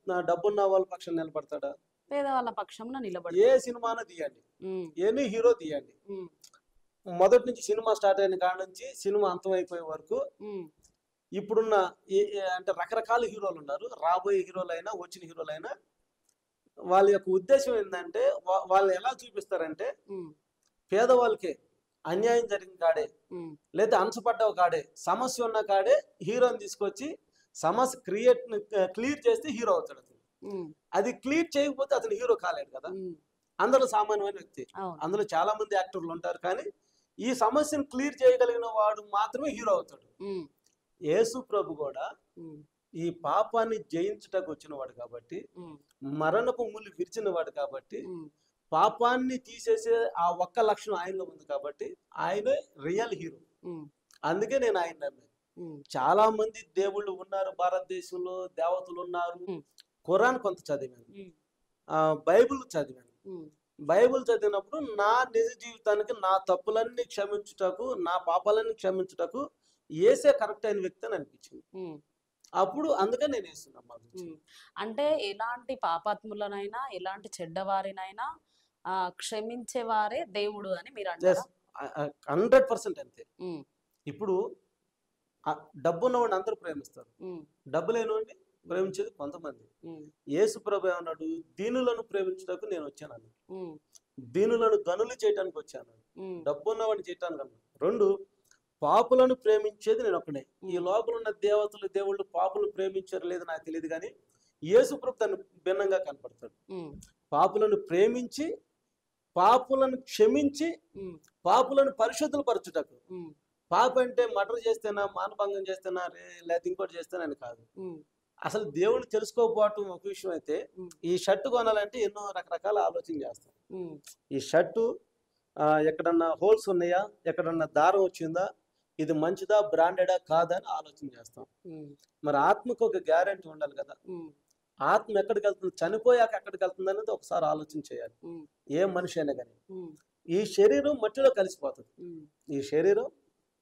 నా డబ్బున్న వాళ్ళ పక్షాన్ని నిలబడతాడా? పేదవాళ్ళ పక్షంలో ఏ నిలబడతాడు. సినిమాను తీయండి, ఉమ్, ఎనీ హీరో తీయండి, ఉమ్, మొదటి నుంచి సినిమా స్టార్ట్ అయిన కాడ నుంచి సినిమా అంతం అయిపోయే వరకు ఉమ్, ఇప్పుడున్న అంటే రకరకాల హీరోలు ఉన్నారు. రాబోయే హీరోలైనా వచ్చిన హీరోలైనా వాళ్ళ యొక్క ఉద్దేశం ఏంటంటే వాళ్ళని ఎలా చూపిస్తారంటే, ఉమ్, పేదవాళ్ళకి అన్యాయం జరిగిన కాడే ఉమ్, లేదా అంచపడ్డ కాడే సమస్య ఉన్న కాడే హీరోని తీసుకొచ్చి సమస్య క్లియర్ చేస్తే హీరో అవుతాడు అతను. ఉమ్, అది క్లియర్ చేయకపోతే అతను హీరో కాలేడు కదా. ఉమ్, అందరూ సామాన్యమైన వ్యక్తి, అవును. అందులో చాలా మంది యాక్టర్లు ఉంటారు, కానీ ఈ సమస్యను క్లియర్ చేయగలిగిన వాడు మాత్రమే హీరో అవుతాడు. ఉమ్, యేసు ప్రభు కూడా ఉమ్, ఈ పాపాన్ని జయించుటకు వచ్చిన వాడు కాబట్టి, ఉమ్, మరణపు ముళ్ళు విరిచిన వాడు కాబట్టి, ఉమ్, పాపాన్ని తీసేసే ఆ ఒక్క లక్షణం ఆయనలో ఉంది కాబట్టి ఆయనే రియల్ హీరో. ఉమ్, అందుకే నేను ఆయన నమ్మాను. ఉమ్, చాలా మంది దేవుళ్ళు ఉన్నారు భారతదేశంలో, దేవతలు ఉన్నారు. ఉమ్, ఖురాన్ కొంత చదివాను, ఉమ్, బైబిల్ చదివాను. ఉమ్, బైబిల్ చదివినప్పుడు నా నిజ జీవితానికి నా తప్పులన్నీ క్షమించుటకు, నా పాపాలన్నీ క్షమించుటకు యేసే కరెక్ట్ అయిన వ్యక్తి అని అనిపించింది. ఉమ్, అప్పుడు అందుకే నేను వేస్తున్నాను. ఉమ్. అంటే ఎలాంటి పాపాత్ములనైనా ఎలాంటి చెడ్డవారినైనా క్షమించేవారే దేవుడు అని మీరు అంటారా? 100% అంతే. ఉమ్, ఇప్పుడు డబ్బు ఉన్నవాడిని అందరూ ప్రేమిస్తారు, ఉమ్, డబ్బు లేనివాడిని ప్రేమించేది కొంతమంది. ఉమ్, యేసు ప్రభు ఏమన్నాడు? దీనులను ప్రేమించుటకు నేను వచ్చాను, ఉమ్, దీనులను గనులు చేయడానికి వచ్చాను, ఉమ్, డబ్బు ఉన్నవాడిని చేయటానికి అన్నాడు. రెండు, పాపులను ప్రేమించేది నేను ఒకనే. ఈ లోపల ఉన్న దేవతలు దేవుళ్ళు పాపులను ప్రేమించారు లేదు నాకు తెలియదు, కానీ యేసు ప్రభు తను భిన్నంగా కనపడతాడు. ఉమ్, పాపులను ప్రేమించి, పాపులను క్షమించి, ఉమ్, పాపులను పరిశుద్ధులు పరచుటకు. ఉమ్, పాప అంటే మర్డర్ చేస్తేనా, మానభంగం చేస్తేనా, లేకపోతే ఇంకోటి చేస్తేనని కాదు. ఉమ్, అసలు దేవుడు తెలుసుకోకపోవటం ఒక విషయం అయితే, ఉమ్, ఈ షర్ట్ కొనాలంటే ఎన్నో రకరకాల ఆలోచన చేస్తాం. ఉమ్, ఈ షర్టు ఎక్కడన్నా హోల్స్ ఉన్నాయా, ఎక్కడన్నా దారం వచ్చిందా, ఇది మంచిదా, బ్రాండెడా కాదా అని ఆలోచన చేస్తాం. ఉమ్, మరి ఆత్మకు ఒక గ్యారెంటీ ఉండాలి కదా. ఉమ్, ఆత్మ ఎక్కడికి వెళ్తుంది, చనిపోయాక ఎక్కడికి వెళ్తుంది అనేది ఒకసారి ఆలోచన చేయాలి. ఉమ్, ఏ మనిషి అయినా కానీ ఉమ్, ఈ శరీరం మట్టిలో కలిసిపోతుంది, ఉమ్, ఈ శరీరం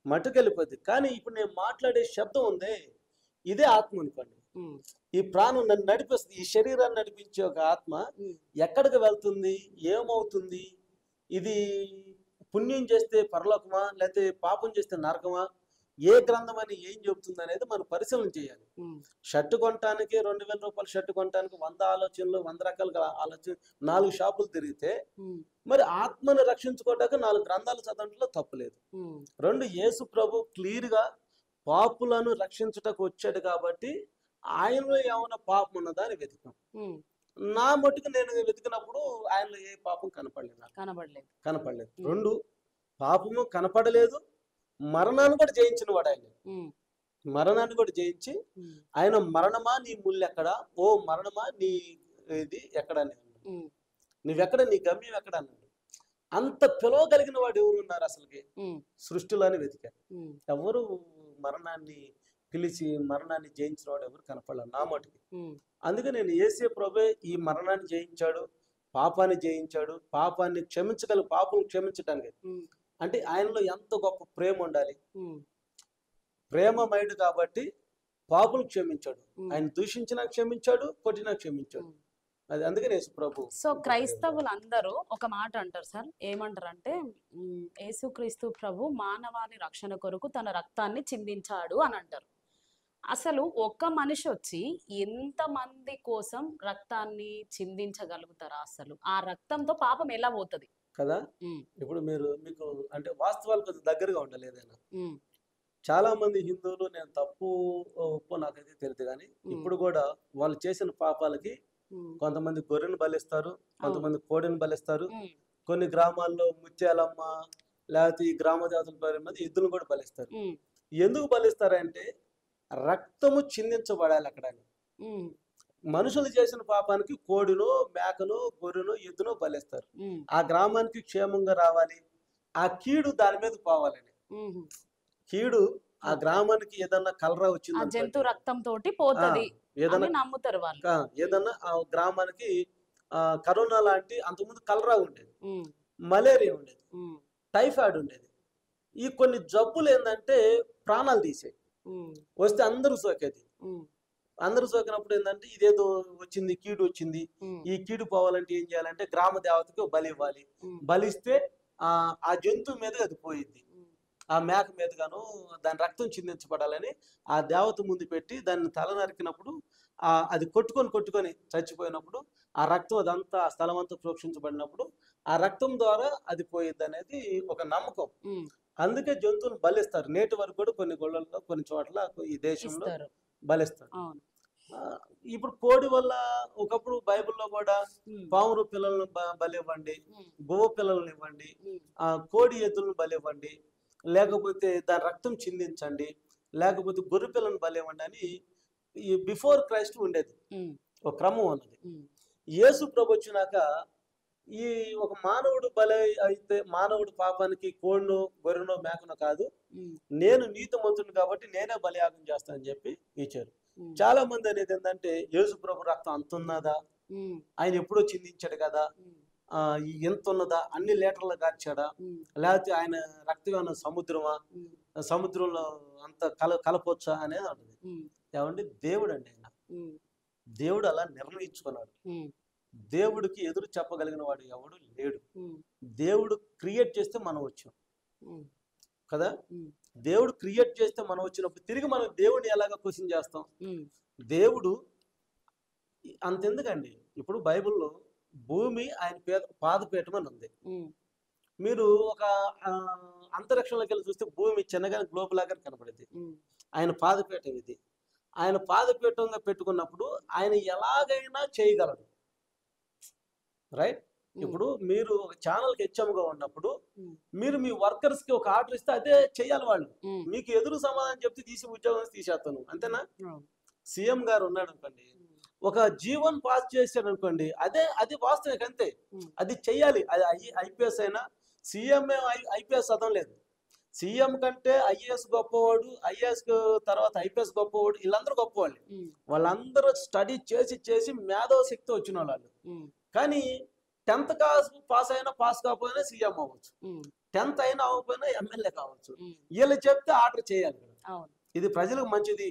మట్టికి వెళ్ళిపోతుంది. కానీ ఇప్పుడు నేను మాట్లాడే శబ్దం ఉంది, ఇదే ఆత్మ అనుకోండి. ఉమ్, ఈ ప్రాణం నన్ను నడిపిస్తుంది, ఈ శరీరాన్ని నడిపించే ఒక ఆత్మ ఉమ్, ఎక్కడికి వెళ్తుంది, ఏమవుతుంది, ఇది పుణ్యం చేస్తే పరలోకమా లేకపోతే పాపం చేస్తే నరకమా, ఏ గ్రంథం అని ఏం చెబుతుంది అనేది మనం పరిశీలన చేయాలి. ఉమ్, షర్టు కొనటానికి 2000 రూపాయల షర్టు కొనటానికి 100 ఆలోచనలు, 100 రకాలుగా ఆలోచన, 4 షాపులు తిరిగితే ఉమ్, మరి ఆత్మను రక్షించుకోవటానికి 4 గ్రంథాలు చదవడంలో తప్పులేదు. ఉమ్, 2, యేసు ప్రభు క్లియర్గా పాపులను రక్షించుటకు వచ్చాడు కాబట్టి ఆయనలో ఏమైనా పాపం ఉన్నదా అని వెతికాం. ఉమ్, నా మటుకు నేను వెతికినప్పుడు ఆయనలో ఏ పాపం కనపడలేదు, నాకు కనబడలేదు. కనపడలేదు. ఉమ్. 2, పాపము కనపడలేదు, మరణాన్ని కూడా జయించిన వాడు ఆయన. ఉమ్, మరణాన్ని కూడా జయించి ఉమ్, ఆయన మరణమా నీ ముళ్ళు ఎక్కడ, ఓ మరణమా నీ ఇది ఎక్కడ అని అన్నాడు. ఉమ్, నువ్వెక్కడ, నీ గమ్యం ఎక్కడ అన్నాడు. అంత పిలవగలిగిన వాడు ఎవరు ఉన్నారు అసలుకి ఉమ్, సృష్టిలో అని వెతికాను. ఉమ్, ఎవరు మరణాన్ని పిలిచి మరణాన్ని జయించిన వాడు ఎవరు కనపడలేదు నా మటుకి. ఉమ్, అందుకే నేను యేసే ప్రభే ఈ మరణాన్ని జయించాడు, పాపాన్ని జయించాడు, పాపాన్ని పాపం క్షమించడానికి. ఉమ్, అంటే ఆయనలో ఎంత గొప్ప ప్రేమ ఉండాలి. ఉమ్, ప్రేమమయుడు కాబట్టి పాపులు క్షమించాడు, ఉమ్. ఆయన దూషించినా క్షమించాడు, కొట్టినా క్షమించాడు. ఉమ్. అది అందుకనే యేసు ప్రభు. సో క్రైస్తవులందరూ ఒక మాట అంటారు సార్, ఏమంటారంటే యేసుక్రీస్తు ప్రభు మానవాళి రక్షణ కొరకు తన రక్తాన్ని చిందించాడు అని అంటారు. అసలు ఒక్క మనిషి వచ్చి ఎంతమంది కోసం రక్తాన్ని చిందించగలుగుతారా? అసలు ఆ రక్తంతో పాపం ఎలా పోతుంది కదా. ఉమ్, ఇప్పుడు మీకు అంటే వాస్తవాలు కొద్దిగా దగ్గరగా ఉండాలి ఏదైనా. ఉమ్, చాలా మంది హిందువులు, నేను తప్పు ఒప్పు నాకైతే తెలియదు కానీ ఇప్పుడు కూడా వాళ్ళు చేసిన పాపాలకి ఉమ్, కొంతమంది గొర్రెను బలిస్తారు, కొంతమంది కోడిని బలిస్తారు, ఉమ్, కొన్ని గ్రామాల్లో ముత్యాలమ్మ లేకపోతే ఈ గ్రామ దేవతల పేరు మీద ఎద్దును కూడా బలిస్తారు. ఉమ్, ఎందుకు బలిస్తారంటే రక్తము చిందించబడాలి అక్కడ అని. ఉమ్, మనుషులు చేసిన పాపానికి కోడినో మేకనో గొర్రెనో ఎద్దునో బలిస్తారు. ఉమ్, ఆ గ్రామానికి క్షేమంగా రావాలి, ఆ కీడు దాని మీద పోవాలని. ఉమ్. కీడు ఆ గ్రామానికి ఏదన్నా కలరా ఆ వచ్చింది జంతు రక్తం తోటి పోతది. ఏదైనా నమ్ముతారు వాళ్ళు. ఏదన్నా ఆ గ్రామానికి కరోనా లాంటి, అంతకుముందు కలరా ఉండేది, ఉమ్, మలేరియా ఉండేది, ఉమ్, టైఫాయిడ్ ఉండేది. ఈ కొన్ని జబ్బులు ఏంటంటే ప్రాణాలు తీసాయి. ఉమ్, వస్తే అందరూ సోకేది. ఉమ్, అందరూ సోకినప్పుడు ఏంటంటే ఇదేదో వచ్చింది, కీడు వచ్చింది, ఉమ్, ఈ కీడు పోవాలంటే ఏం చేయాలంటే గ్రామ దేవతకి బలి ఇవ్వాలి. ఉమ్, బలిస్తే ఆ జంతువు మీద అది పోయిద్ది, ఉమ్, ఆ మేక మీదగాను దాని రక్తం చిందించబడాలని ఆ దేవత ముందు పెట్టి దాన్ని తల నరికినప్పుడు అది కొట్టుకొని చచ్చిపోయినప్పుడు ఆ రక్తం అదంతా ఆ స్థలం అంతా ప్రోక్షించబడినప్పుడు ఆ రక్తం ద్వారా అది పోయిద్ది అనేది ఒక నమ్మకం. ఉమ్, అందుకే జంతువులు బలిస్తారు. నేటి వరకు కూడా కొన్ని గొళ్ళల్లో, కొన్ని చోట్ల ఈ దేశంలో ఇస్తారు. బలిస్తారు. అవును. ఇప్పుడు కోడి వల్ల ఒకప్పుడు బైబిల్లో కూడా ఉమ్, పావురు పిల్లలను బలి ఇవ్వండి, ఉమ్, గోవు పిల్లలను ఇవ్వండి, ఉమ్, కోడి ఎద్దులను బలి ఇవ్వండి, లేకపోతే దాని రక్తం చిందించండి, లేకపోతే గొర్రె పిల్లను బలి ఇవ్వండి అని ఈ బిఫోర్ క్రైస్ట్ ఉండేది, ఉమ్, ఒక క్రమం అన్నది. ఉమ్, యేసు ప్రభు వచ్చినాక ఈ ఒక మానవుడు బలి అయితే మానవుడు పాపానికి కోడినో గొర్రెనో మేకనో కాదు, ఉమ్, నేను నీతిమంతుడు కాబట్టి నేనే బలియాగం చేస్తానని చెప్పి ఇచ్చారు. ఉమ్, చాలా మంది అనేది ఏంటంటే యేసు ప్రభు రక్తం అంత ఉన్నదా, ఉమ్, ఆయన ఎప్పుడో చిందించాడు కదా, ఉమ్, ఎంత ఉన్నదా, అన్ని లీటర్లు కాచాడా, ఉమ్, లేకపోతే ఆయన రక్తం ఏమన్నా సముద్రమా, ఉమ్, సముద్రంలో అంత కలపొచ్చా అనేది ఉంటుంది. ఉమ్, ఏమంటే దేవుడు అండి ఆయన, ఉమ్, దేవుడు అలా నిర్ణయించుకున్నాడు. ఉమ్, దేవుడికి ఎదురు చెప్పగలిగిన వాడు ఎవడు లేడు. ఉమ్, దేవుడు క్రియేట్ చేస్తే మనం వచ్చాం ఉమ్, కదా, ఉమ్, దేవుడు క్రియేట్ చేస్తే మనం వచ్చినప్పుడు తిరిగి మనం దేవుడిని ఎలాగ క్వశ్చన్ చేస్తాం. ఉమ్, దేవుడు అంతెందుకండి, ఇప్పుడు బైబిల్లో భూమి ఆయన పాదపీఠం అని ఉంది. ఉమ్, మీరు ఒక అంతరిక్షంలోకి వెళ్ళి చూస్తే భూమి చిన్నగా గ్లోబ్ లాగా కనపడింది. ఉమ్, ఆయన పాదపీఠం ఇది. ఆయన పాదపీఠంగా పెట్టుకున్నప్పుడు ఆయన ఎలాగైనా చేయగలడు, రైట్? ఇప్పుడు మీరు ఒక ఛానల్కి హెచ్ఎంగా ఉన్నప్పుడు ఉమ్, మీరు మీ వర్కర్స్కి ఒక ఆర్డర్ ఇస్తే అదే చెయ్యాలి వాళ్ళు. ఉమ్, మీకు ఎదురు సమాధానం చెప్తే తీసి ఉద్యోగం తీసేస్తాను, అంతేనా? అవును. సీఎం గారు ఉన్నాడు అనుకోండి, ఉమ్, ఒక జీవన్ పాస్ చేశాడు అనుకోండి, అది వాస్తవిక అంతే, ఉమ్, అది చెయ్యాలి. అది ఐపీఎస్ అయినా, సీఎం ఐపీఎస్ చదవలేదు. సీఎం కంటే ఐఏఎస్ గొప్పవాడు, ఐఏఎస్ తర్వాత ఐపీఎస్ గొప్పవాడు, వీళ్ళందరూ గొప్పవాళ్ళు. ఉమ్, వాళ్ళందరూ స్టడీ చేసి మేధో శక్తి వచ్చిన వాళ్ళు. ఉమ్, కానీ 10th క్లాస్ పాస్ అయినా పాస్ కాకపోయినా సీఎం అవ్వచ్చు, ఉమ్, 10th అయినా అవ్వకపోయినా ఎమ్మెల్యే కావచ్చు. ఉమ్, వీళ్ళు చెప్తే ఆర్డర్ చేయాలి కదా. అవును. ఇది ప్రజలకు మంచిది,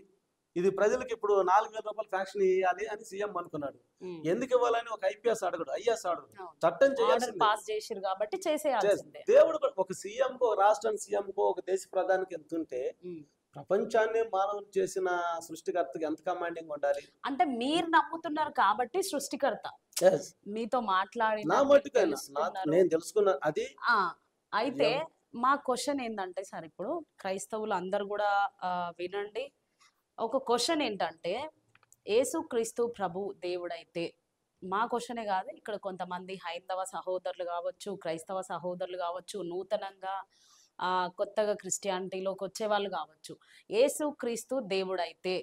ఇది ప్రజలకు ఇప్పుడు 4,000 రూపాయలు ఫ్యాక్షన్ ఇవ్వాలి అని సీఎం అనుకున్నాడు. ఉమ్, ఎందుకు ఇవ్వాలని ఒక ఐపీఎస్ అడగడు, ఐఏఎస్ అడగడు, అవును. చట్టం ఆర్డర్ చేయాల్సిందే. పాస్ చేసిరు కాబట్టి చేసేయాల్సిందే. దేవుడు ఒక సీఎం కో, రాష్ట్రానికి సీఎం కో, ఒక దేశ ప్రధానికి ఎంత ఉంటే ఉమ్. ప్రపంచాన్ని మానవులు చేసిన సృష్టికర్తకి ఎంత కమాండింగ్ ఉండాలి. అంటే మీరు నమ్ముతున్నారు కాబట్టి సృష్టికర్త Yes. మీతో మాట్లాడి నా మట్టుకైనా నేను తెలుసుకున్నా అది. అయితే మా క్వశ్చన్ ఏంటంటే సార్, ఇప్పుడు క్రైస్తవులు అందరు కూడా వినండి. ఒక క్వశ్చన్ ఏంటంటే, యేసుక్రీస్తు ప్రభు దేవుడైతే, మా క్వశ్చనే కాదు, ఇక్కడ కొంతమంది హైందవ సహోదరులు కావచ్చు, క్రైస్తవ సహోదరులు కావచ్చు, నూతనంగా కొత్తగా క్రిస్టియానిటీలోకి వచ్చే వాళ్ళు కావచ్చు, యేసుక్రీస్తు దేవుడైతే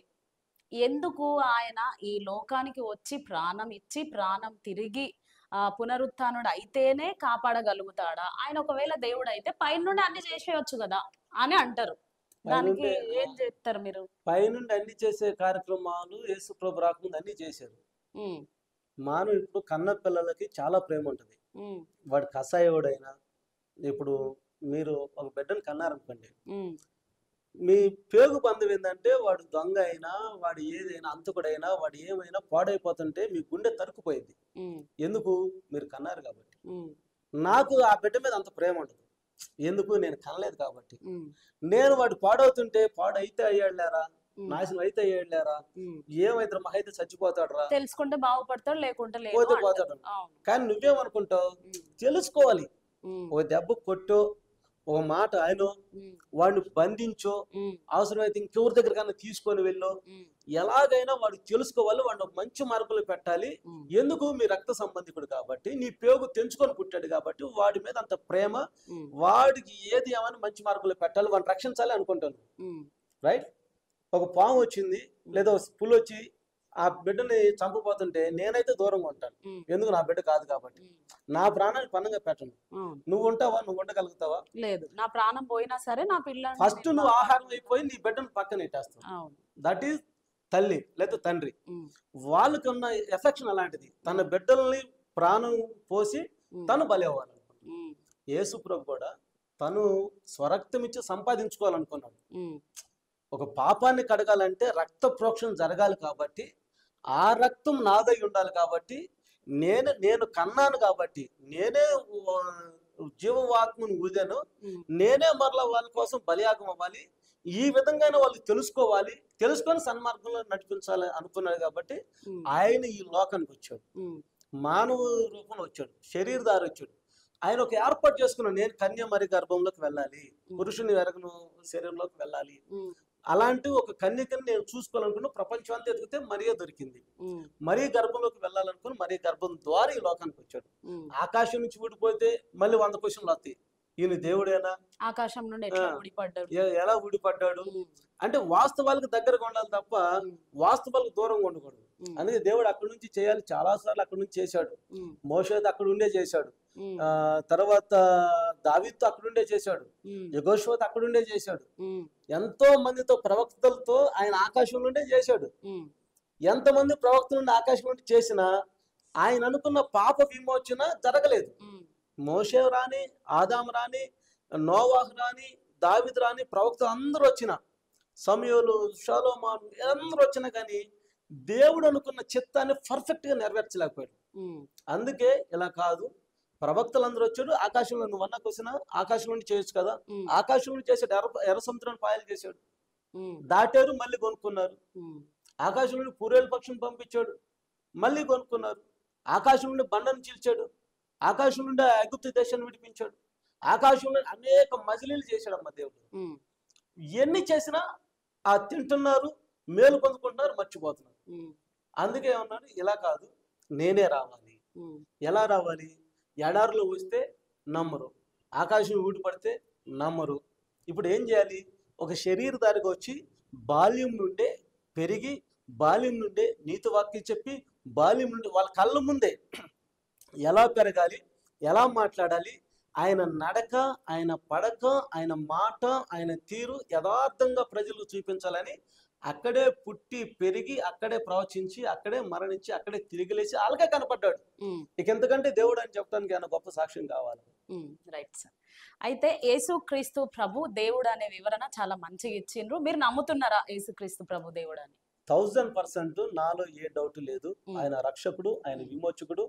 ఎందుకు ఆయన ఈ లోకానికి వచ్చి ప్రాణం ఇచ్చి ప్రాణం తిరిగి పునరుత్థానుడు అయితేనే కాపాడగలుగుతాడా? ఆయన ఒకవేళ దేవుడు అయితే పైనుండి అన్ని చేసేయచ్చు కదా అని అంటారు. దానికి ఏం చెప్తారు మీరు? పైనుండి అన్ని చేసే కార్యక్రమాలు యేసు ప్రభు రాకముందు అన్ని చేశారు. మానవుడు ఇప్పుడు కన్న పిల్లలకి చాలా ప్రేమ ఉంటుంది. వాడు కసాయవాడైనా, ఇప్పుడు మీరు ఒక బిడ్డను కన్నారనుకోండి, మీ పేగు బంధం ఏంటంటే వాడు దొంగ అయినా, వాడు ఏదైనా అంతకుడైనా, వాడు ఏమైనా పాడైపోతుంటే మీ గుండె తరుక్కుపోయింది. ఎందుకు? మీరు కన్నారు కాబట్టి. నాకు ఆ బిడ్డ మీద అంత ప్రేమ ఉండదు, ఎందుకు? నేను కనలేదు కాబట్టి. నేను వాడు పాడవుతుంటే పాడైతే అయ్యాడులేరా, నాశనం అయితే అయ్యాడులేరా, ఏమైతే మహైతే చచ్చిపోతాడు రా, తెలుసుకుంటే బాగుపడతాడు, లేకుంటే పోతే పోతాడు. కానీ నువ్వేమనుకుంటావు? తెలుసుకోవాలి. ఒక దెబ్బ కొట్టో, ఒక మాట ఆయన, వాడిని బంధించో, అవసరమైతే ఇంకెవరి దగ్గర కన్నా తీసుకొని వెళ్ళో, ఎలాగైనా వాడు తెలుసుకోవాలి, వాడిని ఒక మంచి మార్గంలో పెట్టాలి. ఎందుకు? మీ రక్త సంబంధికుడు కాబట్టి, నీ పేగు తెంచుకొని పుట్టాడు కాబట్టి వాడి మీద అంత ప్రేమ, వాడికి ఏది ఏమని మంచి మార్గంలో పెట్టాలి, వాడిని రక్షించాలి అనుకుంటాను, రైట్? ఒక పాము వచ్చింది లేదా పులి వచ్చి ఆ బిడ్డని చంపబోతుంటే నేనైతే దూరంగా ఉంటాను, ఎందుకు? నా బిడ్డ కాదు కాబట్టి. నా ప్రాణాన్ని పన్నంగా పెట్టను. నువ్వు ఉంటావా? నువ్వు ఉండగలుగుతావా? లేదు. నా ప్రాణం పోయినా సరే నా పిల్ల ఫస్ట్ నువ్వు ఆహారం అయిపోయి నీ బిడ్డను పక్కన పెట్టేస్తావు. దట్ ఈస్ తల్లి లేదా తండ్రి, ఉమ్, వాళ్ళకి ఉన్న ఎఫెక్షన్ అలాంటిది. తన బిడ్డల్ని ప్రాణం పోసి ఉమ్, తను బలి అవ్వాలనుకున్నాడు. ఉమ్, యేసు ప్రభు కూడా తను స్వరక్తం ఇచ్చి సంపాదించుకోవాలనుకున్నాడు. ఉమ్, ఒక పాపాన్ని కడగాలంటే రక్త ప్రోక్షణ జరగాలి కాబట్టి, ఆ రక్తం నాదై ఉండాలి కాబట్టి, నేను కన్నాను కాబట్టి, నేనే జీవవాత్మను ఊదాను, ఉమ్, నేనే మరలా వాళ్ళ కోసం బలియాగం అవ్వాలి, ఈ విధంగానే వాళ్ళు తెలుసుకోవాలి, తెలుసుకొని సన్మార్గంలో నడిపించాలి అనుకున్నాడు కాబట్టి ఉమ్, ఆయన ఈ లోకానికి వచ్చాడు. ఉమ్, మానవ రూపంలో వచ్చాడు, శరీరధారి వచ్చాడు. ఆయన ఒక ఏర్పాటు చేసుకున్నాడు, నేను కన్యమరి గర్భంలోకి వెళ్ళాలి, పురుషుని వెరగను శరీరంలోకి వెళ్ళాలి. ఉమ్, అలాంటి ఒక కన్యకని నేను చూసుకోవాలనుకున్నా. ప్రపంచం అంతా ఎదిగితే మరియే దొరికింది. ఉమ్, మరీ గర్భంలోకి వెళ్ళాలనుకుని మరీ గర్భం ద్వారా ఈ లోకానికి వచ్చాడు. ఉమ్. ఆకాశం నుంచి ఊడిపోతే మళ్ళీ 100 క్వశ్చన్లు వస్తాయి. ఈయన దేవుడేనా, ఆకాశం నుండి ఎట్లా ఊడిపడ్డాడు? ఎలా ఊడిపడ్డాడు ఉమ్, అంటే వాస్తవాలకు దగ్గరగా ఉండాలి తప్ప ఉమ్, వాస్తవాలకు దూరంగా ఉండకూడదు. ఉమ్, అందుకే దేవుడు అక్కడి నుంచి చేయాలి, చాలా సార్లు అక్కడి నుంచి చేశాడు. ఉమ్, మోషేతో అక్కడ ఉండే చేశాడు, ఉమ్, తర్వాత దావీదుతో అక్కడుండే చేశాడు, ఉమ్, యెహోషువతో అక్కడుండే చేశాడు, ఉమ్, ఎంతో మందితో ప్రవక్తలతో ఆయన ఆకాశం నుండే చేశాడు. ఉమ్, ఎంతమంది ప్రవక్తల నుండి ఆకాశం నుండి చేసినా ఆయన అనుకున్న పాప విమోచన జరగలేదు. ఉమ్, మోషే రాని, ఆదాము రాని, నోవాహు రాని, దావీదు రాని, ప్రవక్తలు అందరూ వచ్చిన, సమూయేలు, షలోమోను అందరూ వచ్చినా కానీ దేవుడు అనుకున్న చిత్తాన్ని పర్ఫెక్ట్ గా నెరవేర్చలేకపోయాడు. ఉమ్, అందుకే ఇలా కాదు, ప్రవక్తలు అందరూ వచ్చాడు, ఆకాశంలో నువ్వు అన్న క్వశ్చన్ ఆకాశం నుండి చేయొచ్చు కదా, ఉమ్, ఆకాశం నుండి చేశాడు. ఎర్ర సముద్రాన్ని పాయలు చేశాడు, ఉమ్, దాటారు, మళ్ళీ కొనుక్కున్నారు. ఉమ్, ఆకాశం నుండి పూరేల పక్షిని పంపించాడు, మళ్ళీ కొనుక్కున్నారు. ఆకాశం నుండి బండను చీల్చాడు, ఆకాశం నుండి ఐగుప్తు దేశాన్ని విడిపించాడు, ఆకాశంలో అనేక మజిలీలు చేశాడు అమ్మ దేవుడు. ఉమ్, ఎన్ని చేసినా ఆ తింటున్నారు, మేలు పొందుకుంటున్నారు, మర్చిపోతున్నారు. ఉమ్, అందుకే ఏమన్నాడు, ఇలా కాదు, నేనే రావాలి. ఉమ్, ఎలా రావాలి? ఎడారిలో వస్తే నమ్మరు, ఆకాశం ఊడిపడితే నమ్మరు. ఇప్పుడు ఏం చేయాలి? ఒక శరీరధారిగా వచ్చి బాల్యం నుండే పెరిగి, బాల్యం నుండే నీతి వాక్యం చెప్పి, బాల్యం నుండి వాళ్ళ కళ్ళ ముందే ఎలా పెరగాలి, ఎలా మాట్లాడాలి, ఆయన నడక, ఆయన పడక, ఆయన మాట, ఆయన తీరు యథార్థంగా ప్రజలు చూపించాలని అక్కడే పుట్టి పెరిగి, అక్కడే ప్రవచించి, అక్కడే మరణించి, అక్కడే తిరిగి లేచి వాళ్ళకే కనపడ్డాడు. ఉమ్, ఇక ఎంతకంటే దేవుడు అని చెప్పడానికి ఆయన గొప్ప సాక్ష్యం కావాలి. Right sir. అయితే యేసుక్రీస్తు ప్రభు దేవుడు అనే వివరణ చాలా మంచిగా ఇచ్చిండ్రు. మీరు నమ్ముతున్నారా యేసుక్రీస్తు ప్రభు దేవుడు అని? 1000% నాలో ఏ డౌట్ లేదు. ఆయన రక్షకుడు, ఆయన విమోచకుడు.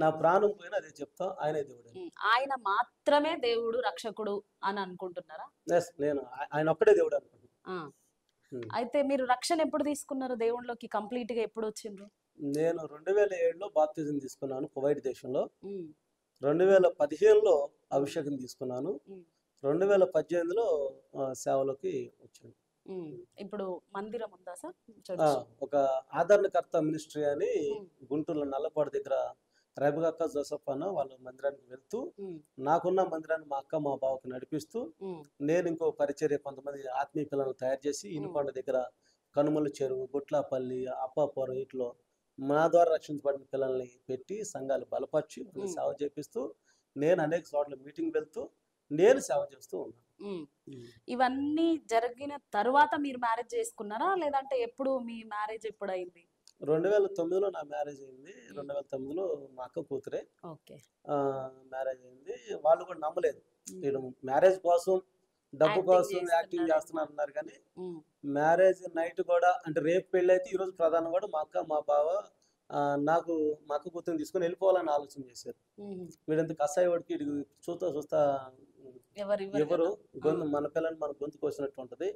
నా ప్రాణం పోయినా అదే చెప్తా, ఆయనే దేవుడు. ఆయన మాత్రమే దేవుడు, రక్షకుడు అని అనుకుంటున్నారా? నేను ఆయన ఒక్కడే దేవుడు అనుకుంటున్నాను. అయితే మీరు రక్షణ ఎప్పుడు తీసుకున్నారు? దేవుళ్ళలోకి కంప్లీట్ గా ఎప్పుడు వచ్చిండ్రు? నేను 2007లో బాప్తిజం తీసుకున్నాను కువైట్ దేశంలో. 2015లో అభిషేకం తీసుకున్నాను. 2018లో సేవలోకి వచ్చాను. ఇప్పుడు మందిరం ఉందా సార్? ఒక ఆదరణకర్త మినిస్ట్రీ అని గుంటూరులో నల్లపాడు దగ్గర రేబకా జోసఫ్ అన్న వాళ్ళ మందిరానికి వెళ్తూ, నాకున్న మందిరాన్ని మా అక్క మా బావకు నడిపిస్తూ, నేను ఇంకో పరిచర్య కొంతమంది ఆత్మీయ పిల్లలను తయారు చేసి ఇనుకొండ దగ్గర కనుమల చెరువు, గుట్లాపల్లి, అప్పాపురం ఇట్లో నా ద్వారా రక్షించబడిన పిల్లల్ని పెట్టి సంఘాలు బలపరిచి సేవ చేపిస్తూ, నేను అనేక చోట్ల మీటింగ్ వెళ్తూ నేను సేవ చేస్తూ ఉన్నాను. ఇవన్నీ జరిగిన తరువాత మీరు మ్యారేజ్ చేసుకున్నారా, లేదంటే ఎప్పుడు మీ మ్యారేజ్ ఎప్పుడు అయింది? 2009లో నా మ్యారేజ్ అయింది. 2009లో మా అక్క కూతురే మ్యారేజ్ అయింది. వాళ్ళు కూడా నమ్మలేదు, వీడు మ్యారేజ్ కోసం డబ్బు కోసం యాక్టింగ్ చేస్తున్నారు అన్నారు. కానీ మ్యారేజ్ నైట్ కూడా, అంటే రేపు పెళ్ళి అయితే ఈరోజు ప్రధానం కూడా మా అక్క మా బావ నాకు మా అక్క కూతురుని తీసుకొని వెళ్ళిపోవాలని ఆలోచన చేశారు. వీడంత కసాయి వాడికి చూస్తా ఎవరు మన పిల్లల్ని మన గొంతు కోసినట్టు ఉంటది,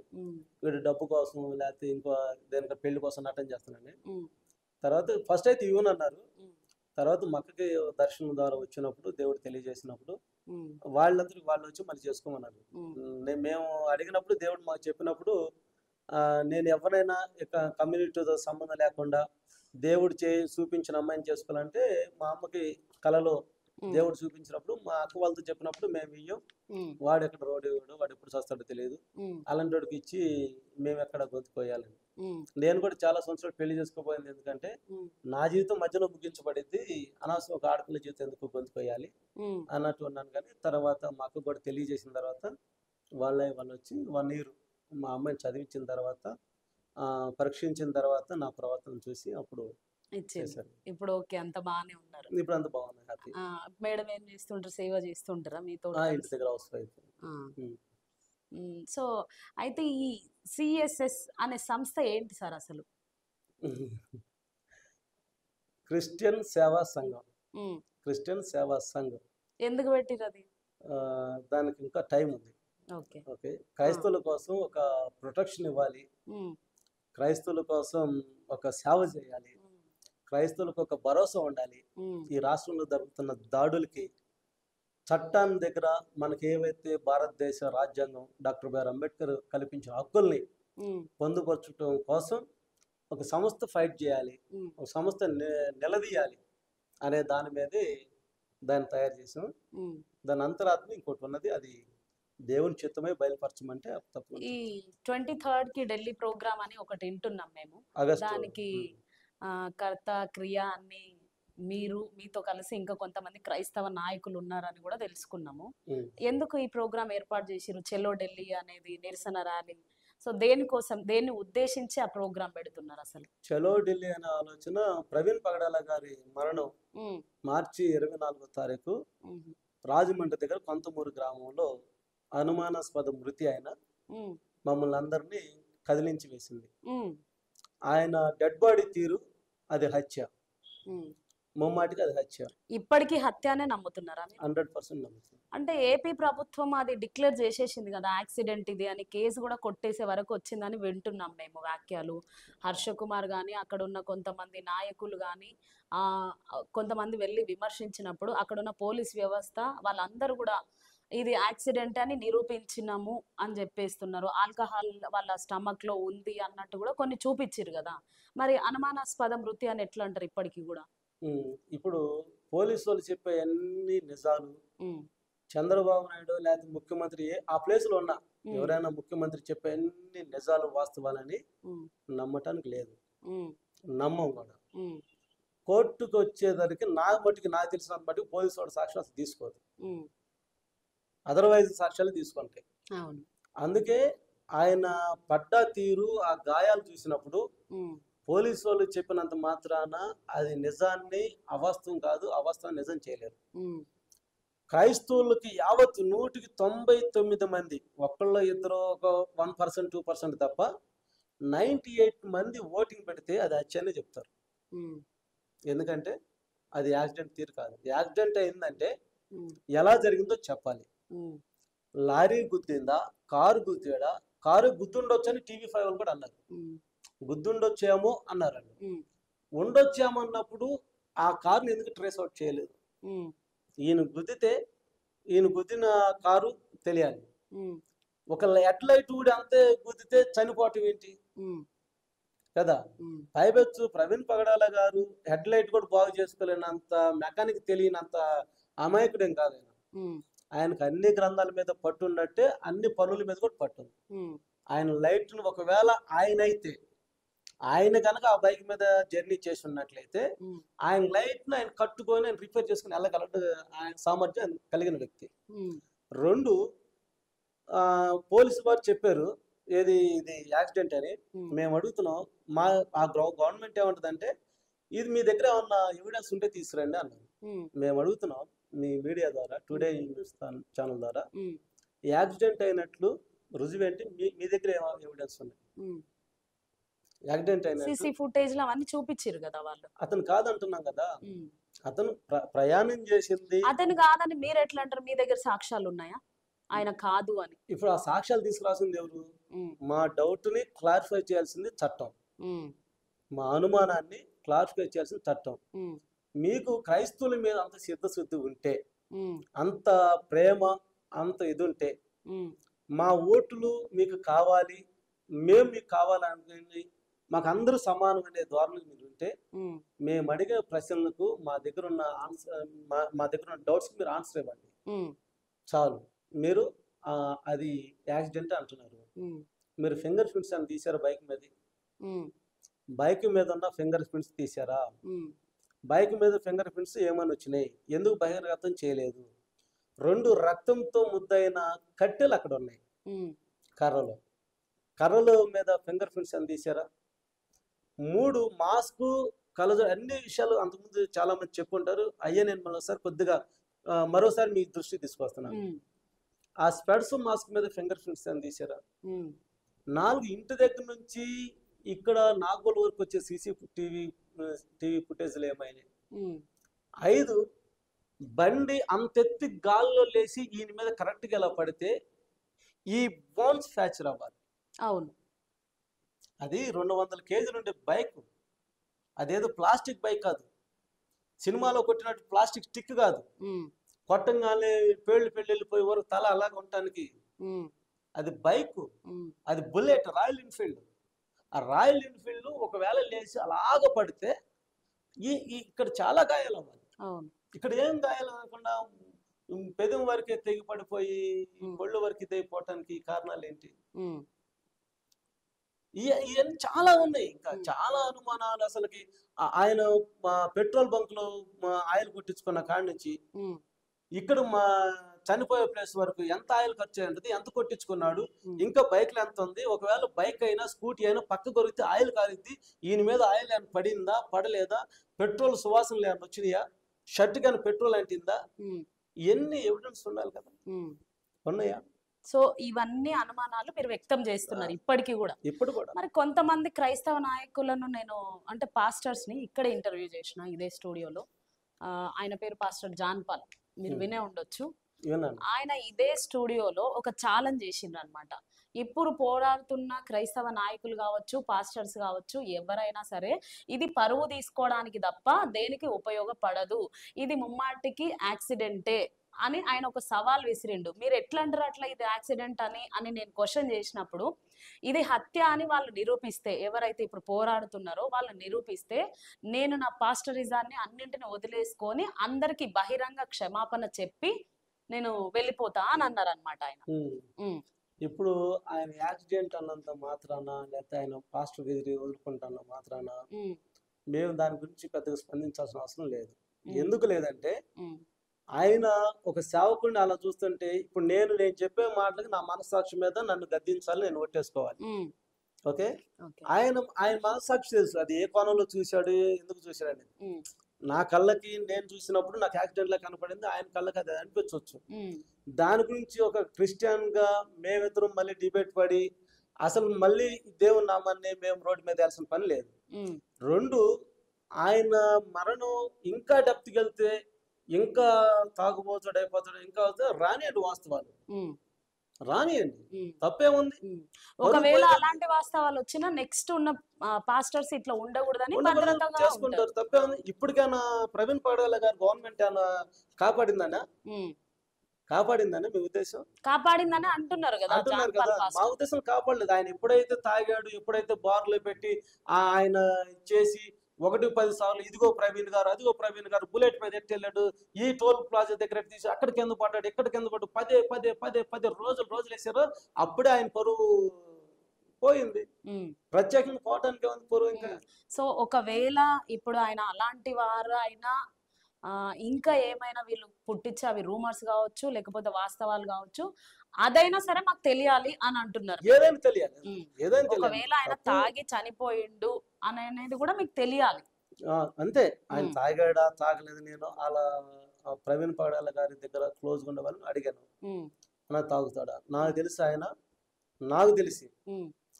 వీడు డబ్బు కోసం లేకపోతే ఇంకో దేనికో పెళ్లి కోసం నటన చేస్తున్నాను. తర్వాత ఫస్ట్ అయితే ఇవ్వను అన్నారు. తర్వాత మా అక్కకి దర్శనం ద్వారా వచ్చినప్పుడు దేవుడు తెలియజేసినప్పుడు వాళ్ళందరూ వాళ్ళు వచ్చి మళ్ళీ చేసుకోమన్నారు. మేము అడిగినప్పుడు దేవుడు మాకు చెప్పినప్పుడు, నేను ఎవరైనా ఇక కమ్యూనిటీతో సంబంధం లేకుండా దేవుడు చూపించిన అమ్మాయిని చేసుకోవాలంటే, మా అమ్మకి కలలో దేవుడు చూపించినప్పుడు మా అక్క వాళ్ళతో చెప్పినప్పుడు, మేము ఇయ్యం, వాడు ఎక్కడ రోడ్డు వాడు ఎప్పుడు చేస్తాడో తెలియదు, అలాంటి వాడికి ఇచ్చి మేము ఎక్కడ గొంతుకోయాలని. నేను కూడా చాలా సంవత్సరాలు పెళ్లి చేసుకోపోయింది. ఎందుకంటే నా జీవితం మధ్యలో ముగించబడింది, అనవసరం ఒక ఆడపిల్ల జీవితం ఎందుకు గొంతుకోయాలి అన్నట్టు ఉన్నాను. కానీ తర్వాత మా అక్క కూడా తెలియజేసిన తర్వాత వాళ్ళు వచ్చి 1 year మా అమ్మాయిని చదివించిన తర్వాత పరీక్షించిన తర్వాత నా ప్రవర్తన చూసి అప్పుడు ఇచ్చింది. చేశారు. ఇప్పుడు ఓకే, అంత బాగానే ఉన్నారు. ఇప్పుడు అంత బాగుంది, హ్యాపీ. మేడం ఏం చేస్తుంటారు? సేవ చేస్తుంటారా మీతో ఇంటి దగ్గర హౌస్ వైఫ్. సో అయితే ఈ సిఎస్ఎస్ అనే సంస్థ ఏంటి సార్ అసలు? క్రిస్టియన్ సేవా సంఘం. ఉమ్, క్రిస్టియన్ సేవా సంఘం. ఎందుకు పెట్టిరు అది? దానికి ఇంకా టైం ఉంది. ఓకే. ఓకే, క్రైస్తవుల కోసం ఒక ప్రొటెక్షన్ ఇవ్వాలి, ఉమ్, క్రైస్తవుల కోసం ఒక సేవ చేయాలి, క్రైస్తవులకు ఒక భరోసా ఉండాలి. ఉమ్, ఈ రాష్ట్రంలో జరుగుతున్న దాడులకి చట్టాన్ని దగ్గర మనకి ఏవైతే భారతదేశ రాజ్యాంగం డాక్టర్ బిఆర్ అంబేద్కర్ కల్పించిన హక్కుల్ని ఉమ్, పొందుపరచడం కోసం ఒక సంస్థ ఫైట్ చేయాలి, ఉమ్, ఒక సంస్థ నిలదీయాలి అనే దాని మీదే దాన్ని తయారు చేసాం. ఉమ్. దాని అంతరాత్మ ఇంకోటి ఉన్నది, అది దేవుని చిత్తమే బయలుపరచమంటే తప్ప. ఈ 23rd కి ఢిల్లీ ప్రోగ్రామ్ అని ఒకటి వింటున్నాం మేము. ఆగస్టు. దానికి కర్త క్రియ అన్ని మీతో కలిసి ఇంకా కొంతమంది క్రైస్తవ నాయకులు ఉన్నారని కూడా తెలుసుకున్నాము. ఎందుకు ఈ ప్రోగ్రామ్ ఏర్పాటు చేసిరు? చెలో ఢిల్లీ అనేది నిరసన ర్యాలీ. సో దేనికోసం, దేన్ని ఉద్దేశించి ఆ ప్రోగ్రామ్ పెడుతున్నారు అసలు? చలో ఢిల్లీ అనే ఆలోచన ప్రవీణ్ పగడాల గారి మరణం మార్చి 24వ తారీఖు రాజమండ్రి దగ్గర కొంతమూరు గ్రామంలో అనుమానాస్పద మృతి అయిన మమ్మల్ని అందరినీ కదిలించి వేసింది. ఆయన డెడ్ బాడీ తీరు అది హత్య, ముమ్మాటికి అది హత్య. ఇప్పటికీ హత్యనే నమ్ముతున్నారా? 100% నమ్ముతుంది. అంటే ఏపీ ప్రభుత్వం అది డిక్లేర్ చేసేసింది కదా యాక్సిడెంట్ ఇది అని, కేసు కూడా కొట్టేసే వరకు వచ్చిందని వింటున్నాం మేము వ్యాఖ్యలు. హర్ష కుమార్ కానీ అక్కడ ఉన్న కొంతమంది నాయకులు కానీ కొంతమంది వెళ్ళి విమర్శించినప్పుడు అక్కడున్న పోలీస్ వ్యవస్థ వాళ్ళందరూ కూడా ఇది యాక్సిడెంట్ అని నిరూపించినాము అని చెప్పేస్తున్నారు. ఆల్కహాల్ వాళ్ళ స్టమక్ లో ఉంది అన్నట్టు కూడా కొన్ని చూపించారు కదా. మరి అనుమానాస్పద మృతి అని ఎట్లా అంటారు ఇప్పటికీ కూడా? ఇప్పుడు పోలీసు వాళ్ళు చెప్పే అన్ని నిజాలు, చంద్రబాబు నాయుడు లేదా ముఖ్యమంత్రి ఆ ప్లేస్ లో ఉన్నా ఎవరైనా ముఖ్యమంత్రి చెప్పే అన్ని నిజాలు వాస్తవాలని నమ్మటానికి లేదు, నమ్మం కూడా. కోర్టుకు వచ్చేదానికి మట్టుకు నాకు తెలిసినంత మటుకు పోలీసు వాడు సాక్ష్యాలు తీసుకోదు, అదర్వైజ్ సాక్ష్యాలు తీసుకుంటాయి. అందుకే ఆయన పడ్డా తీరు ఆ గాయాలు చూసినప్పుడు పోలీసు వాళ్ళు చెప్పినంత మాత్రాన అది నిజాన్ని అవాస్తవం కాదు, అవాస్తవం నిజం చేయలేరు. క్రైస్తవులకి యావత్తు 199 మంది, ఒకళ్ళు ఇద్దరు ఒక 1% 2% తప్ప 98 మంది ఓటింగ్ పెడితే అది హత్యనే చెప్తారు. ఎందుకంటే అది యాక్సిడెంట్ తీరు కాదు. యాక్సిడెంట్ అయిందంటే ఎలా జరిగిందో చెప్పాలి. లారీ గుద్దిందా, కారు గుద్దాడా, కారు గుద్దుండొచ్చు అని TV5 వాళ్ళు కూడా అన్నారు. గుద్దుండొచ్చేమో అన్నారు. ఉండొచ్చేమో అన్నప్పుడు ఆ కారుని ఎందుకు ట్రేస్ అవుట్ చేయలేదు? ఈయన గుద్దిన కారు తెలియాలి. ఒక హెడ్ లైట్ ఊడి అంతే గుద్దితే చనిపోవటం ఏంటి కదా. పైబెచ్చు ప్రవీణ్ పగడాల గారు హెడ్ లైట్ కూడా బాగు చేసుకోలేనంత మెకానిక్ తెలియనంత అమాయకుడేం కాదు ఆయన. ఆయనకు అన్ని గ్రంథాల మీద పట్టుండట్టే అన్ని పనుల మీద కూడా పట్టుంది. ఆయన లైట్ను ఒకవేళ ఆయన కనుక ఆ బైక్ మీద జర్నీ చేసి ఉన్నట్లయితే ఆయన లైట్ను ఆయన కట్టుకొని ఆయన రిపేర్ చేసుకుని వెళ్ళగలడు. ఆయన సామర్థ్యం కలిగిన వ్యక్తి. 2, పోలీసు వారు చెప్పారు ఇది యాక్సిడెంట్ అని. మేము అడుగుతున్నాం, గవర్నమెంట్ ఏమంటుందంటే ఇది మీ దగ్గర ఏమన్నా ఎవిడెన్స్ ఉంటే తీసుకురండి అన్నారు. మేము అడుగుతున్నాం మీ మీడియా ద్వారా, టుడే హిందుస్థాన్ ఛానల్ ద్వారా, యాక్సిడెంట్ అయినట్లు రుజువేంటి? మీ దగ్గర ఎవిడెన్స్ ఉన్నాయి? యాక్సిడెంట్ అయినట్లు ఫుటేజ్ లో అవన్నీ చూపించారు కదా వాళ్ళు. అతను కాదంటున్నాం కదా, అతను ప్రయాణం చేసింది. అతను కాదని మీరు ఎట్లా అంటారు? మీ దగ్గర సాక్ష్యాలు ఉన్నాయా ఆయన కాదు అని? ఇప్పుడు ఆ సాక్ష్యాలు తీసుకురాసింది ఎవరు? మా డౌట్ ని క్లారిఫై చేయాల్సింది చట్టం, మా అనుమానాన్ని క్లారిఫై చేయాల్సింది చట్టం. మీకు క్రైస్తవుల మీద అంత సిద్ధశుద్ధి ఉంటే, అంత ప్రేమ, అంత ఇది ఉంటే, మా ఓట్లు మీకు కావాలి, మేము మీకు కావాలనుకుని మాకు అందరూ సమానం అనే ధోరణి మీరు ఉంటే, మేము అడిగే ప్రశ్నలకు మా దగ్గర ఉన్న డౌట్స్ మీరు ఆన్సర్ ఇవ్వండి చాలు. మీరు అది యాక్సిడెంట్ అంటున్నారు. మీరు ఫింగర్ ప్రింట్స్ అని తీసారా బైక్ మీద? బైక్ మీద ఉన్న ఫింగర్ ప్రింట్స్ తీసారా? బైక్ మీద ఫింగర్ ప్రింట్స్ ఏమని వచ్చినాయి? ఎందుకు బహిర్గతం చేయలేదు? 2 రక్తంతో ముద్దైన కట్టెలు అక్కడ ఉన్నాయి కర్రలో. కర్రల మీద ఫింగర్ ప్రింట్స్ అని తీసారా? 3 మాస్క్ కలజోడు అన్ని విషయాలు అంతకుముందు చాలా మంది చెప్పుకుంటారు. అయ్యే నేను మరోసారి కొద్దిగా మరోసారి మీ దృష్టికి తీసుకొస్తున్నాను. ఆ స్పెడ్స్ మాస్క్ మీద ఫింగర్ ప్రింట్స్ అని తీసారా? 4 ఇంటి దగ్గర నుంచి ఇక్కడ నాగోల్ వరకు వచ్చే టీవీ ఫుటేజ్లు ఏమైనాయి? 5 బండి అంతెత్తి గాల్లో లేచి ఈయన మీద కరెక్ట్గా ఎలా పడితే ఈ బోన్స్ ఫ్రాక్చర్ అవ్వాలి. అవును, అది 200 కేజీలు ఉండే బైక్, అదేదో ప్లాస్టిక్ బైక్ కాదు, సినిమాలో కొట్టినట్టు ప్లాస్టిక్ స్టిక్ కాదు, కొట్టంగానే పేళ్ళు వెళ్ళిపోయే వరకు తల అలాగే ఉండటానికి. అది బైక్, అది బుల్లెట్, రాయల్ ఎన్ఫీల్డ్. ఆ రాయల్ ఎన్ఫీల్డ్ ఒకవేళ లేచి అలాగ పడితే ఇక్కడ చాలా గాయాలు అవ్వాలి. ఇక్కడ ఏం గాయాలు అవ్వకుండా పెదం వరకే తెగి పడిపోయి ఒళ్ళు వరకు తెగిపోవటానికి కారణాలు ఏంటి? ఇవన్నీ చాలా ఉన్నాయి, ఇంకా చాలా అనుమానాలు. అసలుకి ఆయన పెట్రోల్ బంక్ లో ఆయిల్ కొట్టించుకున్న కాడి నుంచి ఇక్కడ మా చనిపోయే ప్లేస్ వరకు ఎంత ఆయిల్ ఖర్చు అయ్యింది, ఎంత కొట్టించుకున్నాడు, ఇంకా బైక్లు ఎంత ఉంది, ఒకవేళ బైక్ అయినా స్కూటీ అయినా పక్క కొరిగితే ఆయిల్ కాలిద్ది, ఈయన మీద ఆయిల్ ఏమైనా పడిందా పడలేదా, పెట్రోల్ సువాసనలు ఏమైనా వచ్చినాయా, షర్ట్ కానీ పెట్రోల్ అంటిందా, ఇవన్నీ ఎవిడెన్స్ ఉండాలి కదా. ఉన్నాయా? సో ఇవన్నీ అనుమానాలు మీరు వ్యక్తం చేస్తున్నారు ఇప్పటికీ కూడా. ఇప్పుడు కూడా మరి కొంతమంది క్రైస్తవ నాయకులను నేను అంటే పాస్టర్స్ ని ఇక్కడ ఇంటర్వ్యూ చేసిన ఇదే స్టూడియోలో. ఆయన పేరు పాస్టర్ జాన్ పాల్, మీరు వినే ఉండొచ్చు. ఆయన ఇదే స్టూడియోలో ఒక ఛాలెంజ్ చేసిండ్రు అనమాట. ఇప్పుడు పోరాడుతున్న క్రైస్తవ నాయకులు కావచ్చు, పాస్టర్స్ కావచ్చు, ఎవరైనా సరే ఇది పరువు తీసుకోవడానికి తప్ప దేనికి ఉపయోగపడదు, ఇది ముమ్మాటికి యాక్సిడెంటే అని ఆయన ఒక సవాల్ విసిరిండు. మీరు ఎట్లా అంటారు అట్లా ఇది యాక్సిడెంట్ అని నేను క్వశ్చన్ చేసినప్పుడు, ఇది హత్య అని వాళ్ళు నిరూపిస్తే, ఎవరైతే ఇప్పుడు పోరాడుతున్నారో వాళ్ళు నిరూపిస్తే నేను నా పాస్టరిజాన్ని అన్నింటిని వదిలేసుకొని అందరికి బహిరంగ క్షమాపణ చెప్పి నేను వెళ్ళిపోతా అని అన్నారు అనమాట ఆయన. ఇప్పుడు ఆయన యాక్సిడెంట్ అన్నంత మాత్రాన, లేకపోతే ఆయన పాస్టర్ ఎదిరి వదులుకుంటున్న మాత్రాన మేము దాని గురించి పెద్దగా స్పందించాల్సిన అవసరం లేదు. ఎందుకు లేదంటే ఆయన ఒక సేవకుడిని అలా చూస్తుంటే ఇప్పుడు నేను చెప్పే మాటలకి నా మనస్సాక్షి మీద నన్ను గద్దించాలి, నేను ఒట్టేసుకోవాలి. ఓకే, ఆయన మనస్సాక్షి తెలుసు అది ఏ కోణంలో చూశాడు, ఎందుకు చూశాడు అనేది. నా కళ్ళకి నేను చూసినప్పుడు నాకు యాక్సిడెంట్ లా కనపడింది, ఆయన కళ్ళకి అది అనిపించవచ్చు. దాని గురించి ఒక క్రిస్టియన్ గా మేమిద్దరం మళ్ళీ డిబేట్ పడి అసలు మళ్ళీ దేవుని నామాన్ని మేము రోడ్డు మీద వెళ్ళాల్సిన పని లేదు. 2 ఆయన మరణం ఇంకా డెప్త్కి వెళ్తే ఇంకా తాగుబోతాడు అయిపోతాడు, ఇంకా రానియండి, వాస్తవాలు రానియండి, తప్పేముంది. ఒకవేళ అలాంటి వాస్తవాలు వచ్చినా నెక్స్ట్ ఉన్న పాస్టర్స్ ఇట్లా ఉండకూడదని చేసుకుంటారు, తప్పేముంది. ఇప్పటికైనా ప్రవీణ్ పగడాల గారు గవర్నమెంట్ ఏమైనా కాపాడిందనా మీ ఉద్దేశం? కాపాడిందని అంటున్నారు కదా. మా ఉద్దేశం కాపాడలేదు. ఆయన ఎప్పుడైతే తాగాడు, ఎప్పుడైతే బార్లో పెట్టి ఆయన చేసి 1-10 సార్లు ఇదిగో ప్రవీణ్ గారు, అదిగో ప్రవీణ్ గారు బుల్లెట్ మీద ఎట్టెళ్ళాడు, ఈ టోల్ ప్లాజా దగ్గర తీసి అక్కడ కింద పడ్డాడు, ఇక్కడ కింద పడ్డాడు, పదే రోజులు వేసారు. అప్పుడే ఆయన పరువు పోయింది. ప్రత్యేకంగా పోవడానికి పరువు ఇంకా. సో ఒకవేళ ఇప్పుడు ఆయన అలాంటి వారు అయినా ఇంకా ఏమైనా వీళ్ళు పుట్టించి అవి రూమర్స్ కావచ్చు, లేకపోతే వాస్తవాలు కావచ్చు, అదైనా సరే మాకు తెలియాలి అని అంటున్నారు. ఏదైనా తెలియాలి. ఒకవేళ ఆయన తాగి చనిపోయిండు అనేది కూడా మీకు తెలియాలి అంతే. ఆయన తాగాడా తాగలేదు, నేను అలా ప్రవీణ్ పగడాల గారి దగ్గర క్లోజ్ గా ఉండే వాళ్ళని అడిగాను, అలా తాగుతాడా. నాకు తెలిసి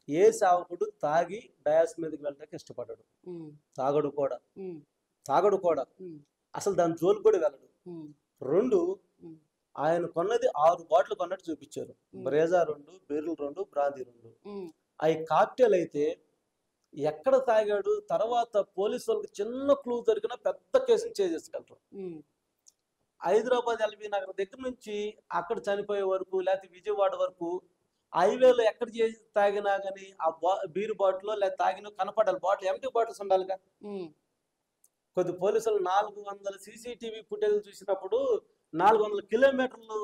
ఏ సేవకుడు తాగి డయాస్ మీదకి వెళ్ళడానికి ఇష్టపడ్డాడు, తాగడు కూడా అసలు దాని జోలు కూడా వెళ్ళడు. 2 ఆయన కొన్నది 6 బాటిల్ కొన్నట్టు చూపించారు. బ్రేజా 2, బీర్లు 2, బ్రాందీ 2. అవి కాక్టైల్ అయితే ఎక్కడ తాగాడు, తర్వాత పోలీసు వాళ్ళకి చిన్న క్లూ దొరికినా పెద్ద కేసులు చేసేసుకెళ్తారు. హైదరాబాద్ ఎల్బీ నగర్ దగ్గర నుంచి అక్కడ చనిపోయే వరకు, లేకపోతే విజయవాడ వరకు హైవేలో ఎక్కడ చేసి తాగినా కానీ ఆ బీరు బాటిల్ లేదా తాగిన కనపడాలి. బాటిల్ ఎంటీ బాటిల్స్ ఉండాలిగా. కొద్ది పోలీసులు 400 CCTV ఫుటేజ్ చూసినప్పుడు 400 కిలోమీటర్లు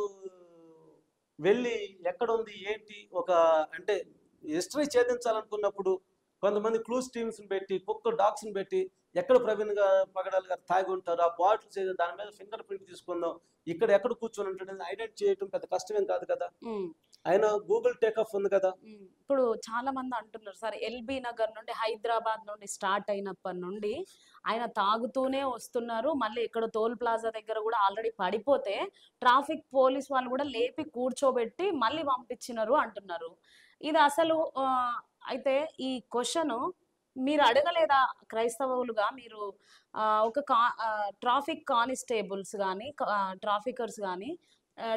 వెళ్ళి ఎక్కడ ఉంది ఏంటి ఒక అంటే హిస్టరీ ఛేదించాలనుకున్నప్పుడు కొంతమంది క్లూస్ టీమ్స్ పెట్టి కుక్క డాగ్స్ పెట్టి ఎక్కడ ప్రవీణ్ పగడాల్ గారు తాగి ఉంటారు ఆ బాటిల్స్ దాని మీద ఫింగర్ ప్రింట్ తీసుకుందాం, ఇక్కడ ఎక్కడ కూర్చొని ఉంటాడు ఐడెంటిఫై చేయడం పెద్ద కష్టమేం కాదు కదా. ఆయన గూగుల్ టేకఫ్ ఉంది కదా. ఇప్పుడు చాలా మంది అంటున్నారు సార్, ఎల్బీ నగర్ నుండి హైదరాబాద్ నుండి స్టార్ట్ అయినప్పటి నుండి ఆయన తాగుతూనే వస్తున్నారు. మళ్ళీ ఇక్కడ టోల్ ప్లాజా దగ్గర కూడా ఆల్రెడీ పడిపోతే ట్రాఫిక్ పోలీస్ వాళ్ళు కూడా లేపి కూర్చోబెట్టి మళ్ళీ పంపించినారు అంటున్నారు. ఇది అసలు అయితే ఈ క్వశ్చన్ మీరు అడగలేదా క్రైస్తవులుగా? మీరు ఒక ట్రాఫిక్ కానిస్టేబుల్స్ కానీ ట్రాఫికర్స్ కానీ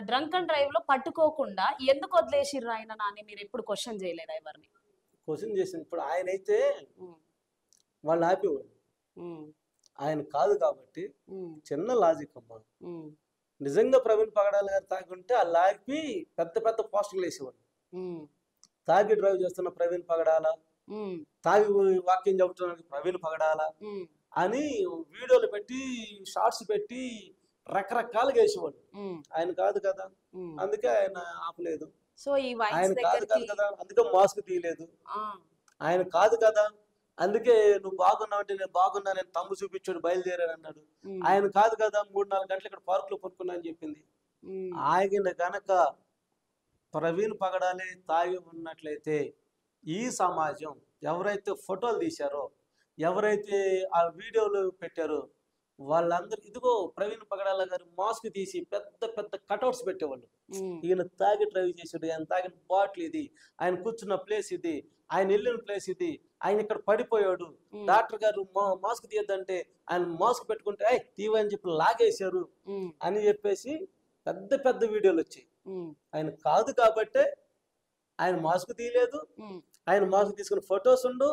డ్రంక్ అండ్ డ్రైవ్ లో పట్టుకోకుండా ఎందుకు వదిలేసిర్రు ఆయన అని మీరు ఎప్పుడు క్వశ్చన్ చేయలేదా ఎవరిని? క్వశ్చన్ చేసింది. ఇప్పుడు ఆయన అయితే వాళ్ళు ఆపేవాడు, ఆయన కాదు కాబట్టి చిన్న లాజిక్ అమ్మా. నిజంగా ప్రవీణ్ పగడాల గారు తాగుంటే ఆ లాపి పెద్ద పెద్ద పోస్టర్లు వేసేవాడు, తాగి డ్రైవ్ చేస్తున్న ప్రవీణ్ పగడాల, తాగి వాక్యం చెబుతున్న ప్రవీణ్ పగడాల అని వీడియోలు పెట్టి షార్ట్స్ పెట్టి రకరకాలుగా వేసేవాడు. ఆయన కాదు కదా, అందుకే ఆయన ఆపలేదు. సో ఈ ఆయన కాదు కదా, అందుకే మాస్క్ తీయలేదు. ఆయన కాదు కదా, అందుకే నువ్వు బాగున్నావు అంటే నేను బాగున్నా, నేను తమ్ము చూపించాడు బయలుదేరాడు అన్నాడు. ఆయన కాదు కదా 3-4 గంటలు ఇక్కడ పార్క్ లో పడుకున్నా అని చెప్పింది. ఆయన గనక ప్రవీణ్ పగడాలే తాగి ఉన్నట్లయితే ఈ సమాజం ఎవరైతే ఫోటోలు తీశారో, ఎవరైతే ఆ వీడియోలు పెట్టారో వాళ్ళందరూ ఇదిగో ప్రవీణ్ పగడాల గారు మాస్క్ తీసి పెద్ద పెద్ద కటౌట్స్ పెట్టేవాళ్ళు. ఈయన తాగి డ్రైవ్ చేసాడు, ఆయన తాగిన బాటిల్ ఇది, ఆయన కూర్చున్న ప్లేస్ ఇది, ఆయన వెళ్ళిన ప్లేస్ ఇది, ఆయన ఇక్కడ పడిపోయాడు, డాక్టర్ గారు మాస్క్ తీయద్దంటే ఆయన మాస్క్ పెట్టుకుంటే తీవని చెప్పి లాగేశారు అని చెప్పేసి పెద్ద పెద్ద వీడియోలు వచ్చాయి. ఆయన కాదు కాబట్టే ఆయన మాస్క్ తీయలేదు. ఆయన మాస్క్ తీసుకున్న ఫొటోస్ ఉండు,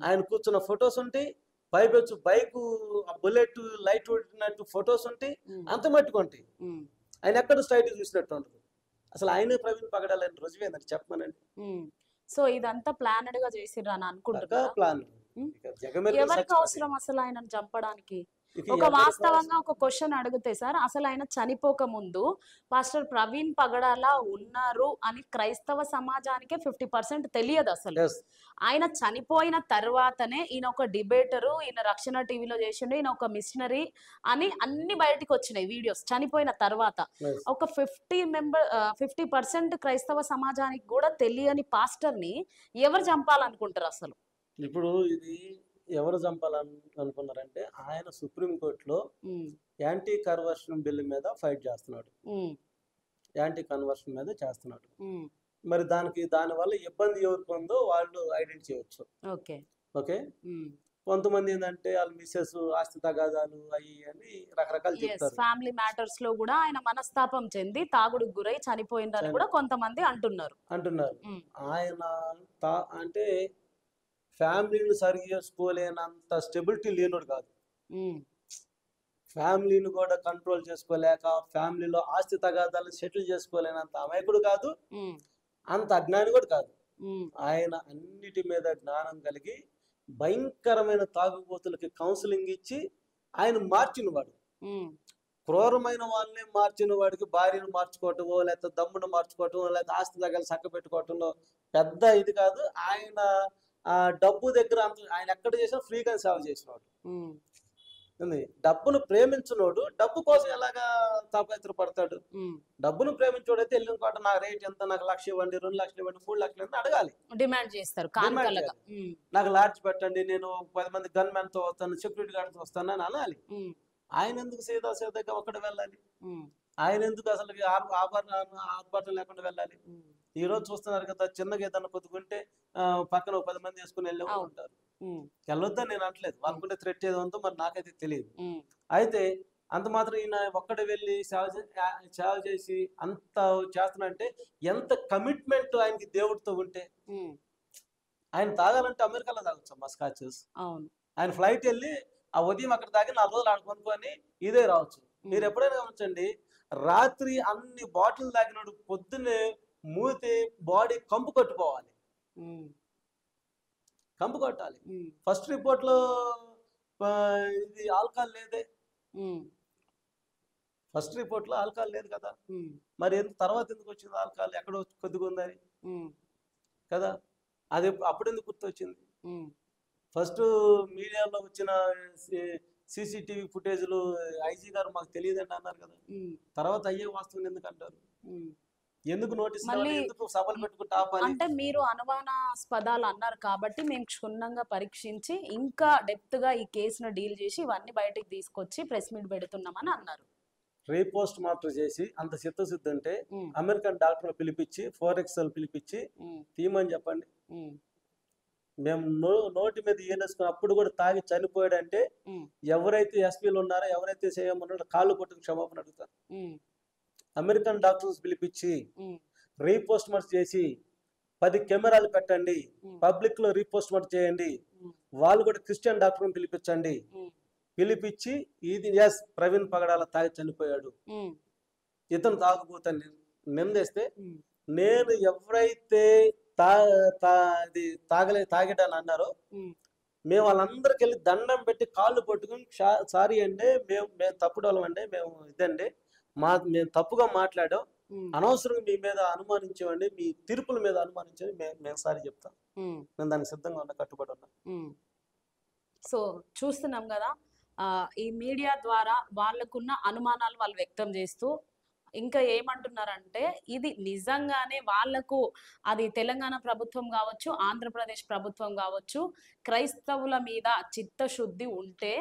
ఆయన కూర్చున్న ఫొటోస్ ఉంటాయి, పైపెచ్చు బైక్ బుల్లెట్ లైట్ కొట్టినట్టు ఫొటోస్ ఉంటాయి, అంత మట్టుకుంటాయి. ఆయన ఎక్కడ స్ట్రైట్ చూసినట్టు ఉంటుంది. అసలు ఆయనే ప్రవీణ్ పగడాలని రుజువేందని చెప్పమనండి. సో ఇదంతా ప్లానెడ్ గా చేసిర్రు అని అనుకుంటున్నా. ప్లాన్ ఎవరికి అవసరం అసలు ఆయనను చంపడానికి? ఒక వాస్తవంగా ఒక క్వశ్చన్ అడిగితే సార్, అసలు ఆయన చనిపోక ముందు పాస్టర్ ప్రవీణ్ పగడాల ఉన్నారు అని క్రైస్తవ సమాజానికే 50% తెలియదు అసలు. ఆయన చనిపోయిన తర్వాతనే ఈయన ఒక డిబేటరు, ఈయన రక్షణ టీవీలో చేసిండు, ఈయన ఒక మిషనరీ అని అన్ని బయటికి వచ్చినాయి వీడియోస్ చనిపోయిన తర్వాత. ఒక 50% క్రైస్తవ సమాజానికి కూడా తెలియని పాస్టర్ ని ఎవరు చంపాలనుకుంటారు అసలు? ఇప్పుడు ఇది ఎవరు చంపాలనుకున్నారంటే ఆయన సుప్రీంకోర్టులో యాంటీ కన్వర్షన్ బిల్ మీద ఫైట్ చేస్తున్నాడు, యాంటీ కన్వర్షన్ మీద చేస్తున్నాడు. మరి దానివల్ల ఇబ్బంది ఎవరికి ఉందో వాళ్ళు ఐడెంటిఫై చేయవచ్చు. ఓకే, కొంతమంది ఏంటంటే వాళ్ళ మిస్సెస్ ఆస్తి తగాదాలు అయ్యి అని రకరకాలు చెప్తారు. ఫ్యామిలీ మ్యాటర్స్ లో కూడా ఆయన మనస్తాపం చెంది తాగుడుకు గురై చనిపోయిందని కూడా కొంతమంది అంటున్నారు. ఆయన అంటే ఫ్యామిలీని సరి చేసుకోలేనంత స్టెబిలిటీ లేనుడు కాదు, ఫ్యామిలీని కూడా కంట్రోల్ చేసుకోలేక ఫ్యామిలీలో ఆస్తి తగాదాలను సెటిల్ చేసుకోలేనంత అమాయకుడు కాదు, అంత అజ్ఞాని కూడా కాదు. ఆయన అన్నిటి మీద జ్ఞానం కలిగి భయంకరమైన తాగుబోతులకి కౌన్సిలింగ్ ఇచ్చి ఆయన మార్చినవాడు. క్రూరమైన వాళ్ళని మార్చిన వాడికి భార్యను మార్చుకోవటమో లేకపోతే దమ్మును మార్చుకోవటమో లేకపోతే ఆస్తి తగాలు చక్క పెట్టుకోవటంలో పెద్ద ఇది కాదు. ఆయన ఆ డబ్బు దగ్గర ఆయన ఎక్కడ చేసినా ఫ్రీగా సేవ చేసినవాడు. డబ్బును ప్రేమించినోడు డబ్బు కోసం ఎలాగా తాపత్ర పడతాడు? డబ్బును ప్రేమించోడైతే వెళ్ళిన కోట నాకు రేట్ ఎంత, నాకు 1,00,000 ఇవ్వండి, 2 లక్షలు ఇవ్వండి, 3 లక్షలు ఇవ్వండి అడగాలి, డిమాండ్ చేస్తారు. నాకు లాడ్జ్ పెట్టండి, నేను 10 మంది గన్ మ్యాన్ తో వస్తాను, సెక్యూరిటీ గార్డ్ తో వస్తాను అని అనాలి. ఆయన ఎందుకు సేదాగా ఒక్కడ వెళ్ళాలి? ఆయన ఎందుకు అసలు ఆర్భాటం లేకుండా వెళ్ళాలి? ఈ రోజు చూస్తున్నారు కదా, చిన్నగా ఏదన్నా కొద్దుకుంటే పక్కన 10 మంది వేసుకుని వెళ్ళే ఉంటారు. వెళ్ళొద్దని నేను అనట్లేదు, వాళ్ళకుంటే థ్రెట్ ఏదో ఉందో మరి నాకైతే తెలియదు. అయితే అంత మాత్రం ఈయన ఒక్కడే వెళ్ళి సేవ చేసి అంత చేస్తున్నంటే ఎంత కమిట్మెంట్ ఆయనకి దేవుడితో ఉంటే. ఆయన తాగాలంటే అమెరికాలో తాగొచ్చు మా స్కాచెస్. ఆయన ఫ్లైట్ వెళ్ళి ఆ ఉదయం అక్కడ తాగి 4 రోజులు ఆడ కొనుక్కొని ఇదే రావచ్చు. మీరు ఎప్పుడైనా గమనించండి, రాత్రి అన్ని బాటిల్ తాగినాడు, పొద్దున్నే మూతి బాడీ కంపు కొట్టుకోవాలి, కంపు కొట్టాలి. ఫస్ట్ రిపోర్ట్ లో ఇది ఆల్కహాల్ లేదే, ఫస్ట్ రిపోర్ట్ లో ఆల్కహాల్ లేదు కదా, మరి తర్వాత ఎందుకు వచ్చింది ఆల్కహాల్? ఎక్కడో కొద్దిగా ఉందని కదా, అది అప్పుడు ఎందుకు గుర్తొచ్చింది? ఫస్ట్ మీడియాలో వచ్చిన CCTV ఫుటేజ్లు ఐజీ గారు మాకు తెలియదండి అన్నారు కదా. తర్వాత అయ్యే వాస్తవం ఎందుకు అంటారు? ఎందుకు నోటీస్ మళ్ళీ ఎందుకు సభలు పెట్టుకుంటూ ఆపాలి? అంటే మీరు అనుమానాస్పదాలు అన్నారు కాబట్టి మేము క్షుణ్ణంగా పరీక్షించి ఇంకా డెప్త్ గా ఈ కేసును డీల్ చేసి ఇవన్నీ బయటికి తీసుకొచ్చి ప్రెస్ మీట్ పెడుతున్నామని అన్నారు. రీపోస్ట్ మార్టం చేసి అంత చిత్తశుద్ధి అంటే అమెరికన్ డాక్టర్ పిలిపించి 4XL పిలిపించి తీయమని చెప్పండి. మేము నోటి మీద ఈనేసుకుని అప్పుడు కూడా తాగి చనిపోయాడంటే ఎవరైతే ఎస్పీలు ఉన్నారో ఎవరైతే చేయమన్నారో కాళ్ళు కొట్టుకు క్షమాపణ అడుగుతారు. అమెరికన్ డాక్టర్స్ పిలిపించి రీపోస్ట్ మార్ట్ చేసి 10 కెమెరాలు పెట్టండి, పబ్లిక్ లో రీపోస్ట్ మార్ట్ చేయండి. వాళ్ళు కూడా క్రిస్టియన్ డాక్టర్ పిలిపించండి, పిలిపించి ఇది ఎస్ ప్రవీణ్ పగడాల తాగి చనిపోయాడు, ఇతను తాగుపోతాను నిందేస్తే నేను ఎవరైతే తాగడాని అన్నారో మేము వాళ్ళందరికి వెళ్ళి దండం పెట్టి కాళ్ళు పట్టుకుని సారీ అండి మేము తప్పుడు వాళ్ళం అండి, మేము ఇదండి మేము తప్పుగా మాట్లాడాం, అనవసరంగా మీ మీద అనుమానించామండి, మీ తీర్పుల మీద అనుమానించండి, మేము సారీ చెప్తాం, నేను దానికి సిద్ధంగా ఉన్నా, కట్టుబడి ఉన్నా. సో చూస్తున్నాం కదా, ఈ మీడియా ద్వారా వాళ్ళకున్న అనుమానాలు వాళ్ళు వ్యక్తం చేస్తూ ఇంకా ఏమంటున్నారంటే ఇది నిజంగానే వాళ్లకు అది తెలంగాణ ప్రభుత్వం కావచ్చు, ఆంధ్రప్రదేశ్ ప్రభుత్వం కావచ్చు, క్రైస్తవుల మీద చిత్తశుద్ధి ఉంటే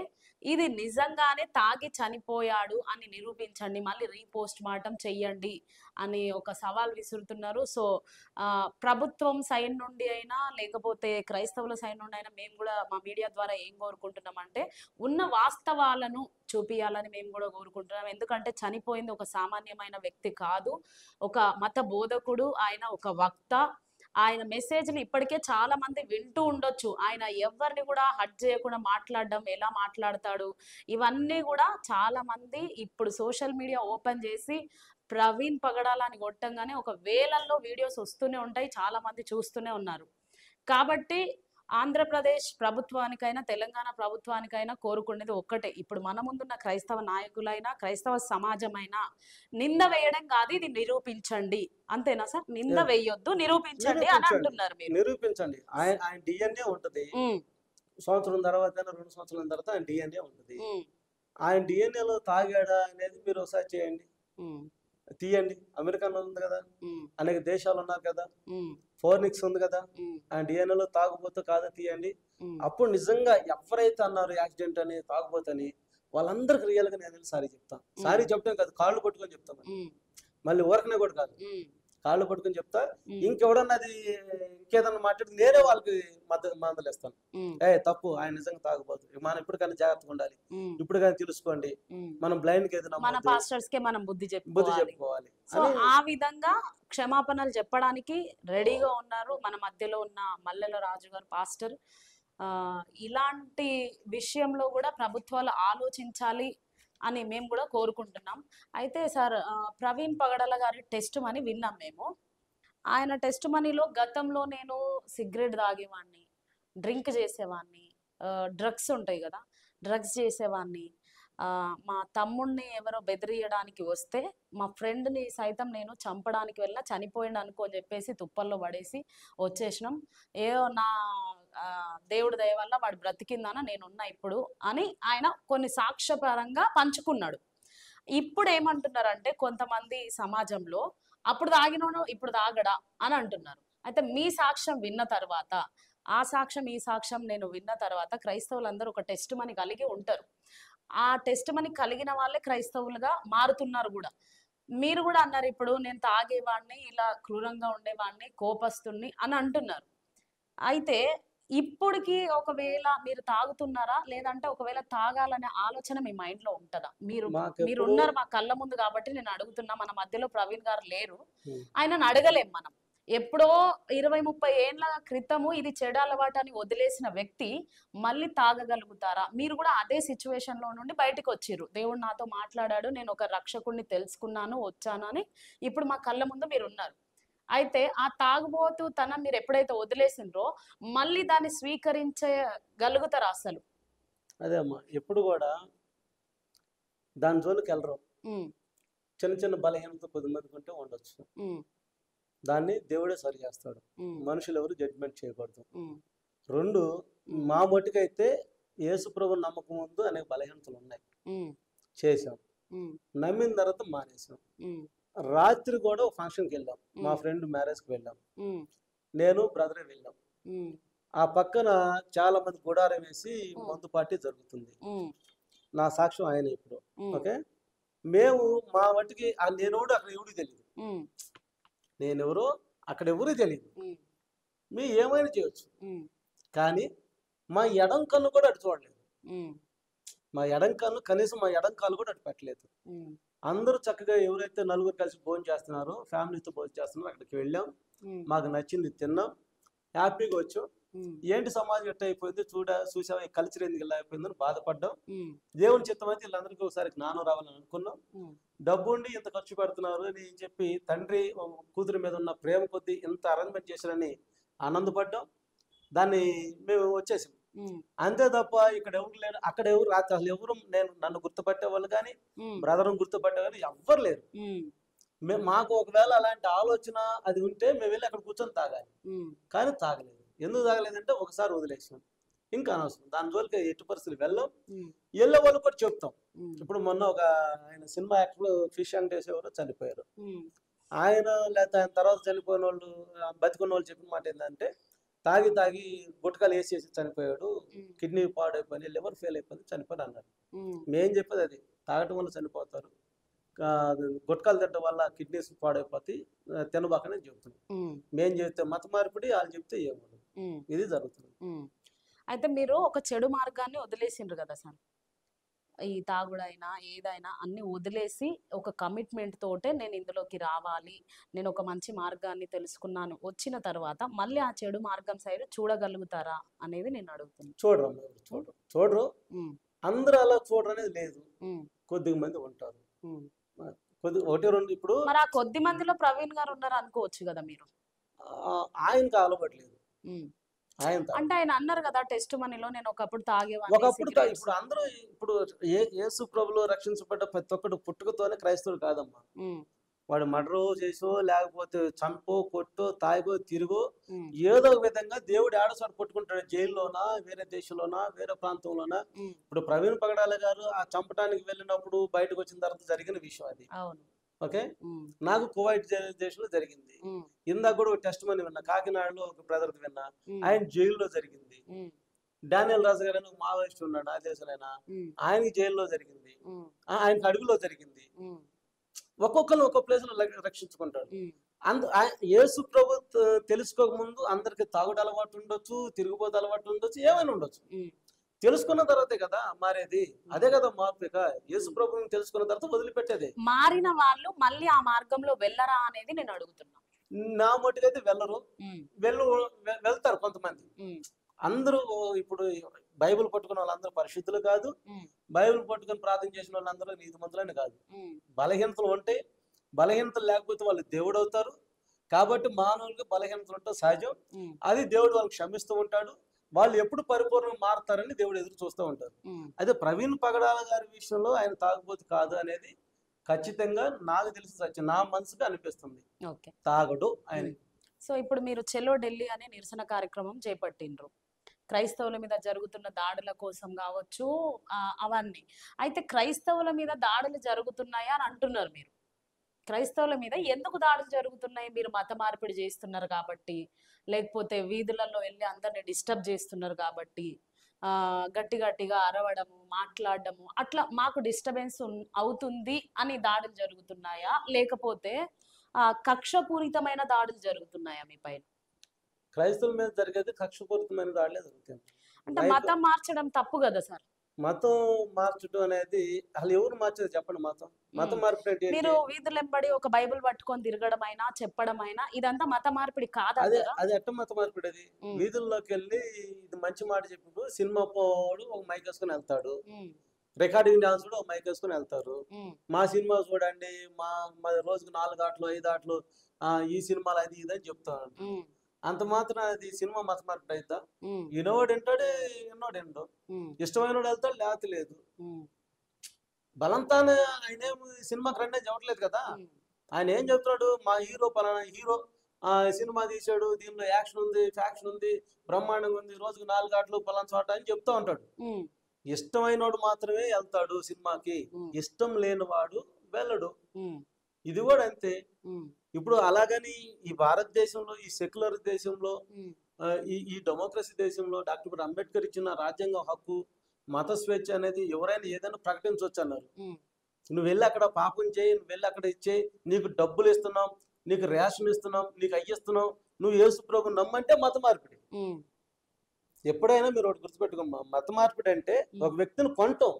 ఇది నిజంగానే తాగి చనిపోయాడు అని నిరూపించండి, మళ్ళీ రీపోస్ట్ మార్టం చెయ్యండి అని ఒక సవాల్ విసురుతున్నారు. సో ప్రభుత్వం సైడ్ నుండి అయినా లేకపోతే క్రైస్తవుల సైడ్ నుండి అయినా మేము కూడా మా మీడియా ద్వారా ఏం కోరుకుంటున్నామంటే ఉన్న వాస్తవాలను చూపియాలని మేము కూడా కోరుకుంటున్నాం. ఎందుకంటే చనిపోయింది ఒక సామాన్యమైన వ్యక్తి కాదు, ఒక మత బోధకుడు, ఆయన ఒక వక్త. ఆయన మెసేజ్ని ఇప్పటికే చాలా మంది వింటూ ఉండొచ్చు. ఆయన ఎవరిని కూడా హర్ట్ చేయకుండా మాట్లాడడం, ఎలా మాట్లాడతాడు, ఇవన్నీ కూడా చాలా మంది ఇప్పుడు సోషల్ మీడియా ఓపెన్ చేసి ప్రవీణ్ పగడాల అని కొట్టంగానే ఒక వేలల్లో వీడియోస్ వస్తూనే ఉంటాయి, చాలా మంది చూస్తూనే ఉన్నారు. కాబట్టి ఆంధ్రప్రదేశ్ ప్రభుత్వానికైనా తెలంగాణ ప్రభుత్వానికైనా కోరుకునేది ఒక్కటే, ఇప్పుడు మన ముందున్న క్రైస్తవ నాయకులైనా క్రైస్తవ సమాజమైనా నింద వేయడం కాదు, ఇది నిరూపించండి. అంతేనా సార్? నింద వేయొద్దు, నిరూపించండి అని అంటున్నారు మీరు. నిరూపించండి. ఆయన డిఎన్ఏ ఉంటది, సంవత్సరం తర్వాత 2 సంవత్సరాల తర్వాత ఆయన డిఎన్ఏ ఉంటది. ఆయన డిఎన్ఏలో తాగాడా అనేది మీరు ఒకసారి చేయండి, తీయండి. అమెరికాలో ఉంది కదా, అనేక దేశాలు ఉన్నారు కదా, ఫోర్నిక్స్ ఉంది కదా, ఆ డిఎన్ఏలో తాగుబోతూ కాదా తీయండి. అప్పుడు నిజంగా ఎవరైతే అన్నారు యాక్సిడెంట్ అని తాగుబోతని వాళ్ళందరికి రియల్ గా నేను సారీ చెప్తాను. సారీ చెప్పడం కాదు, కాళ్ళు పట్టుకొని చెప్తాను, మళ్ళీ ఊరకనే కూడా కాదు, కాళ్ళు పట్టుకొని చెప్తా. ఇంకెవడన్నా అది ఇంకేదన్నా మాట్లాడి నేనే వాళ్ళకి మందలేస్తాను, తప్పు, ఆయన నిజంగా తాగుబోతు, మనం ఇప్పటికైనా జాగ్రత్తగా ఉండాలి, ఇప్పుడు కానీ తెలుసుకోండి, మనం బ్లైండ్ కి ఏదైనా మన పాస్టర్స్ కే మనం బుద్ధి చెప్పుకోవాలి. సో ఆ విధంగా క్షమాపణలు చెప్పడానికి రెడీగా ఉన్నారు మన మధ్యలో ఉన్న మల్లెల రాజు గారు పాస్టర్. ఇలాంటి విషయంలో కూడా ప్రభుత్వాలు ఆలోచించాలి అని మేము కూడా కోరుకుంటున్నాం. అయితే సార్, ప్రవీణ్ పగడాల గారి టెస్ట్ మనీ విన్నాం మేము. ఆయన టెస్ట్ మనీలో గతంలో నేను సిగరెట్ తాగేవాడిని, డ్రింక్ చేసేవాడిని, డ్రగ్స్ ఉంటాయి కదా, డ్రగ్స్ చేసేవాడిని, మా తమ్ముడిని ఎవరో బెదిరియడానికి వస్తే మా ఫ్రెండ్ని సైతం నేను చంపడానికి వెళ్ళినా చనిపోయింది అనుకో అని చెప్పేసి తుప్పల్లో పడేసి వచ్చేసినాం, ఏదో నా దేవుడి దయ వల్ల వాడు బ్రతికిందన నేనున్నా ఇప్పుడు అని ఆయన కొన్ని సాక్ష్యపరంగా పంచుకున్నాడు. ఇప్పుడు ఏమంటున్నారంటే కొంతమంది సమాజంలో అప్పుడు తాగినోడు ఇప్పుడు తాగడా అని అంటున్నారు. అయితే మీ సాక్ష్యం విన్న తర్వాత, ఆ సాక్ష్యం ఈ సాక్ష్యం నేను విన్న తర్వాత క్రైస్తవులందరూ ఒక టెస్ట్ మనీ కలిగి ఉంటారు. ఆ టెస్ట్ మనీ కలిగిన వాళ్ళే క్రైస్తవులుగా మారుతున్నారు కూడా. మీరు కూడా అన్నారు ఇప్పుడు నేను తాగేవాడిని, ఇలా క్రూరంగా ఉండేవాడిని, కోపస్తుని అని అంటున్నారు. అయితే ఇప్పటికి ఒకవేళ మీరు తాగుతున్నారా, లేదంటే ఒకవేళ తాగాలనే ఆలోచన మీ మైండ్ లో ఉంటుందా? మీరు ఉన్నారు మా కళ్ళ ముందు కాబట్టి నేను అడుగుతున్నా. మన మధ్యలో ప్రవీణ్ గారు లేరు, ఆయనను అడగలేం మనం. ఎప్పుడో 20-30 ఏళ్ల క్రితము ఇది చెడు అలవాటు అని వదిలేసిన వ్యక్తి మళ్ళీ తాగగలుగుతారా? మీరు కూడా అదే సిచ్యువేషన్ లో నుండి బయటకు వచ్చిర్రు, దేవుడు నాతో మాట్లాడాడు, నేను ఒక రక్షకుడిని తెలుసుకున్నాను, వచ్చాను అని ఇప్పుడు మా కళ్ళ ముందు మీరు ఉన్నారు. అయితే ఆ తాగుబోతు తన మీరు ఎప్పుడైతే వదిలేసిండ్రో మళ్ళీ దాన్ని స్వీకరించగలుగుతారా అసలు? అదే అమ్మా, ఎప్పుడు కూడా దాని జోలికి వెళ్ళరు. చిన్న చిన్న బలహీనత కొద్దిమందికి ఉంటే ఉండొచ్చు, దాన్ని దేవుడే సరి చేస్తాడు. మనుషులు ఎవరు జడ్జ్మెంట్ చేయకూడదు. రెండు మా మట్టుకైతే యేసు ప్రభు నమ్మకం ముందు అనేక బలహీనతలు ఉన్నాయి. చేసాం, నమ్మిన తర్వాత మానేసాం. రాత్రి కూడా ఒక ఫంక్షన్కి వెళ్ళాం, మా ఫ్రెండ్ మ్యారేజ్కి వెళ్ళాం, నేను బ్రదరే వెళ్ళాం. ఆ పక్కన చాలా మంది గుడారం వేసి మందు పార్టీ జరుగుతుంది. నా సాక్ష్యం ఆయన ఇప్పుడు. ఓకే, మేము మా మట్టుకి నేనెవడు అక్కడ ఎవరికి తెలియదు, నేనెవరో అక్కడ ఎవరికి తెలియదు. మీ ఏమైనా చేయొచ్చు, కానీ మా ఎడం కన్ను కూడా అటు చూడలేదు. మా ఎడం కన్ను కనీసం మా ఎడం కాలు కూడా అటు పెట్టలేదు. అందరూ చక్కగా ఎవరైతే నలుగురు కలిసి భోజనం చేస్తున్నారో, ఫ్యామిలీతో భోజనం చేస్తున్నారో అక్కడికి వెళ్ళాం. మాకు నచ్చింది తిన్నాం, హ్యాపీగా వచ్చాం. ఏంటి సమాజం ఎట్ట అయిపోయింది చూసావా, ఈ కల్చర్ ఎందుకు ఇలా అయిపోయిందని బాధపడ్డాం. దేవుని చిత్తం అయితే వీళ్ళందరికీ ఒకసారి జ్ఞానం రావాలని అనుకున్నాం. డబ్బు ఉండి ఇంత ఖర్చు పెడుతున్నారు అని చెప్పి తండ్రి కూతురి మీద ఉన్న ప్రేమ కొద్దీ ఇంత అరేంజ్మెంట్ చేశారని ఆనందపడ్డాం. దాన్ని మేము వచ్చేసాం. అంతే తప్ప ఇక్కడ ఎవరు లేరు, అక్కడ ఎవరు రాత్రి అసలు ఎవరు నన్ను గుర్తుపట్టే వాళ్ళు కానీ బ్రదర్ని గుర్తుపట్టే వాళ్ళు ఎవ్వరు లేరు. మాకు ఒకవేళ అలాంటి ఆలోచన అది ఉంటే మేము వెళ్ళి అక్కడ కూర్చొని తాగాలి, కానీ తాగలేదు. ఎందుకు తాగలేదంటే ఒకసారి వదిలేసాం, ఇంకా అనవసరం దాని జోలికి ఎట్టి పరిస్థితులు వెళ్ళాం. వెళ్ళే వాళ్ళు కూడా చెప్తాం. ఇప్పుడు మొన్న ఒక ఆయన సినిమా యాక్టర్ ఫిష్ వెంకటేశ్వర చనిపోయారు. ఆయన లేకపోతే ఆయన తర్వాత చనిపోయిన వాళ్ళు బతికున్న వాళ్ళు చెప్పిన మాట ఏంటంటే, తాగి గుట్కాలు వేసేసి చనిపోయాడు, కిడ్నీ పాడైపోయి లివర్ ఫెయిల్ అయిపోయింది చనిపోయాడు అన్నారు. మేం చెప్పేది అది, తాగటం వల్ల చనిపోతారు, గుట్కాలు తినడం వల్ల కిడ్నీస్ పాడైపోతాయి, తినబాకనే చెబుతున్నాం. మేం చెప్తే మత మార్పిడి, వాళ్ళు చెప్తే ఏమో ఇది జరుగుతుంది. అయితే మీరు ఒక చెడు మార్గాన్ని వదిలేసిండ్రు కదా సార్, ఈ తాగుడైనా ఏదైనా అన్ని వదిలేసి ఒక కమిట్మెంట్ తోటే నేను ఇందులోకి రావాలి, నేను ఒక మంచి మార్గాన్ని తెలుసుకున్నాను వచ్చిన తర్వాత మళ్ళీ ఆ చెడు మార్గం సైడ్ చూడగలుగుతారా అనేది నేను అడుగుతున్నాను. చూడరు, అందరూ అలా చూడరు అనేది లేదు, కొద్ది మంది ఉంటారు. ఒకటి రెండు. ఇప్పుడు మరి ఆ కొద్ది మందిలో ప్రవీణ్ గారు ఉన్నారు అనుకోవచ్చు కదా మీరు. ఆయనకి అలవాట్లేదు. అంటే ఆయన అన్నారు కదా టెస్ట్ మనీలో, నేను ఒకప్పుడు తాగేవాడిని. ఇప్పుడు అందరూ ఇప్పుడు యేసు ప్రభులో రక్షించబడ్డ ప్రతి ఒక్కడు పుట్టుకతోనే క్రైస్తవుడు కాదమ్మా. వాడు మర్డర్ చేసో లేకపోతే చంపో కొట్టో తాగో తిరుగో ఏదో ఒక విధంగా దేవుడు ఆడసాడు పట్టుకుంటాడు, జైల్లోనా వేరే దేశంలోనా వేరే ప్రాంతంలోనా. ఇప్పుడు ప్రవీణ్ పగడాల గారు ఆ చంపడానికి వెళ్ళినప్పుడు బయటకు వచ్చిన తర్వాత జరిగిన విషయం అది. ఓకే, నాకు కువైట్ దేశంలో జరిగింది. ఇందాక కూడా టెస్ట్ మనీ విన్నా, కాకినాడలో ఒక బ్రదర్ విన్నా, ఆయన జైల్లో జరిగింది. డానియల్ రాజు గారు అని మావోయిస్ట్ ఉన్నాడు ఆ దేశంలో, ఆయనకి జైల్లో జరిగింది, ఆయనకి అడుగులో జరిగింది. ఒక్కొక్కరు ఒక్కొక్క ప్లేస్ లో రక్షించుకుంటాడు. యేసు ప్రభు తెలుసుకోక ముందు అందరికి తాగుడు అలవాటు ఉండొచ్చు, తిరుగుబోతు అలవాటు ఉండొచ్చు, ఏమైనా ఉండొచ్చు. తెలుసుకున్న తర్వాతే కదా మారేది, అదే కదా మార్పు. యేసు ప్రభుని తెలుసుకున్న తర్వాత వదిలిపెట్టేది. మారిన వాళ్ళు మళ్ళీ ఆ మార్గంలో వెళ్ళరా అనేది నేను అడుగుతున్నా. నా మట్టుకైతే వెళ్ళరు, వెళ్తారు కొంతమంది. అందరూ ఇప్పుడు బైబిల్ పట్టుకున్న వాళ్ళందరూ పరిశుద్ధులు కాదు, బైబిల్ పట్టుకుని ప్రార్థన చేసిన వాళ్ళందరూ నీతిమంతులని కాదు. బలహీనతలు ఉంటే, బలహీనతలు లేకపోతే వాళ్ళు దేవుడు అవుతారు. కాబట్టి మానవులకు బలహీనతలు ఉంటే సహజం, అది దేవుడు వాళ్ళకి క్షమిస్తూ ఉంటాడు. వాళ్ళు ఎప్పుడు పరిపూర్ణంగా మారుతారని దేవుడు ఎదురు చూస్తూ ఉంటారు. అదే ప్రవీణ్ పగడాల గారి విషయంలో ఆయన తాగుబోతు కాదు అనేది ఖచ్చితంగా నాకు తెలిసి సత్యం, నా మనసుకు అనిపిస్తుంది. తాగడు ఆయన. సో ఇప్పుడు మీరు చెలో ఢిల్లీ అనే నిరసన కార్యక్రమం చేపట్టిండ్రు, క్రైస్తవుల మీద జరుగుతున్న దాడుల కోసం కావచ్చు అవన్నీ. అయితే క్రైస్తవుల మీద దాడులు జరుగుతున్నాయా అని అంటున్నారు మీరు. క్రైస్తవుల మీద ఎందుకు దాడులు జరుగుతున్నాయి? మీరు మత మార్పిడి చేస్తున్నారు కాబట్టి, లేకపోతే వీధులలో వెళ్ళి అందరిని డిస్టర్బ్ చేస్తున్నారు కాబట్టి, గట్టిగా అరవడము, మాట్లాడడము, అట్లా మాకు డిస్టర్బెన్స్ అవుతుంది అని దాడులు జరుగుతున్నాయా, లేకపోతే కక్షపూరితమైన దాడులు జరుగుతున్నాయా మీ పైన? క్రైస్తవుల మీద జరిగేది కక్షపూరితమైన దాడులే జరుగుతాయి. అంటే మతం మార్చడం తప్పు కదా సార్? మతం మార్చడం అనేది అసలు ఎవరు మార్చేది చెప్పండి? మతం మార్పిడి మీరు వీధులెంబడి ఒక బైబిల్ పట్టుకొని తిరగడం అయినా చెప్పడం అయినా ఇదంతా మత మార్పిడి కాదా? అది ఎట్ట మత మార్పిడి? అది వీధుల్లోకి వెళ్ళి ఇది మంచి మాట చెప్పినప్పుడు సినిమా పోడు ఒక మైక్ వేసుకొని వెళ్తాడు, రికార్డింగ్ డాన్స్ కూడా ఒక మైక్ వేసుకొని వెళ్తారు. మా సినిమా చూడండి, మా రోజుకు 4 ఆటలు 5 ఆటలు, ఈ సినిమాలు అది ఇది అని చెప్తాను. అంత మాత్రం అది సినిమా మత మార్పిడి అవుతా? ఈనోడు వింటాడు, ఎన్నోడు ఎండో, ఇష్టమైన వెళ్తాడు, లేకపోతే లేదు. బలంతానే ఆయన ఏం సినిమాకి రండి చెప్పట్లేదు కదా. ఆయన ఏం చెప్తున్నాడు, మా హీరో పలానా హీరో సినిమా తీసాడు, దీనిలో యాక్షన్ ఉంది, ఫ్యాక్షన్ ఉంది, బ్రహ్మాండంగా ఉంది, రోజుకు 4 ఆటలు పలానా చోట అని చెప్తా ఉంటాడు. ఇష్టమైనోడు మాత్రమే వెళ్తాడు సినిమాకి, ఇష్టం లేనివాడు వెళ్ళడు. ఇది కూడా అంతే. ఇప్పుడు అలాగని ఈ భారతదేశంలో, ఈ సెక్యులర్ దేశంలో, ఈ డెమోక్రసీ దేశంలో డాక్టర్ అంబేద్కర్ ఇచ్చిన రాజ్యాంగ హక్కు, మత స్వేచ్ఛ అనేది ఎవరైనా ఏదైనా ప్రకటించవచ్చు అన్నారు. నువ్వు వెళ్ళి అక్కడ పాపం చేయి, నువ్వు వెళ్ళి అక్కడ ఇచ్చేయి, నీకు డబ్బులు ఇస్తున్నాం, నీకు రేషన్ ఇస్తున్నాం, నీకు అయ్యిస్తున్నాం, నువ్వు యేసు ప్రభు నమ్మంటే మత మార్పిడి. ఎప్పుడైనా మీరు ఒకటి గుర్తుపెట్టుకోమ్మా, మత మార్పిడి అంటే ఒక వ్యక్తిని కొనటం,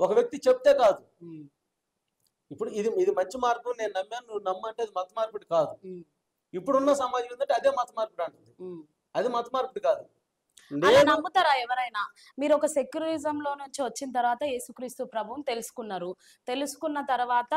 ఒక వ్యక్తి చెప్తే కాదు. ఇప్పుడు ఇది మంచి మార్గం, నేను నమ్మాను, నువ్వు నమ్మంటే అది మత మార్పిడి కాదు. ఇప్పుడున్న సమాజం ఏంటంటే అదే మత మార్పిడి అంటుంది, అది మత మార్పిడి కాదు. అలా నమ్ముతారా ఎవరైనా? మీరు ఒక సెక్యులరిజం లో నుంచి వచ్చిన తర్వాత యేసుక్రీస్తు ప్రభువుని తెలుసుకున్నారు. తెలుసుకున్న తర్వాత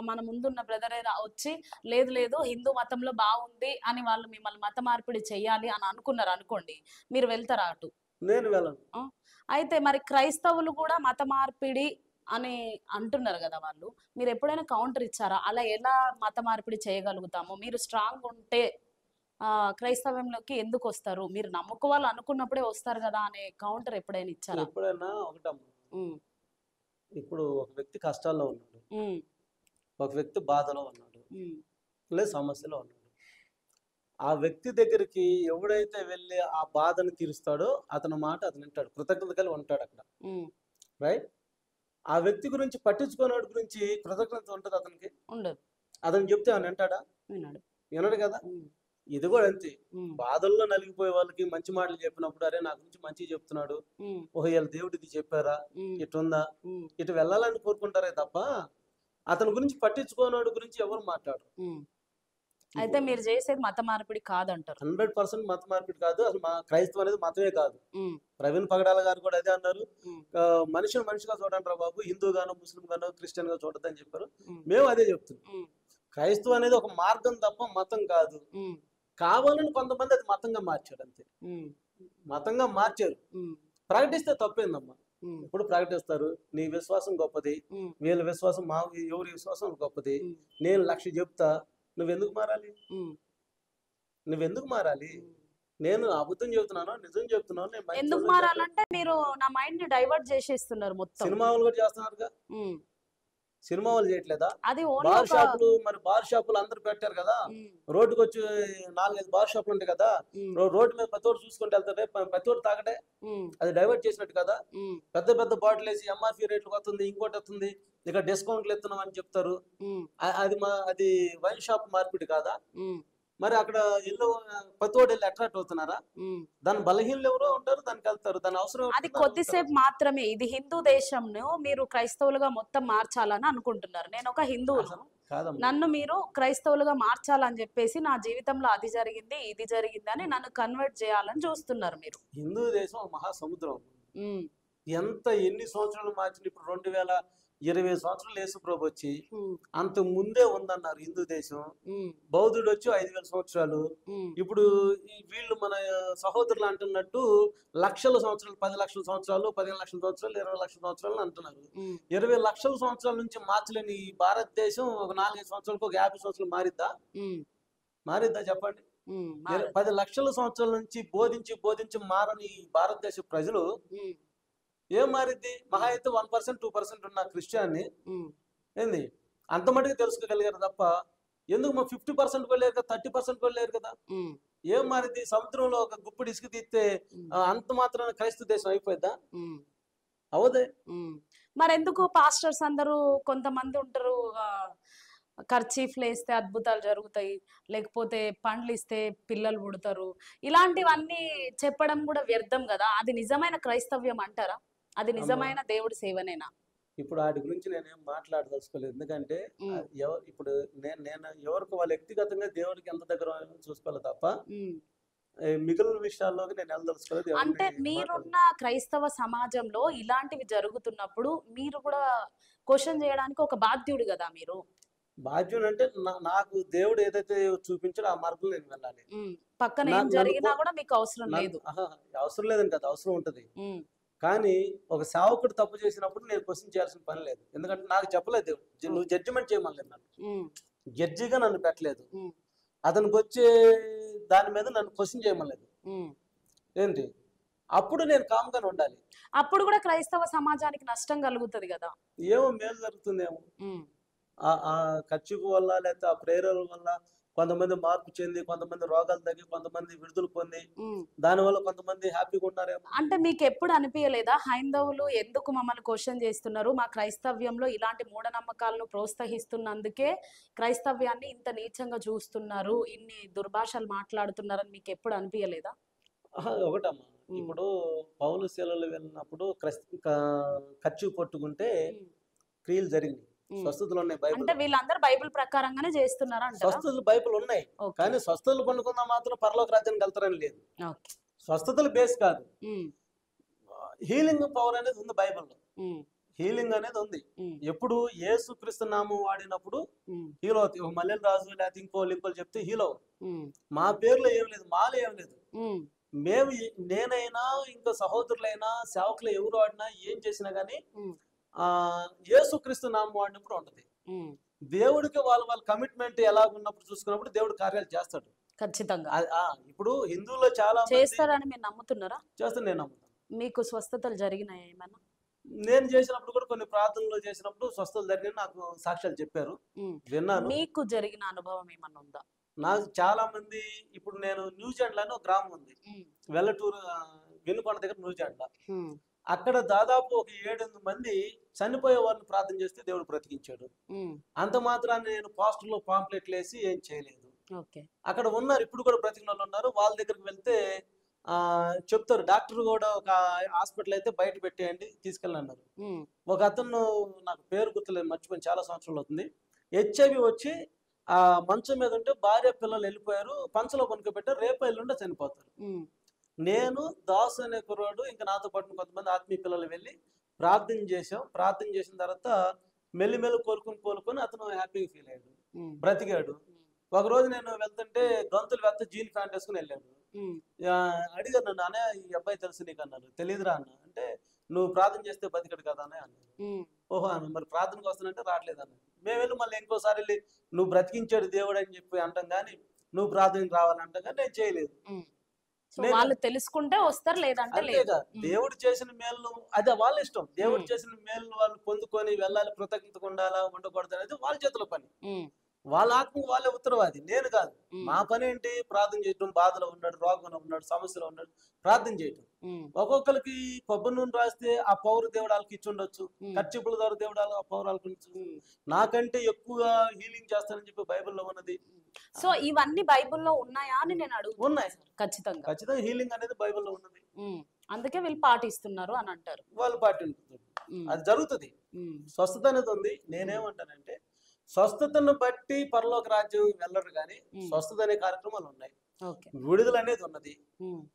మన ముందున్న బ్రదర్ వచ్చి లేదు లేదు హిందూ మతంలో బాగుంది అని వాళ్ళు మిమ్మల్ని మత మార్పిడి చెయ్యాలి అని అనుకున్నారు అనుకోండి, మీరు వెళ్తారా అటు? నేను వెళ్ళను. అయితే మరి క్రైస్తవులు కూడా మత మార్పిడి అని అంటున్నారు కదా వాళ్ళు, మీరు ఎప్పుడైనా కౌంటర్ ఇచ్చారా? అలా ఎలా మత మార్పిడి చేయగలుగుతాము? మీరు స్ట్రాంగ్ ఉంటే క్రైస్తవంలోకి ఎందుకు వస్తారు, మీరు నమ్ముకోవాలి అనుకున్నప్పుడే వస్తారు కదా అనే కౌంటర్ ఎప్పుడైనా ఇచ్చారా? ఎప్పుడైనా ఒకటమ్మా, ఇప్పుడు ఒక వ్యక్తి కష్టాల్లో ఉన్నాడు, ఒక వ్యక్తి బాధలో ఉన్నాడు, లేదా సమస్యలో ఉన్నాడు. ఆ వ్యక్తి దగ్గరికి ఎవడైతే వెళ్ళి ఆ బాధను తీరుస్తాడో అతని మాట అతను వింటాడు, కృతజ్ఞత కలిగి ఉంటాడు అక్కడ, రైట్? ఆ వ్యక్తి గురించి పట్టించుకునేవాడి గురించి కృతజ్ఞత ఉంటుంది అతనికి? ఉండదు. అతను చెప్తే ఆయన వింటాడా? వినడు కదా. ఇది కూడా అంతే. బాధల్లో నలిగిపోయే వాళ్ళకి మంచి మాటలు చెప్పినప్పుడు, అరే నా గురించి మంచిగా చెప్తున్నాడు, ఓహో ఇలా దేవుడు ఇది చెప్పారా, ఇటుందా, ఇటు వెళ్ళాలని కోరుకుంటారే తప్ప అతని గురించి పట్టించుకోనోడి గురించి ఎవరు మాట్లాడరు. అయితే మీరు చేసేది మత మార్పిడి కాదంటారు? 100% మత మార్పిడి కాదు. అసలు మా క్రైస్తవం అనేది మతమే కాదు. ప్రవీణ్ పగడాల గారు కూడా అదే అన్నారు, మనిషిని మనిషిగా చూడండి రా బాబు, హిందూ గాను ముస్లిం గాను క్రిస్టియన్ గా చూడద్దని చెప్పారు. మేము అదే చెప్తున్నాం. క్రైస్తవం అనేది ఒక మార్గం తప్ప మతం కాదు. కావాలని కొంతమంది అది మతంగా మార్చారు, అంతే. మతంగా మార్చారు. ప్రకటిస్తే తప్పేందమ్మా. ఇప్పుడు ప్రకటిస్తారు, నీ విశ్వాసం గొప్పది, వీళ్ళ విశ్వాసం ఎవరి విశ్వాసం గొప్పది, నేను 1,00,000 చెప్తా, నువ్వెందుకు మారాలి? నువ్వెందుకు మారాలి? నేను అబద్ధం చెబుతున్నాను, నిజం చెప్తున్నాను. ఎందుకు మారాలంటే మీరు నా మైండ్ ని డైవర్ట్ చేసేస్తున్నారు మొత్తం. సినిమా వాళ్ళు కూడా చేస్తున్నారుగా. సినిమా వాళ్ళు చేయట్లేదా? అది బార్ షాపులు, మరి బార్ షాపులు అందరు పెట్టారు కదా, రోడ్డుకి వచ్చి 4-5 బార్ షాపులు ఉంటాయి కదా, రోడ్డు మీద ప్రతి ఒక్కరు చూసుకుంటూ వెళ్తారే, ప్రతి ఒక్కరు తాగడే, అది డైవర్ట్ చేసినట్టు కదా. పెద్ద పెద్ద బాటిల్ వేసి ఎంఆర్పీ రేట్లు వస్తుంది, ఇంకోటి వస్తుంది, ఇక డిస్కౌంట్లు ఎత్తున్నాం అని చెప్తారు. అది వైన్ షాప్ మార్పిడి కాదా? మరి అక్కడ ఇల్లు ప్రతి ఒక్కటి వెళ్ళి అట్రాక్ట్ అవుతున్నారా? దాని బలహీనలు ఎవరో ఉంటారు, దానికి వెళ్తారు, దాని అవసరం. అది కొద్దిసేపు మాత్రమే. ఇది హిందూ దేశంను మీరు క్రైస్తవులుగా మొత్తం మార్చాలని అనుకుంటున్నారు. నేను ఒక హిందువును, నన్ను మీరు క్రైస్తవులుగా మార్చాలని చెప్పేసి నా జీవితంలో అది జరిగింది ఇది జరిగింది అని నన్ను కన్వర్ట్ చేయాలని చూస్తున్నారు మీరు. హిందూ దేశం మహాసముద్రం. ఎన్ని సంవత్సరాలు మార్చిన, ఇప్పుడు 2020 సంవత్సరాలు యేసు ప్రభు వచ్చి అంత ముందే ఉందన్నారు హిందూ దేశం. బౌద్ధుడు వచ్చి 5,000 సంవత్సరాలు. ఇప్పుడు వీళ్ళు మన సహోదరులు అంటున్నట్టు లక్షల సంవత్సరాలు, 10 లక్షల సంవత్సరాలు, 15 లక్షల సంవత్సరాలు, 20 లక్షల సంవత్సరాలు అంటున్నారు. 20 లక్షల సంవత్సరాల నుంచి మార్చలేని ఈ భారతదేశం ఒక 4-5 సంవత్సరాలకు, ఒక 50 సంవత్సరాలు మారిద్దా చెప్పండి? 10 లక్షల సంవత్సరాల నుంచి బోధించి మారని భారతదేశ ప్రజలు ఏం మారిద్ది? మహా అయితే 1%, 2% ఉన్న క్రిస్టియాన్ని ఏంది అంత మటుకు తెలుసుకోగలిగారు తప్ప ఎందుకు 50% కూడా లేరు కదా, 30% కూడా లేరు కదా. ఏం మారిద్ది? సముద్రంలో ఒక గుప్పుడు ఇసుక తీస్తే అంత మాత్రాన క్రైస్తవ దేశం అయిపోయిద్దా? అవదే. మరెందుకు పాస్టర్స్ అందరూ కొంతమంది ఉంటారు, కర్చీఫ్లు వేస్తే అద్భుతాలు జరుగుతాయి, లేకపోతే పండ్లు ఇస్తే పిల్లలు పుడతారు, ఇలాంటివన్నీ చెప్పడం కూడా వ్యర్థం కదా? అది నిజమైన క్రైస్తవ్యం అంటారా? అది నిజమైన దేవుడి సేవనేనా? ఇప్పుడు వాటి గురించి నేనేం మాట్లాడదలుచుకోలేదు. ఎందుకంటే ఇప్పుడు నేను ఎవరికి వాళ్ళ వ్యక్తిగతంగా దేవుడికి ఎంత దగ్గర చూసుకోవాలి తప్ప మిగిలిన విషయాల్లోకి నేను వెళ్ళదలుచుకోలేదు. అంటే మీరున్న క్రైస్తవ సమాజంలో ఇలాంటివి జరుగుతున్నప్పుడు మీరు కూడా క్వశ్చన్ చేయడానికి ఒక బాధ్యుడు కదా. మీరు బాధ్యుడు అంటే నాకు దేవుడు ఏదైతే చూపించాడో ఆ మార్గంలో నేను వెళ్ళాలి. పక్కన ఏం జరిగినా కూడా మీకు అవసరం లేదు. అవసరం లేదని కదా, అవసరం ఉంటది. కానీ ఒక సేవకుడు తప్పు చేసినప్పుడు నేను క్వశ్చన్ చేయాల్సిన పని లేదు. ఎందుకంటే నాకు చెప్పలేదు దేవుడు, నువ్వు జడ్జిమెంట్ చేయమని నన్ను జడ్జిగా నన్ను పెట్టలేదు. అతనికి వచ్చే దాని మీద నన్ను క్వశ్చన్ చేయమలేదు. ఏంటి అప్పుడు నేను కామ్గానే ఉండాలి. అప్పుడు కూడా క్రైస్తవ సమాజానికి నష్టం కలుగుతుంది కదా. ఏమో మేలు జరుగుతుందేమో ఆ ఖర్చుకు వల్ల, లేకపోతే ఆ ప్రేరల వల్ల కొంతమంది మార్పు చెంది, కొంతమంది రోగాలు తగ్గి, కొంతమంది విడుదల పొంది, దానివల్ల కొంతమంది హ్యాపీగా ఉన్నారేమో. అంటే మీకు ఎప్పుడు అనిపించలేదా హైందవులు ఎందుకు మమ్మల్ని క్వశ్చన్ చేస్తున్నారు, మా క్రైస్తవ్యంలో ఇలాంటి మూఢనమ్మకాలను ప్రోత్సహిస్తున్నందుకే క్రైస్తవ్యాన్ని ఇంత నీచంగా చూస్తున్నారు, ఇన్ని దుర్భాషలు మాట్లాడుతున్నారని మీకు ఎప్పుడు అనిపించలేదా? ఒకటమ్మా, ఇప్పుడు పౌలు శీలలు వెళ్ళినప్పుడు ఖర్చు పట్టుకుంటే క్రియలు జరిగినాయి, స్వస్థతలు ఉన్నాయి. బైబిల్ అంటే వీళ్ళందరూ బైబిల్ ప్రకారంగానే చేస్తున్నారా? స్వస్థతలు బైబిల్ ఉన్నాయి, కానీ స్వస్థతలు పండుకున్నా మాత్రం పరలోక రాజ్యానికి వెళ్తారని లేదు. స్వస్థతలు బేస్ కాదు, హీలింగ్ పవర్ అనేది ఉంది బైబిల్లో. హీలింగ్ అనేది ఉంది. ఎప్పుడు యేసు క్రీస్తు నామం వాడినప్పుడు హీల్ అవుతాయి. మల్లెల రాజు లేకపోతే ఇంకోళ్ళు చెప్తే హీల్ అవు. మా పేర్లో ఏం లేదు, మాలో ఏం లేదు. మేము నేనైనా ఇంకా సహోదరులైనా సేవకులు ఎవరు వాడినా ఏం చేసినా గానీ యేసుక్రీస్తు నామం వాడినప్పుడు ఉంటది. దేవుడికి వాళ్ళ కమిట్మెంట్ ఎలా ఉన్నప్పుడు చూసుకున్నప్పుడు దేవుడు కార్యాలు చేస్తాడు ఖచ్చితంగా. ఇప్పుడు హిందువుల్లో చాలా చేస్తారని మీరు నమ్ముతున్నారా? చేస్తాను, నేను నమ్ముతాను. మీకు స్వస్థతలు జరిగినాయి ఏమన్నా? నేను చేసినప్పుడు కూడా కొన్ని ప్రార్థనలు చేసినప్పుడు స్వస్థతలు జరిగిన నాకు సాక్ష్యాలు చెప్పారు, విన్నాను. మీకు జరిగిన అనుభవం ఏమన్నా ఉందా? నాకు చాలా మంది, ఇప్పుడు నేను న్యూజిలాండ్ లో గ్రామం ఉంది, వెల్లటూరు వెనుకొండ దగ్గర న్యూజిలాండ్, అక్కడ దాదాపు ఒక 7-8 మంది చనిపోయే వారిని ప్రార్థన చేస్తే దేవుడు బ్రతికించాడు. అంత మాత్రాన్ని నేను పోస్టర్లో పాంప్లెట్లు వేసి ఏం చేయలేదు. అక్కడ ఉన్నారు, ఇప్పుడు కూడా బ్రతికిన వాళ్ళు ఉన్నారు. వాళ్ళ దగ్గరికి వెళ్తే చెప్తారు, డాక్టర్ కూడా ఒక హాస్పిటల్ అయితే బయట పెట్టేయండి తీసుకెళ్ళన్నారు. ఒక అతను, నాకు పేరు గుర్తులేదు, మర్చిపోయి చాలా సంవత్సరాలు అవుతుంది, HIV వచ్చి ఆ మంచం మీద ఉంటే భార్య పిల్లలు వెళ్ళిపోయారు, పంచలో కొనుక్కోబెట్టారు, రేపు ఎల్లుండే చనిపోతారు. నేను దాసు అనే కుర్రాడు ఇంకా నాతో పాటు కొంతమంది ఆత్మీయ పిల్లలు వెళ్ళి ప్రార్థన చేసాం. ప్రార్థన చేసిన తర్వాత మెల్లిమెల్లి కోలుకొని అతను హ్యాపీగా ఫీల్ అయ్యాడు, బ్రతికాడు. ఒకరోజు నేను వెళ్తుంటే గొంతులు వెళ్తే జీన్ ప్యాంట్ వేసుకుని వెళ్ళాడు. అడిగారు నన్ను, అనే ఈ అబ్బాయి తెలుసు నీకు అన్నారు. తెలియదురా అన్న అంటే, నువ్వు ప్రార్థన చేస్తే బతికడు కదా అని అన్నారు. ఓహో అన్న, మరి ప్రార్థనకు వస్తానంటే రావట్లేదు అన్న. మేము వెళ్ళి మళ్ళీ ఇంకోసారి వెళ్ళి నువ్వు బ్రతికించాడు దేవుడు అని చెప్పి అంటాం కానీ నువ్వు ప్రార్థనకు రావాలంటాం కానీ నేను చేయలేదు. వాళ్ళు తెలుసుకుంటే వస్తారు, లేదంటే లేదు. దేవుడు చేసిన మేలు అదే వాళ్ళ ఇష్టం. దేవుడు చేసిన మేలు వాళ్ళు పొందుకొని వెళ్ళాలి, కృతజ్ఞత ఉండాలా ఉండకూడదు అనేది వాళ్ళ చేతుల పని. వాళ్ళ ఆత్మకు వాళ్ళే ఉత్తరవాది, నేను కాదు. మా పని ఏంటి? ప్రార్థన చేయటం. బాధలో ఉన్నాడు, రోగంలో ఉన్నాడు, సమస్యలో ఉన్నాడు, ప్రార్థన చేయటం. ఒక్కొక్కరికి కొబ్బరి నూనె రాస్తే ఆ పౌరు దేవుడు వాళ్ళకి ఇచ్చి ఉండొచ్చు, ఖర్చుపుల ద్వారా దేవుడు ఆ పౌరు వాళ్ళకి ఇచ్చు. నాకంటే ఎక్కువగా హీలింగ్ చేస్తానని చెప్పి బైబిల్లో ఉన్నది. సో ఇవన్నీ బైబిల్లో ఉన్నాయా అని నేను అడుగు. ఉన్నాయి, ఖచ్చితంగా హీలింగ్ అనేది బైబిల్లో ఉన్నది. అందుకే వీళ్ళు పాటిస్తున్నారు అని అంటారు. వాళ్ళు పాటించుతారు, అది జరుగుతుంది. స్వస్థత అనేది ఉంది. నేనేమంటానంటే, స్వస్థతను బట్టి పరలోక రాజ్యం వెళ్ళరు కానీ స్వస్థత అనే కార్యక్రమాలు ఉన్నాయి, విడుదల అనేది ఉన్నది,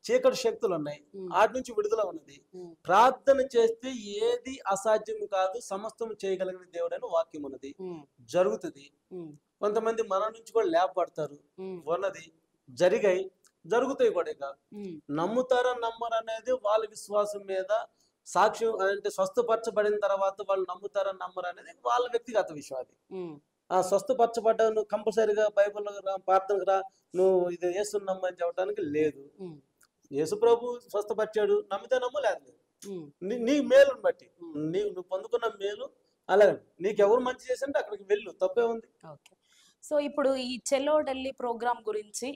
చీకటి శక్తులు ఉన్నాయి, వాటి నుంచి విడుదల ఉన్నది. ప్రార్థన చేస్తే ఏది అసాధ్యం కాదు, సమస్తం చేయగలిగిన దేవుడు అని వాక్యం ఉన్నది, జరుగుతుంది. కొంతమంది మన నుంచి కూడా లేపబడతారు, ఉన్నది, జరిగాయి, జరుగుతాయి కూడా. ఇక నమ్ముతారా నమ్మరు అనేది వాళ్ళ విశ్వాసం మీద సాక్ష్యం. అంటే స్వస్థపరచబడిన తర్వాత వాళ్ళు నమ్ముతారా నమ్మరు అనేది వాళ్ళ వ్యక్తిగత విషయం. అది ఆ స్వస్థపరచబడ్డా నువ్వు కంపల్సరీగా బైబిల్లో ప్రార్థనకు రా, నువ్వు ఇది యేసు నమ్మని చెప్పడానికి లేదు. యేసు ప్రభు స్వస్థపరిచాడు, నమ్మితే నమ్మలేదు. నీ మేలుని బట్టి నువ్వు పొందుకున్న మేలు అలాగే నీకెవరు మంచి చేసింటే అక్కడికి వెళ్ళు, తప్పే ఉంది. సో ఇప్పుడు ఈ చెలో ఢిల్లీ ప్రోగ్రామ్ గురించి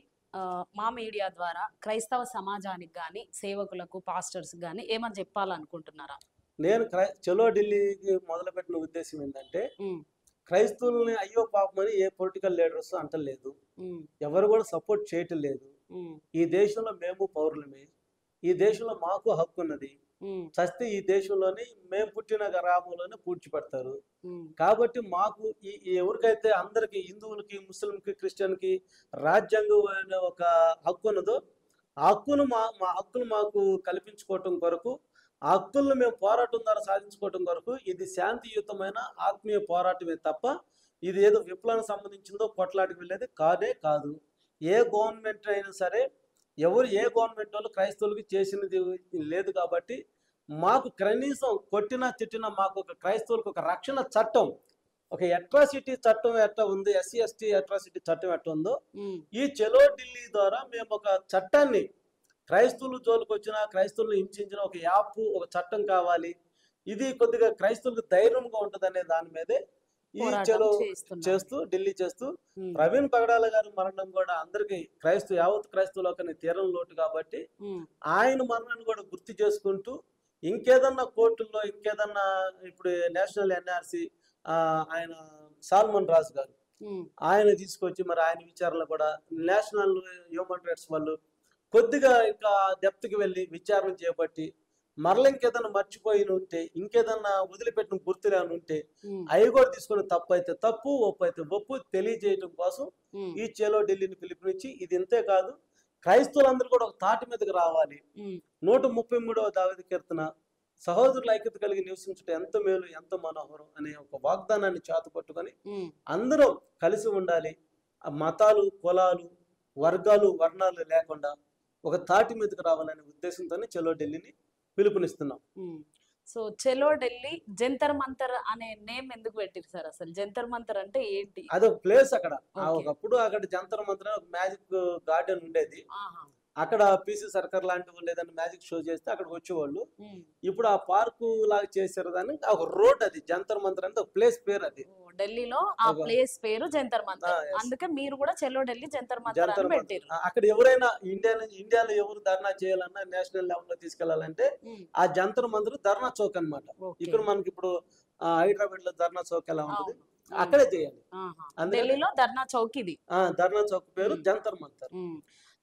మా మీడియా ద్వారా క్రైస్తవ సమాజానికి కానీ సేవకులకు పాస్టర్స్ కానీ ఏమని చెప్పాలనుకుంటున్నారా? నేను చెలో ఢిల్లీకి మొదలుపెట్టిన ఉద్దేశం ఏంటంటే, క్రైస్తవుల్ని అయ్యో పాపమని ఏ పొలిటికల్ లీడర్స్ అంటలేదు, ఎవరు కూడా సపోర్ట్ చేయటం లేదు. ఈ దేశంలో మేము పౌరులమే, ఈ దేశంలో మాకు హక్కు ఉన్నది. చస్తే ఈ దేశంలోని మేము పుట్టిన గ్రామంలోనే పూడ్చిపెడతారు. కాబట్టి మాకు ఎవరికైతే అందరికి, హిందువులకి, ముస్లింకి, క్రిస్టియన్కి రాజ్యాంగం అనే ఒక హక్కు ఉన్నదో ఆ హక్కును మా హక్కులు మాకు కల్పించుకోవటం కొరకు, ఆ హక్కులను మేము పోరాటం ద్వారా సాధించుకోవటం కొరకు ఇది శాంతియుతమైన ఆత్మీయ పోరాటమే తప్ప ఇది ఏదో విప్లవానికి సంబంధించిందో కొట్లాటికి వెళ్ళేది కాదే కాదు. ఏ గవర్నమెంట్ అయినా సరే, ఎవరు ఏ గవర్నమెంట్ వాళ్ళు క్రైస్తవులకి చేసినది లేదు. కాబట్టి మాకు కనీసం కొట్టినా తిట్టినా మాకు ఒక క్రైస్తవులకు ఒక రక్షణ చట్టం ఒక అట్రాసిటీ చట్టం ఎట్లా ఉంది, ఎస్సీ ఎస్టీ అట్రాసిటీ చట్టం ఎట్లా ఉందో, ఉమ్, ఈ చలో ఢిల్లీ ద్వారా మేము ఒక చట్టాన్ని, క్రైస్తవులు జోలికి వచ్చిన, క్రైస్తవులు హింసించిన ఒక యాప్, ఒక చట్టం కావాలి, ఇది కొద్దిగా క్రైస్తవులకు ధైర్యంగా ఉంటుంది అనే దాని మీదే ఈ పోరాటం చలో చేస్తున్నారు. చేస్తూ ఢిల్లీ చేస్తూ ఉమ్, ప్రవీణ్ పగడాల గారి మరణం కూడా అందరికీ యావత్ క్రైస్తవులకు తీరం లోటు కాబట్టి ఉమ్, ఆయన మరణాన్ని కూడా గుర్తు చేసుకుంటూ ఇంకేదన్నా కోర్టుల్లో ఇంకేదన్నా ఇప్పుడు నేషనల్ ఎన్ఆర్సి ఆయన సాల్మన్ రాజు గారు ఉమ్, ఆయన తీసుకొచ్చి మరి ఆయన విచారణలో కూడా నేషనల్ హ్యూమన్ రైట్స్ వాళ్ళు కొద్దిగా ఇంకా డెప్త్కి వెళ్ళి విచారణ చేపట్టి మరల ఇంకేదన్నా మర్చిపోయి ఉంటే, ఇంకేదన్నా వదిలిపెట్టిన గుర్తులు ఏమైనా ఉంటే ఉమ్, అవి కూడా తీసుకుని తప్పు అయితే తప్పు, ఒప్పు అయితే ఒప్పు తెలియజేయడం కోసం ఉమ్, ఈ చేలో ఢిల్లీని పిలుపునిచ్చి, ఇది ఇంతే కాదు క్రైస్తవులందరూ కూడా ఒక తాటి మీదకి రావాలి, ఉమ్, 133వ దావీదు కీర్తన సహోదరుల ఐక్యత కలిగి నివసించుట ఎంత మేలు ఎంత మనోహరం అనే ఒక వాగ్దానాన్ని చేతపట్టుకొని ఉమ్, అందరం కలిసి ఉండాలి, ఆ మతాలు కులాలు వర్గాలు వర్ణాలు లేకుండా ఒక తాటి మీదకి రావాలనే ఉద్దేశంతోనే చలో ఢిల్లీని పిలుపునిస్తున్నాం. ఉమ్. సో చలో ఢిల్లీ జంతర్ మంతర్ అనే నేమ్ ఎందుకు పెట్టిరు సార్? అసలు జంతర్ మంతర్ అంటే ఏంటి? అదొక ప్లేస్ అక్కడ. ఓకే. ఒకప్పుడు అక్కడ జంతర్ మంతర్ ఒక మ్యాజిక్ గార్డెన్ ఉండేది. ఆహా. అక్కడ పీసీ సర్కార్ లాంటి వాళ్ళు ఏదైనా మ్యాజిక్ షో చేస్తే అక్కడికి వచ్చేవాళ్ళు. ఉమ్. ఇప్పుడు ఆ పార్కు లాగా చేశారు దాన్ని. ఒక రోడ్, అది జంతర్ మంతర్ అంటే ఒక ప్లేస్ పేరు అది. ఓ, ఢిల్లీలో ఆ ఒక- ప్లేస్ పేరు జంతర్ మంతర్. yes. అందుకే మీరు కూడా చలో ఢిల్లీ జంతర్ మంతర్ జంతర్ అని మంతర్. పెట్టిరు. అక్కడ ఎవరైనా ఇండియాలో ఎవరు ధర్నా చేయాలన్నా, నేషనల్ లెవెల్లో తీసుకెళ్లాలంటే ఉమ్, ఆ జంతర్ మంతర్ ధర్నా చౌక్ అన్నమాట. ఓకే. ఇక్కడ మనకి ఇప్పుడు హైదరాబాద్ లో ధర్నా చౌక్ ఎలా ఉంటుంది, అవును. అక్కడే చేయాలి. ఆహా. అందుకని- ఢిల్లీలో ధర్నా చౌక్ ఇది. ధర్నా చౌక్ పేరు ఉమ్. జంతర్ మంతర్.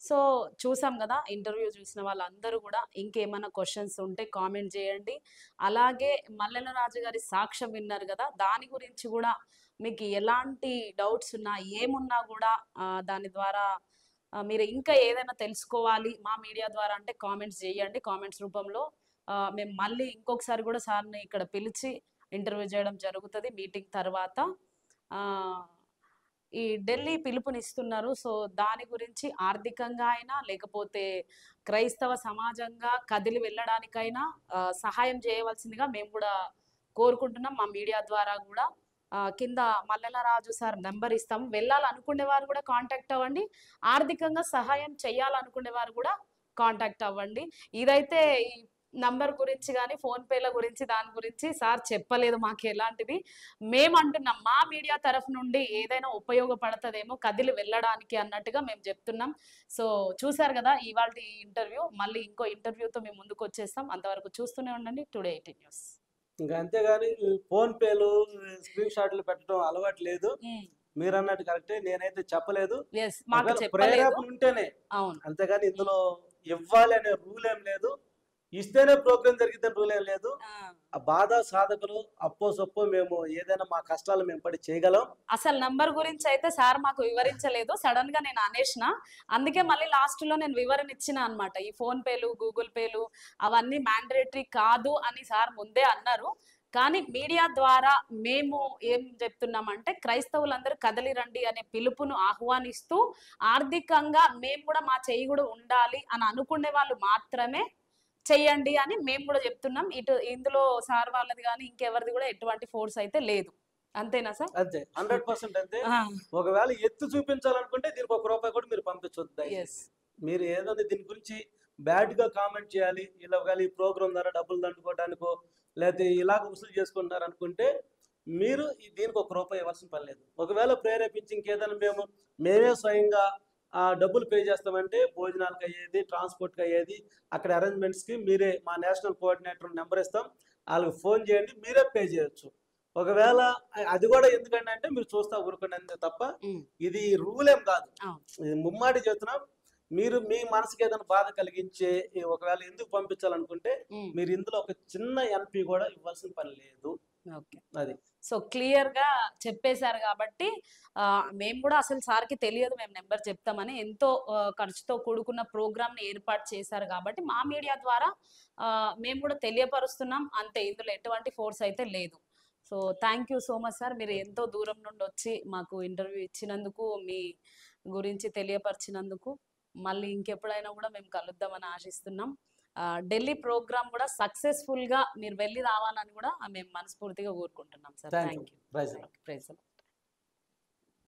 సో చూసాం కదా, ఇంటర్వ్యూ చూసిన వాళ్ళందరూ కూడా ఇంకేమైనా క్వశ్చన్స్ ఉంటే కామెంట్ చేయండి. అలాగే మల్లెల రాజు గారి సాక్ష్యం విన్నారు కదా, దాని గురించి కూడా మీకు ఎలాంటి డౌట్స్ ఉన్నా ఏమున్నా కూడా దాని ద్వారా మీరు ఇంకా ఏదైనా తెలుసుకోవాలి మా మీడియా ద్వారా అంటే కామెంట్స్ చేయండి. కామెంట్స్ రూపంలో మేము మళ్ళీ ఇంకొకసారి కూడా సార్ని ఇక్కడ పిలిచి ఇంటర్వ్యూ చేయడం జరుగుతుంది మీటింగ్ తర్వాత. ఈ ఢిల్లీ పిలుపునిస్తున్నారు. సో దాని గురించి ఆర్థికంగా అయినా లేకపోతే క్రైస్తవ సమాజంగా కదిలి వెళ్ళడానికైనా సహాయం చేయవలసిందిగా మేము కూడా కోరుకుంటున్నాం. మా మీడియా ద్వారా కూడా కింద మల్లెల రాజు సార్ నెంబర్ ఇస్తాము. వెళ్ళాలనుకునే వారు కూడా కాంటాక్ట్ అవ్వండి. ఆర్థికంగా సహాయం చేయాలనుకునే వారు కూడా కాంటాక్ట్ అవ్వండి. ఇదైతే ఈ నంబర్ గురించి కానీ ఫోన్ పేల గురించి దాని గురించి సార్ చెప్పలేదు మాకు ఎలాంటిది. మేము అంటున్నాం మా మీడియా తరఫు నుండి ఏదైనా ఉపయోగపడుతుందేమో కదిలి వెళ్ళడానికి అన్నట్టుగా మేము చెప్తున్నాం. సో చూసారు కదా ఇవాళ ఇంటర్వ్యూ. మళ్ళీ ఇంకో ఇంటర్వ్యూతో మేము ముందుకు వచ్చేస్తాం. అంతవరకు చూస్తూనే ఉండండి టుడే 18 న్యూస్. ఇంకా అంతేగాని ఫోన్ పేలు స్క్రీన్ షాట్లు పెట్టడం అలవాటు లేదు. మీరు అన్నట్టు కరెక్టే, నేనైతే చెప్పలేదు. మాకు చెప్పలేదు. ప్రేరేపణ ఉంటేనే, అవును. అంతేగాని ఇందులో ఇవ్వాలి అనే రూల్ ఏం లేదు, ఇస్తేనే ప్రోగ్రామ్ జరిగిద్దని రూల్ ఏం లేదు. ఆ బాధ సాధకులు అప్పో సొప్పో మేము ఏదైనా మా కష్టాలు మేము పడి చేయగలం. అసలు నంబర్ గురించి అయితే సార్ మాకు వివరించలేదు, సడన్ గా నేను అనేసిన. అందుకే మళ్ళీ లాస్ట్ లో నేను వివరణ ఇచ్చిన అన్నమాట. ఈ ఫోన్ పేలు గూగుల్ పేలు అవన్నీ మ్యాండేటరీ కాదు అని సార్ ముందే అన్నారు. కానీ మీడియా ద్వారా మేము ఏం చెప్తున్నామంటే క్రైస్తవులందరూ కదలి రండి అనే పిలుపును ఆహ్వానిస్తూ ఆర్థికంగా మేము కూడా మా చేయి కూడా ఉండాలి అని అనుకునే వాళ్ళు మాత్రమే చెయ్యండి అని మేము కూడా చెప్తున్నాం. ఇందులో సార్ వాళ్ళది కానీ ఇంకెవరిది కూడా ఎటువంటి ఫోర్స్ అయితే లేదు. అంతేనా సార్? అంతే, 100% అంతే. ఒకవేళ ఎత్తు చూపించాలనుకుంటే దీనికి ₹1 కూడా మీరు పంపించొద్దు. మీరు ఏదైనా దీని గురించి బ్యాడ్ గా కామెంట్ చేయాలి, ఇలా ఒకవేళ ఈ ప్రోగ్రామ్ ద్వారా డబ్బులు దండుకోవడానికో లేకపోతే ఇలాగ వసూలు చేసుకుంటున్నారు అనుకుంటే మీరు దీనికి ₹1 ఇవ్వాల్సిన పని లేదు. ఒకవేళ ప్రేరేపించి ఇంకేదైనా మేమే స్వయంగా డబ్బులు పే చేస్తామంటే భోజనాలకు అయ్యేది, ట్రాన్స్పోర్ట్కి అయ్యేది, అక్కడ అరేంజ్మెంట్స్కి మీరే మా నేషనల్ కోఆర్డినేటర్ నెంబర్ ఇస్తాం, వాళ్ళకి ఫోన్ చేయండి, మీరే పే చేయొచ్చు. ఒకవేళ అది కూడా ఎందుకంటే అంటే మీరు చూస్తా ఊరుకోండి అంతే తప్ప ఇది రూల్ ఏం కాదు. ఇది ముమ్మాటి చెప్తున్నాం. మీరు మీ మనసుకి ఏదైనా బాధ కలిగించే ఒకవేళ ఎందుకు పంపించాలనుకుంటే మీరు ఇందులో ఒక చిన్న ఎంపీ కూడా ఇవ్వాల్సిన పని లేదు. అది సో క్లియర్ గా చెప్పేశారు కాబట్టి మేము కూడా అసలు సార్కి తెలియదు మేము నెంబర్ చెప్తామని. ఎంతో ఖర్చుతో కూడుకున్న ప్రోగ్రామ్ ని ఏర్పాటు చేశారు కాబట్టి మా మీడియా ద్వారా మేము కూడా తెలియపరుస్తున్నాం అంతే. ఇందులో ఎటువంటి ఫోర్స్ అయితే లేదు. So thank you so much sir, మీరు ఎంతో దూరం నుండి వచ్చి మాకు ఇంటర్వ్యూ ఇచ్చినందుకు, మీ గురించి తెలియపరిచినందుకు. మళ్ళీ ఇంకెప్పుడైనా కూడా మేము కలుద్దామని ఆశిస్తున్నాం. ఢిల్లీ ప్రోగ్రామ్ కూడా సక్సెస్ఫుల్ గా మీరు వెళ్ళి రావాలని కూడా మేము మనస్ఫూర్తిగా కోరుకుంటున్నాం sir. Thank thank you. You. Praise praise